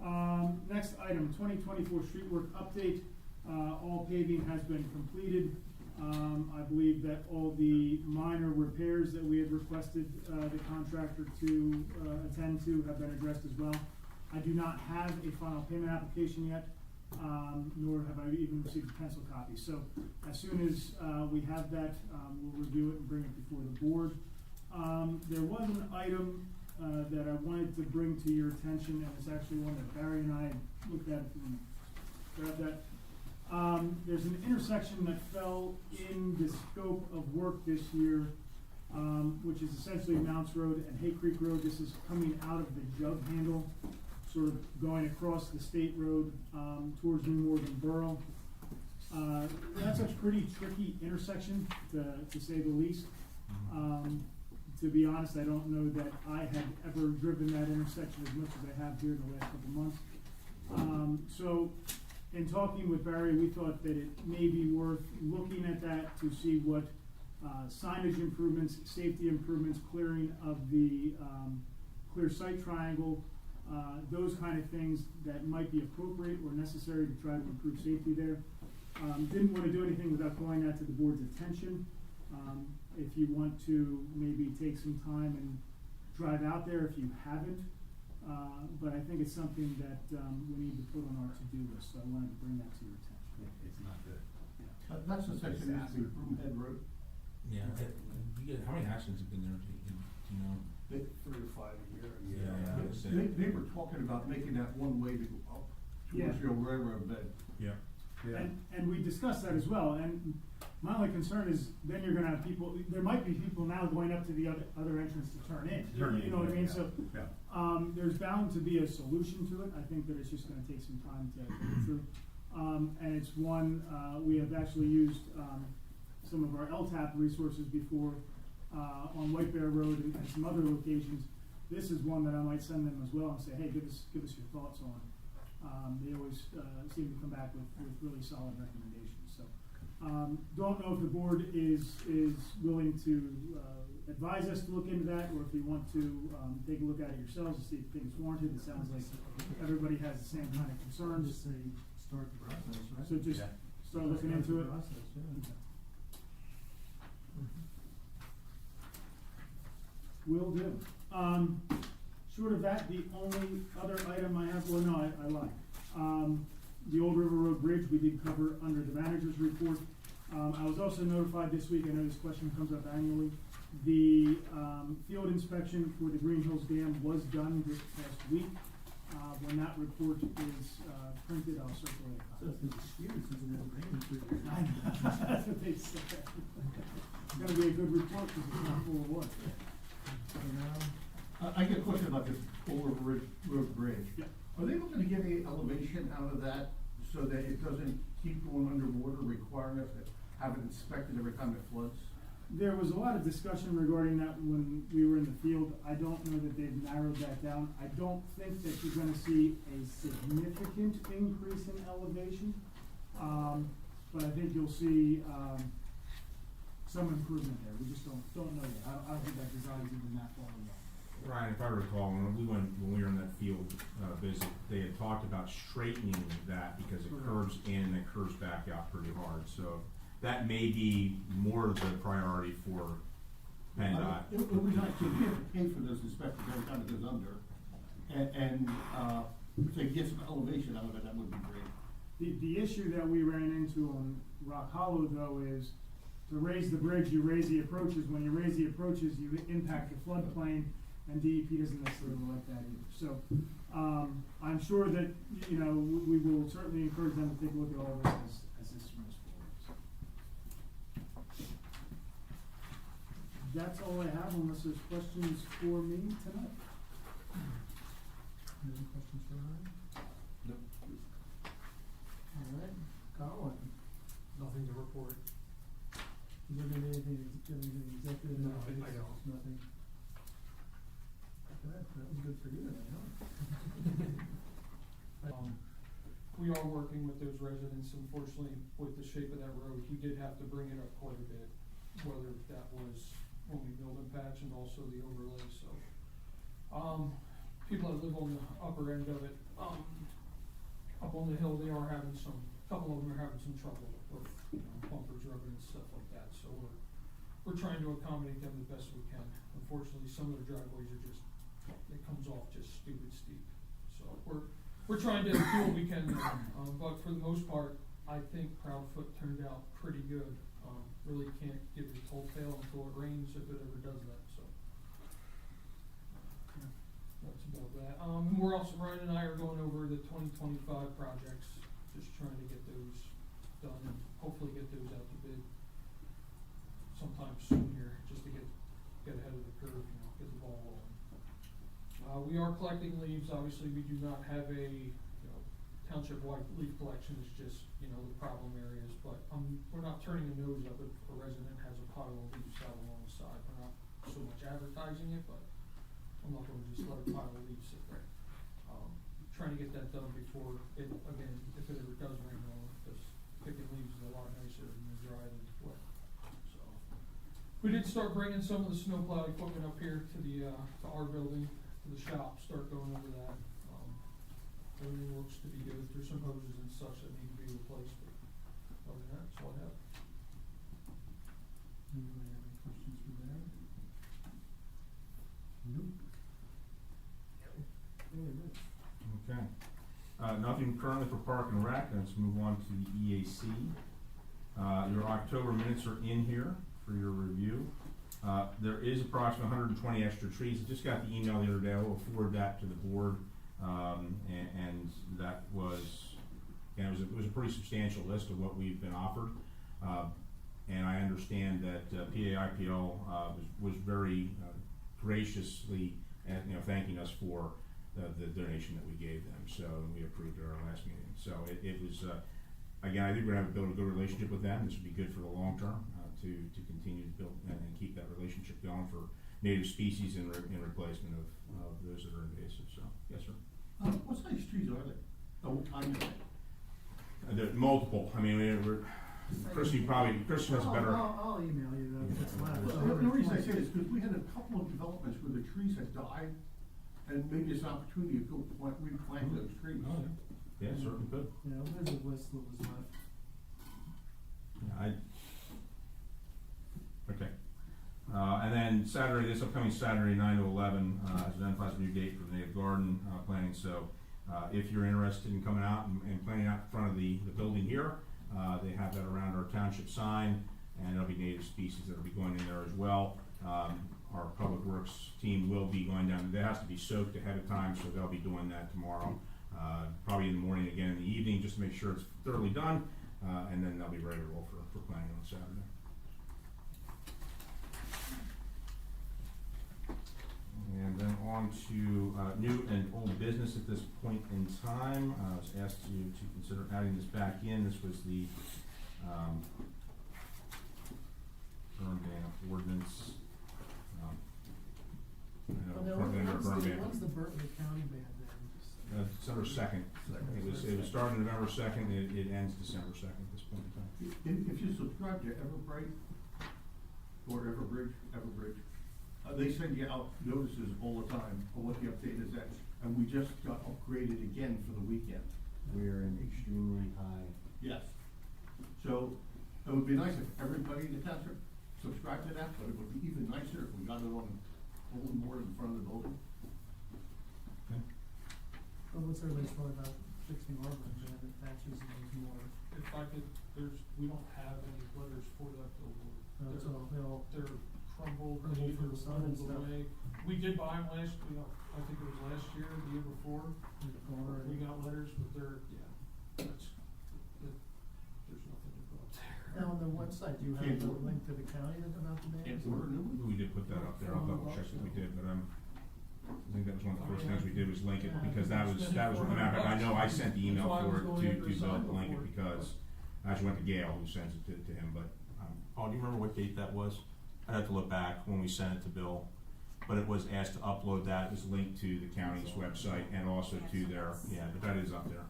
No. Next item, 2024 street work update. All paving has been completed. I believe that all the minor repairs that we had requested, the contractor to, attend to have been addressed as well. I do not have a final payment application yet, nor have I even received a pencil copy. So as soon as, we have that, we'll review it and bring it before the board. There was an item, that I wanted to bring to your attention, and it's actually one that Barry and I looked at, grab that. There's an intersection that fell in the scope of work this year, which is essentially Mounts Road and Hay Creek Road. This is coming out of the jug handle, sort of going across the state road, towards New Morgan Borough. That's a pretty tricky intersection, to say the least. To be honest, I don't know that I had ever driven that intersection as much as I have here in the last couple months. So, in talking with Barry, we thought that it may be worth looking at that to see what signage improvements, safety improvements, clearing of the clear sight triangle, those kind of things that might be appropriate or necessary to try to improve safety there. Didn't want to do anything without calling that to the board's attention. If you want to maybe take some time and drive out there if you haven't. But I think it's something that, we need to put on our to-do list, so I wanted to bring that to your attention. It's not good. That's the section that used to be Broomhead Road. Yeah, how many accidents have been there, do you know? 3 to 5 a year. Yeah, I would say. They were talking about making that one way to go up towards your railroad bed. Yeah. And we discussed that as well, and my only concern is then you're gonna have people, there might be people now going up to the other entrance to turn in. You know what I mean? So, there's bound to be a solution to it. I think that it's just gonna take some time to get through. And it's one, we have actually used, some of our LTAP resources before, on White Bear Road and some other locations. This is one that I might send them as well and say, hey, give us your thoughts on. They always, seem to come back with really solid recommendations, so. Don't know if the board is willing to, advise us to look into that, or if you want to, take a look at it yourselves and see if you think it's warranted. It sounds like everybody has the same kind of concerns. Just say, start the process, right? So just start looking into it. Process, yeah. Will do. Short of that, the only other item I have, well, no, I lied. The Old River Road Bridge, we did cover under the manager's report. I was also notified this week, I know this question comes up annually, the, field inspection for the Green Hills Dam was done this past week. When that report is, printed, I'll circulate. So it's been years since it had rained for years. I know, that's what they said. It's gonna be a good report, because it's not full of water. I get a question about this Old River Road Bridge. Yeah. Are they looking to get any elevation out of that so that it doesn't keep going underwater, requiring us to have it inspected every time it floods? There was a lot of discussion regarding that when we were in the field. I don't know that they've narrowed that down. I don't think that you're gonna see a significant increase in elevation. But I think you'll see, some improvement there. We just don't know yet. I don't think that design's even that far along. Ryan, if I recall, when we were in that field, visit, they had talked about straightening that because it curves in and it curves back out pretty hard, so that may be more of the priority for PennDOT. It would be nice if we have to pay for those inspections every time it goes under, and if they get some elevation out of it, that would be great. The issue that we ran into on Rock Hollow though is, to raise the bridge, you raise the approaches. When you raise the approaches, you impact the floodplain, and DEP doesn't necessarily like that either. So, I'm sure that, you know, we will certainly encourage them to take a look at all this as this moves forward. That's all I have, unless there's questions for me tonight. Any questions for Ryan? Nope. All right, Colin, Nothing to report. is there gonna be anything executive? No, I don't. Nothing. Okay, that was good for you tonight, huh? We are working with those residents, unfortunately, with the shape of that road, we did have to bring it up quite a bit, whether that was when we built and patch and also the overlay, so. People that live on the upper end of it, up on the hill, they are having a couple of them are having some trouble with, you know, bumpers rubbing and stuff like that, so we're trying to accommodate them the best we can. Unfortunately, some of the driveways are just, it comes off just stupid steep, so we're trying to do what we can there, but for the most part, I think Proudfoot turned out pretty good. Really can't give it a full tale until it rains, if it ever does that, so. That's about that. We're also, Ryan and I are going over the 2025 projects, just trying to get those done and hopefully get those out to bid sometime soon here, just to get ahead of the curve, you know, get the ball rolling. We are collecting leaves. Obviously, we do not have a, you know, township-wide leaf collection. It's just, you know, the problem areas, but, we're not turning a nose up if a resident has a pile of leaves out alongside. We're not so much advertising it, but I'm not gonna just let a pile of leaves sit there. Trying to get that done before it, again, if it ever does rain on it, because picking leaves is a lot nicer than dry than wet, so. We did start bringing some of the snowplow equipment up here to the, to our building, to the shop, start going over that. Everything looks to be good. There's some hoses and such that need to be replaced, but other than that, that's all I have. Anybody have any questions for Darren? Nope. Okay, Rich. Okay. Nothing currently for Park and Rec, let's move on to the EAC. Your October minutes are in here for your review. There is approximately 120 extra trees. I just got the email the other day. I will forward that to the board. And that was, again, it was a pretty substantial list of what we've been offered. And I understand that PAIPL was very graciously, thanking us for the donation that we gave them. So we approved at our last meeting. So it was, again, I think we're gonna build a good relationship with them. This would be good for the long term to continue to build and keep that relationship going for native species in replacement of those that are invasive. So yes, sir. What size trees are they? Oh, what kind are they? There are multiple. I mean, Chris has a better. I'll email you Yeah. The reason I say this is because we had a couple of developments where the trees had died, and maybe it's an opportunity to go replant those trees. Oh, yeah, certainly could. Yeah, there's a list that was left. Yeah, okay. And then Saturday, this upcoming Saturday, 9 to 11, identifies a new date for the native garden planting. So if you're interested in coming out and planting out in front of the building here, they have that around our township sign, and there'll be native species that'll be going in there as well. Our public works team will be going down. That has to be soaked ahead of time, so they'll be doing that tomorrow, probably in the morning, again in the evening, just to make sure it's thoroughly done, and then they'll be ready to roll for planting on Saturday. And then on to new and old business at this point in time. I was asked to consider adding this back in. This was the burn ban ordinance. When's the county ban then? December 2nd. It was started November 2nd. It ends December 2nd at this point in time. If you subscribe to Everbright or Everbridge, they send you out notices all the time of what the update is at, and we just got upgraded again for the weekend. We're in extremely high. Yes. So it would be nice if everybody in the township subscribed to that, but it would be even nicer if we got it on a little more in front of the building. Okay. Well, what's everybody's thought about fixing our bridge, and it patches and there's more. If I could, we don't have any letters for that billboard. So They're crumbled, Crumbled from the sun and crumbled stuff. away. We did buy them I think it was last year, the year before. We got letters, but there's nothing to go up there. Now, on the website, do you have the link to the county about the ban? We did put that up there, I'll double check if we did, but I think that was one of the first things we did was link it, because that was, I know I sent the email for it to Bill to link it, because I actually went to Gail, who sends it to him, but, Paul, do you remember what date that was? I'd have to look back when we sent it to Bill, but it was asked to upload that, it was linked to the county's website and also to their, but that is up there.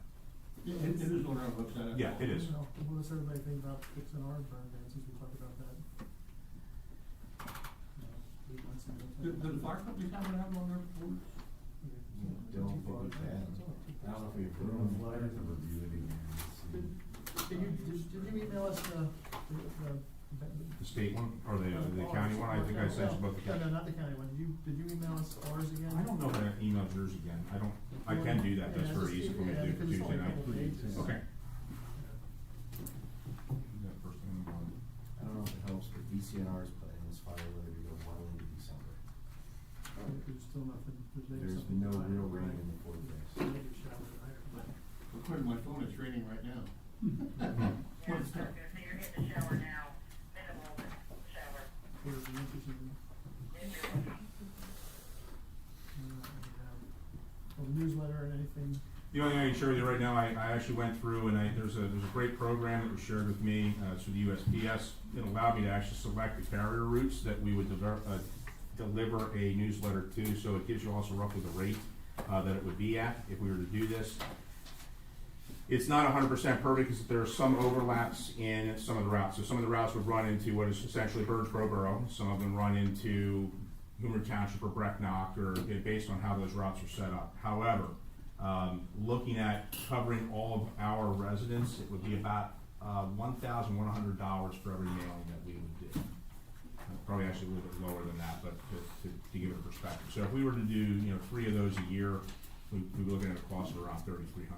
Yeah, it is on our website. Yeah, it is. What does everybody think about fixing our burn ban, since we talked about that? 8 months ago. Do the fire companies have it out on their boards? Don't think we can. I don't know if we approve them. Well, I have to review it again and see. Did you email us the The state one, or the county one, I think I sent you both. No, not the county one, did you email us ours again? I don't know if I emailed yours again, I can do that, that's very easy for me to do because it's Tuesday only a night. couple pages. Okay. Do that first thing in the morning. I don't know if it helps, but DCNR's planning this fire weather to go well into December. There's still nothing, There's no real rain in the forecast. According to my phone, it's raining right now. Yeah, I was gonna say, you're in the shower now, minimal shower. Newsletter and anything? The only thing I can share with you right now, I actually went through and there's a great program that was shared with me, through the USPS. It allowed me to actually select the carrier routes that we would deliver a newsletter to, so it gives you also roughly the rate, that it would be at if we were to do this. It's not 100% perfect because there are some overlaps in some of the routes. So some of the routes would run into what is essentially Birdsboro Borough. Some of them run into Humor Township or Brecknock, or based on how those routes are set up. However, looking at covering all of our residents, it would be about $1,100 for every mailing that we would do. Probably actually a little bit lower than that, but to give it a perspective. So if we were to do 3 of those a year, we'd be looking at a cost of around $3,300.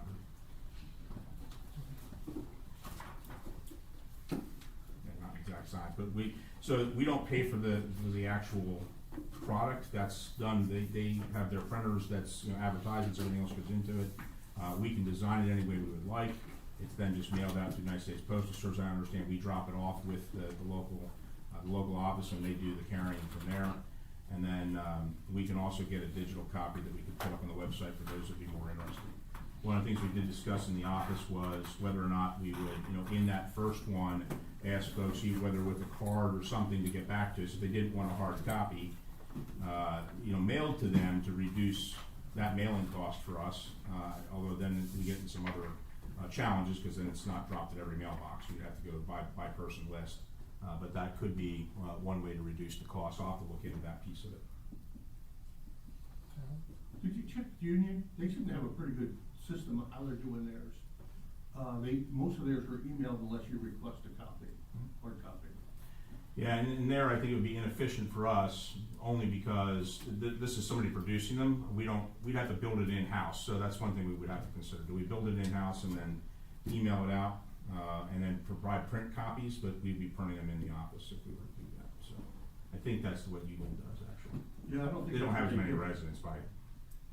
Not exact size, but we don't pay for the actual product. That's done. They have their printers. That's advertisements. Everything else goes into it. We can design it any way we would like. It's then just mailed out to the United States Postal Service. I understand we drop it off with the local office, and they do the carrying from there. And then we can also get a digital copy that we could put up on the website for those that would be more interested. One of the things we did discuss in the office was whether or not we would, in that first one, ask folks whether with a card or something to get back to us if they didn't want a hard copy, mailed to them to reduce that mailing cost for us. Although then we get into some other challenges because then it's not dropped at every mailbox. We'd have to go by person list. But that could be one way to reduce the cost. I'll have to look into that piece of it. Did you check Union? They seem to have a pretty good system of how they're doing theirs. Most of theirs are emailed unless you request a copy, hard copy. Yeah, and there I think it would be inefficient for us only because this is somebody producing them. We'd have to build it in-house, so that's one thing we would have to consider. Do we build it in-house and then email it out and then provide print copies, but we'd be printing them in the office if we were to do that. So I think that's what Union does actually. Yeah, I don't think they don't have as many residents by.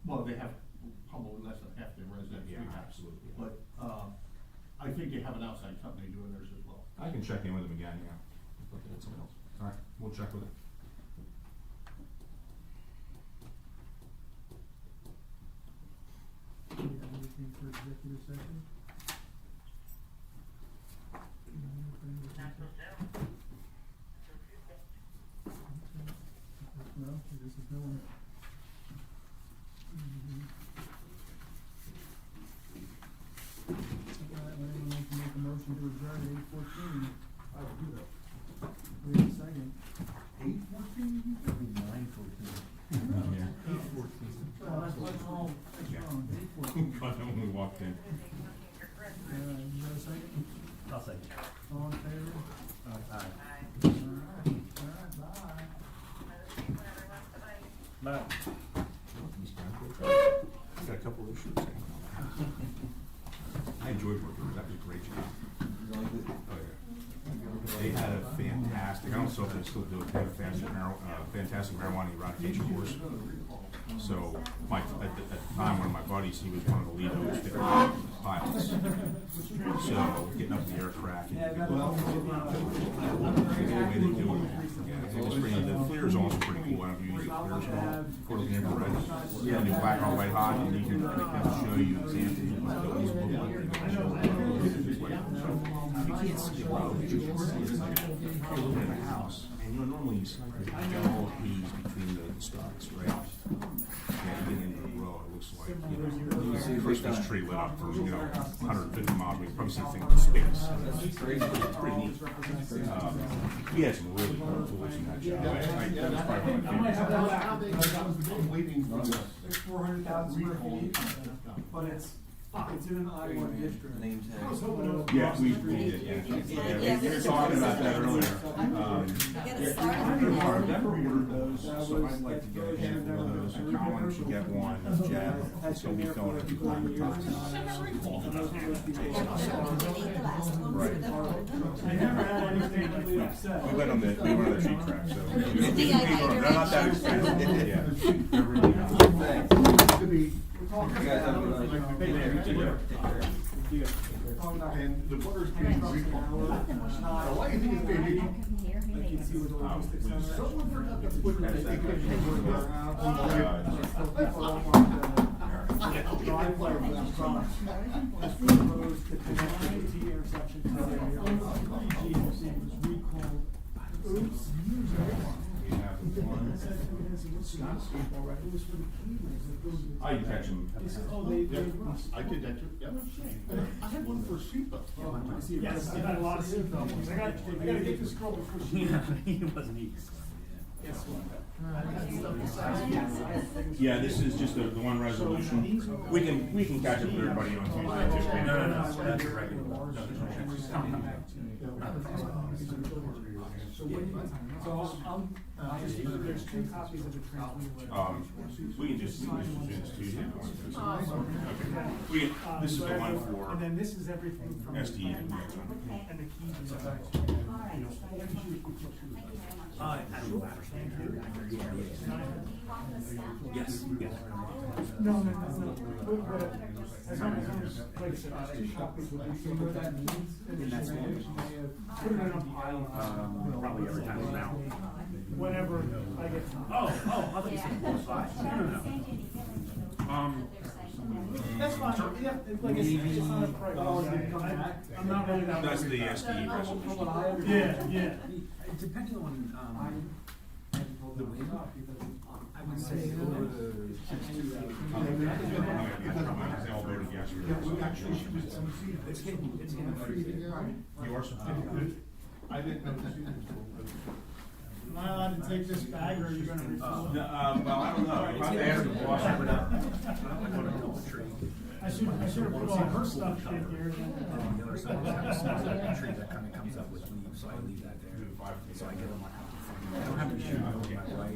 Well, they have probably less than half their residents. Yeah, absolutely. Yeah. But I think they have an outside company doing theirs as well. I can check in with them again, yeah. Look at something else. All right, we'll check with it. Do you have anything for executive session? No, this is no one. Alright, would anyone like to make a motion to adjourn at 8:14? I will do that. We have a second. 8:14? 9:14. Yeah. 8:14. Oh, that's wrong. That's Yeah. wrong. 8:14. Caught them when we walked in. You have a second? I'll second. All in favor? Aye. Alright, bye. Bye. Got a couple issues. I enjoyed working with them. That was a great job. Oh, yeah. They had a fantastic, I don't know if they still do it, they had a fantastic marijuana eradication course. So, at the time, one of my buddies, he was one of the lead pilots. So, getting up in the aircraft, and the way they do it, yeah, it was pretty, the FLIR is also pretty cool. I don't know if you use the FLIR as well, quarterly infrared. Yeah, you do black on white hot, and you can show you examples of what those look like. You can't see it well, but you can see it's like, you're looking at a house, and normally you see the yellow haze between the studs, right? And getting into the row, it looks like, you see a Christmas tree lit up for, 150 miles, we probably see things in space. That's crazy. It's pretty neat. We had some really cool tools in that job. That was probably one of my favorites. I'm waiting for this. It's 400,000 square feet, but it's in an I-1 district. Name I was tag. hoping it was. Yeah, we did, yeah. We were talking about that earlier. I've never ordered those, so I'd like to get a handful of those. Colin should get one, Jeff, so we fill it every time we talk. Right. I never had anything like upset. We went on the tree track, so. They're not that expensive, yeah. They're really not. To be, You guys have a good night. and the water's being recalled. Why do you think it's being recalled? Like you see with the logistic center. Someone forgot to put the Driveway from this proposed to connect the T intersection to the was recalled. Oops. We have one. Oh, you catch them. I did that too, yeah. I had one for seatbelt. Yes, I got a lot of seatbelts. I gotta get this girl before she. He wasn't eating. Yeah, this is just the one resolution. We can catch up with everybody on Tuesday too. No, that's a regular. No, there's no chance. There's two copies of the transmittal. We can just do this Tuesday. Okay. This is the one for And then this is everything from. SDE. And the keys. Yes, yes. No. As long as, like I said, two copies would be. You know what that means? And that's Put it on probably every time I'm out. Whenever I get time. I thought you said 4 5. That's fine, yeah, like it's not a priority. I'm not really that. That's the SDE resolution. Yeah. Depending on, the wind, I would say over the. They all voted yes. It's getting freezing. You are supposed. I didn't know this either. Am I allowed to take this bag or are you gonna refill it? Well, I don't know. If I ask the boss, I should have put all her stuff in here. And the other side is a tree that kind of comes up with leaves, so I leave that there. So I get them out. I don't have to shoot over my right.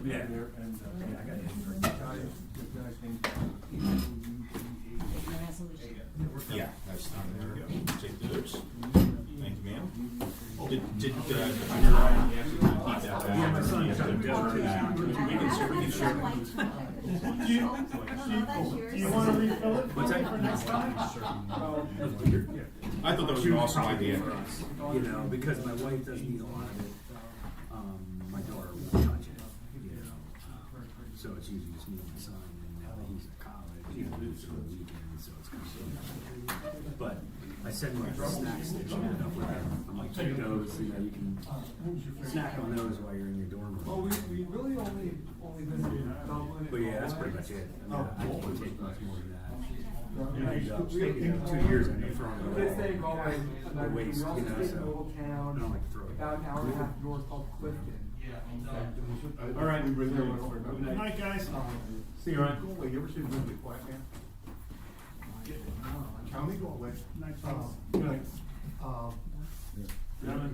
Yeah. I got it. Yeah, that's not there. We go. Take those. Thank you, ma'am. Did keep that back? Yeah, my son Yeah, got it. we can share. Do you wanna refill it? What's that? For next time? I thought that was an awesome idea. You know, because my wife doesn't eat a lot of it. My daughter won't touch it, you know. So it's usually just me and my son, and now that he's in college, you know, it's on the weekend, so it's kind of. But I send my snack station up with them. I'm like, take those, you know, you can snack on those while you're in your dorm room. Well, we really only been in Dublin. But yeah, that's pretty much it. I mean, I can't take much more than that. We And 2 years I've been throwing it did say away. go away. The waste, We also you know, stayed in a so little I town, don't like to throw it. about an hour and a half north called Clifton. All right. Good night, guys. See you, Ryan. Go away, you ever see Really Quiet Man? Tell me go away. Night, fellas. Good night. Gentlemen.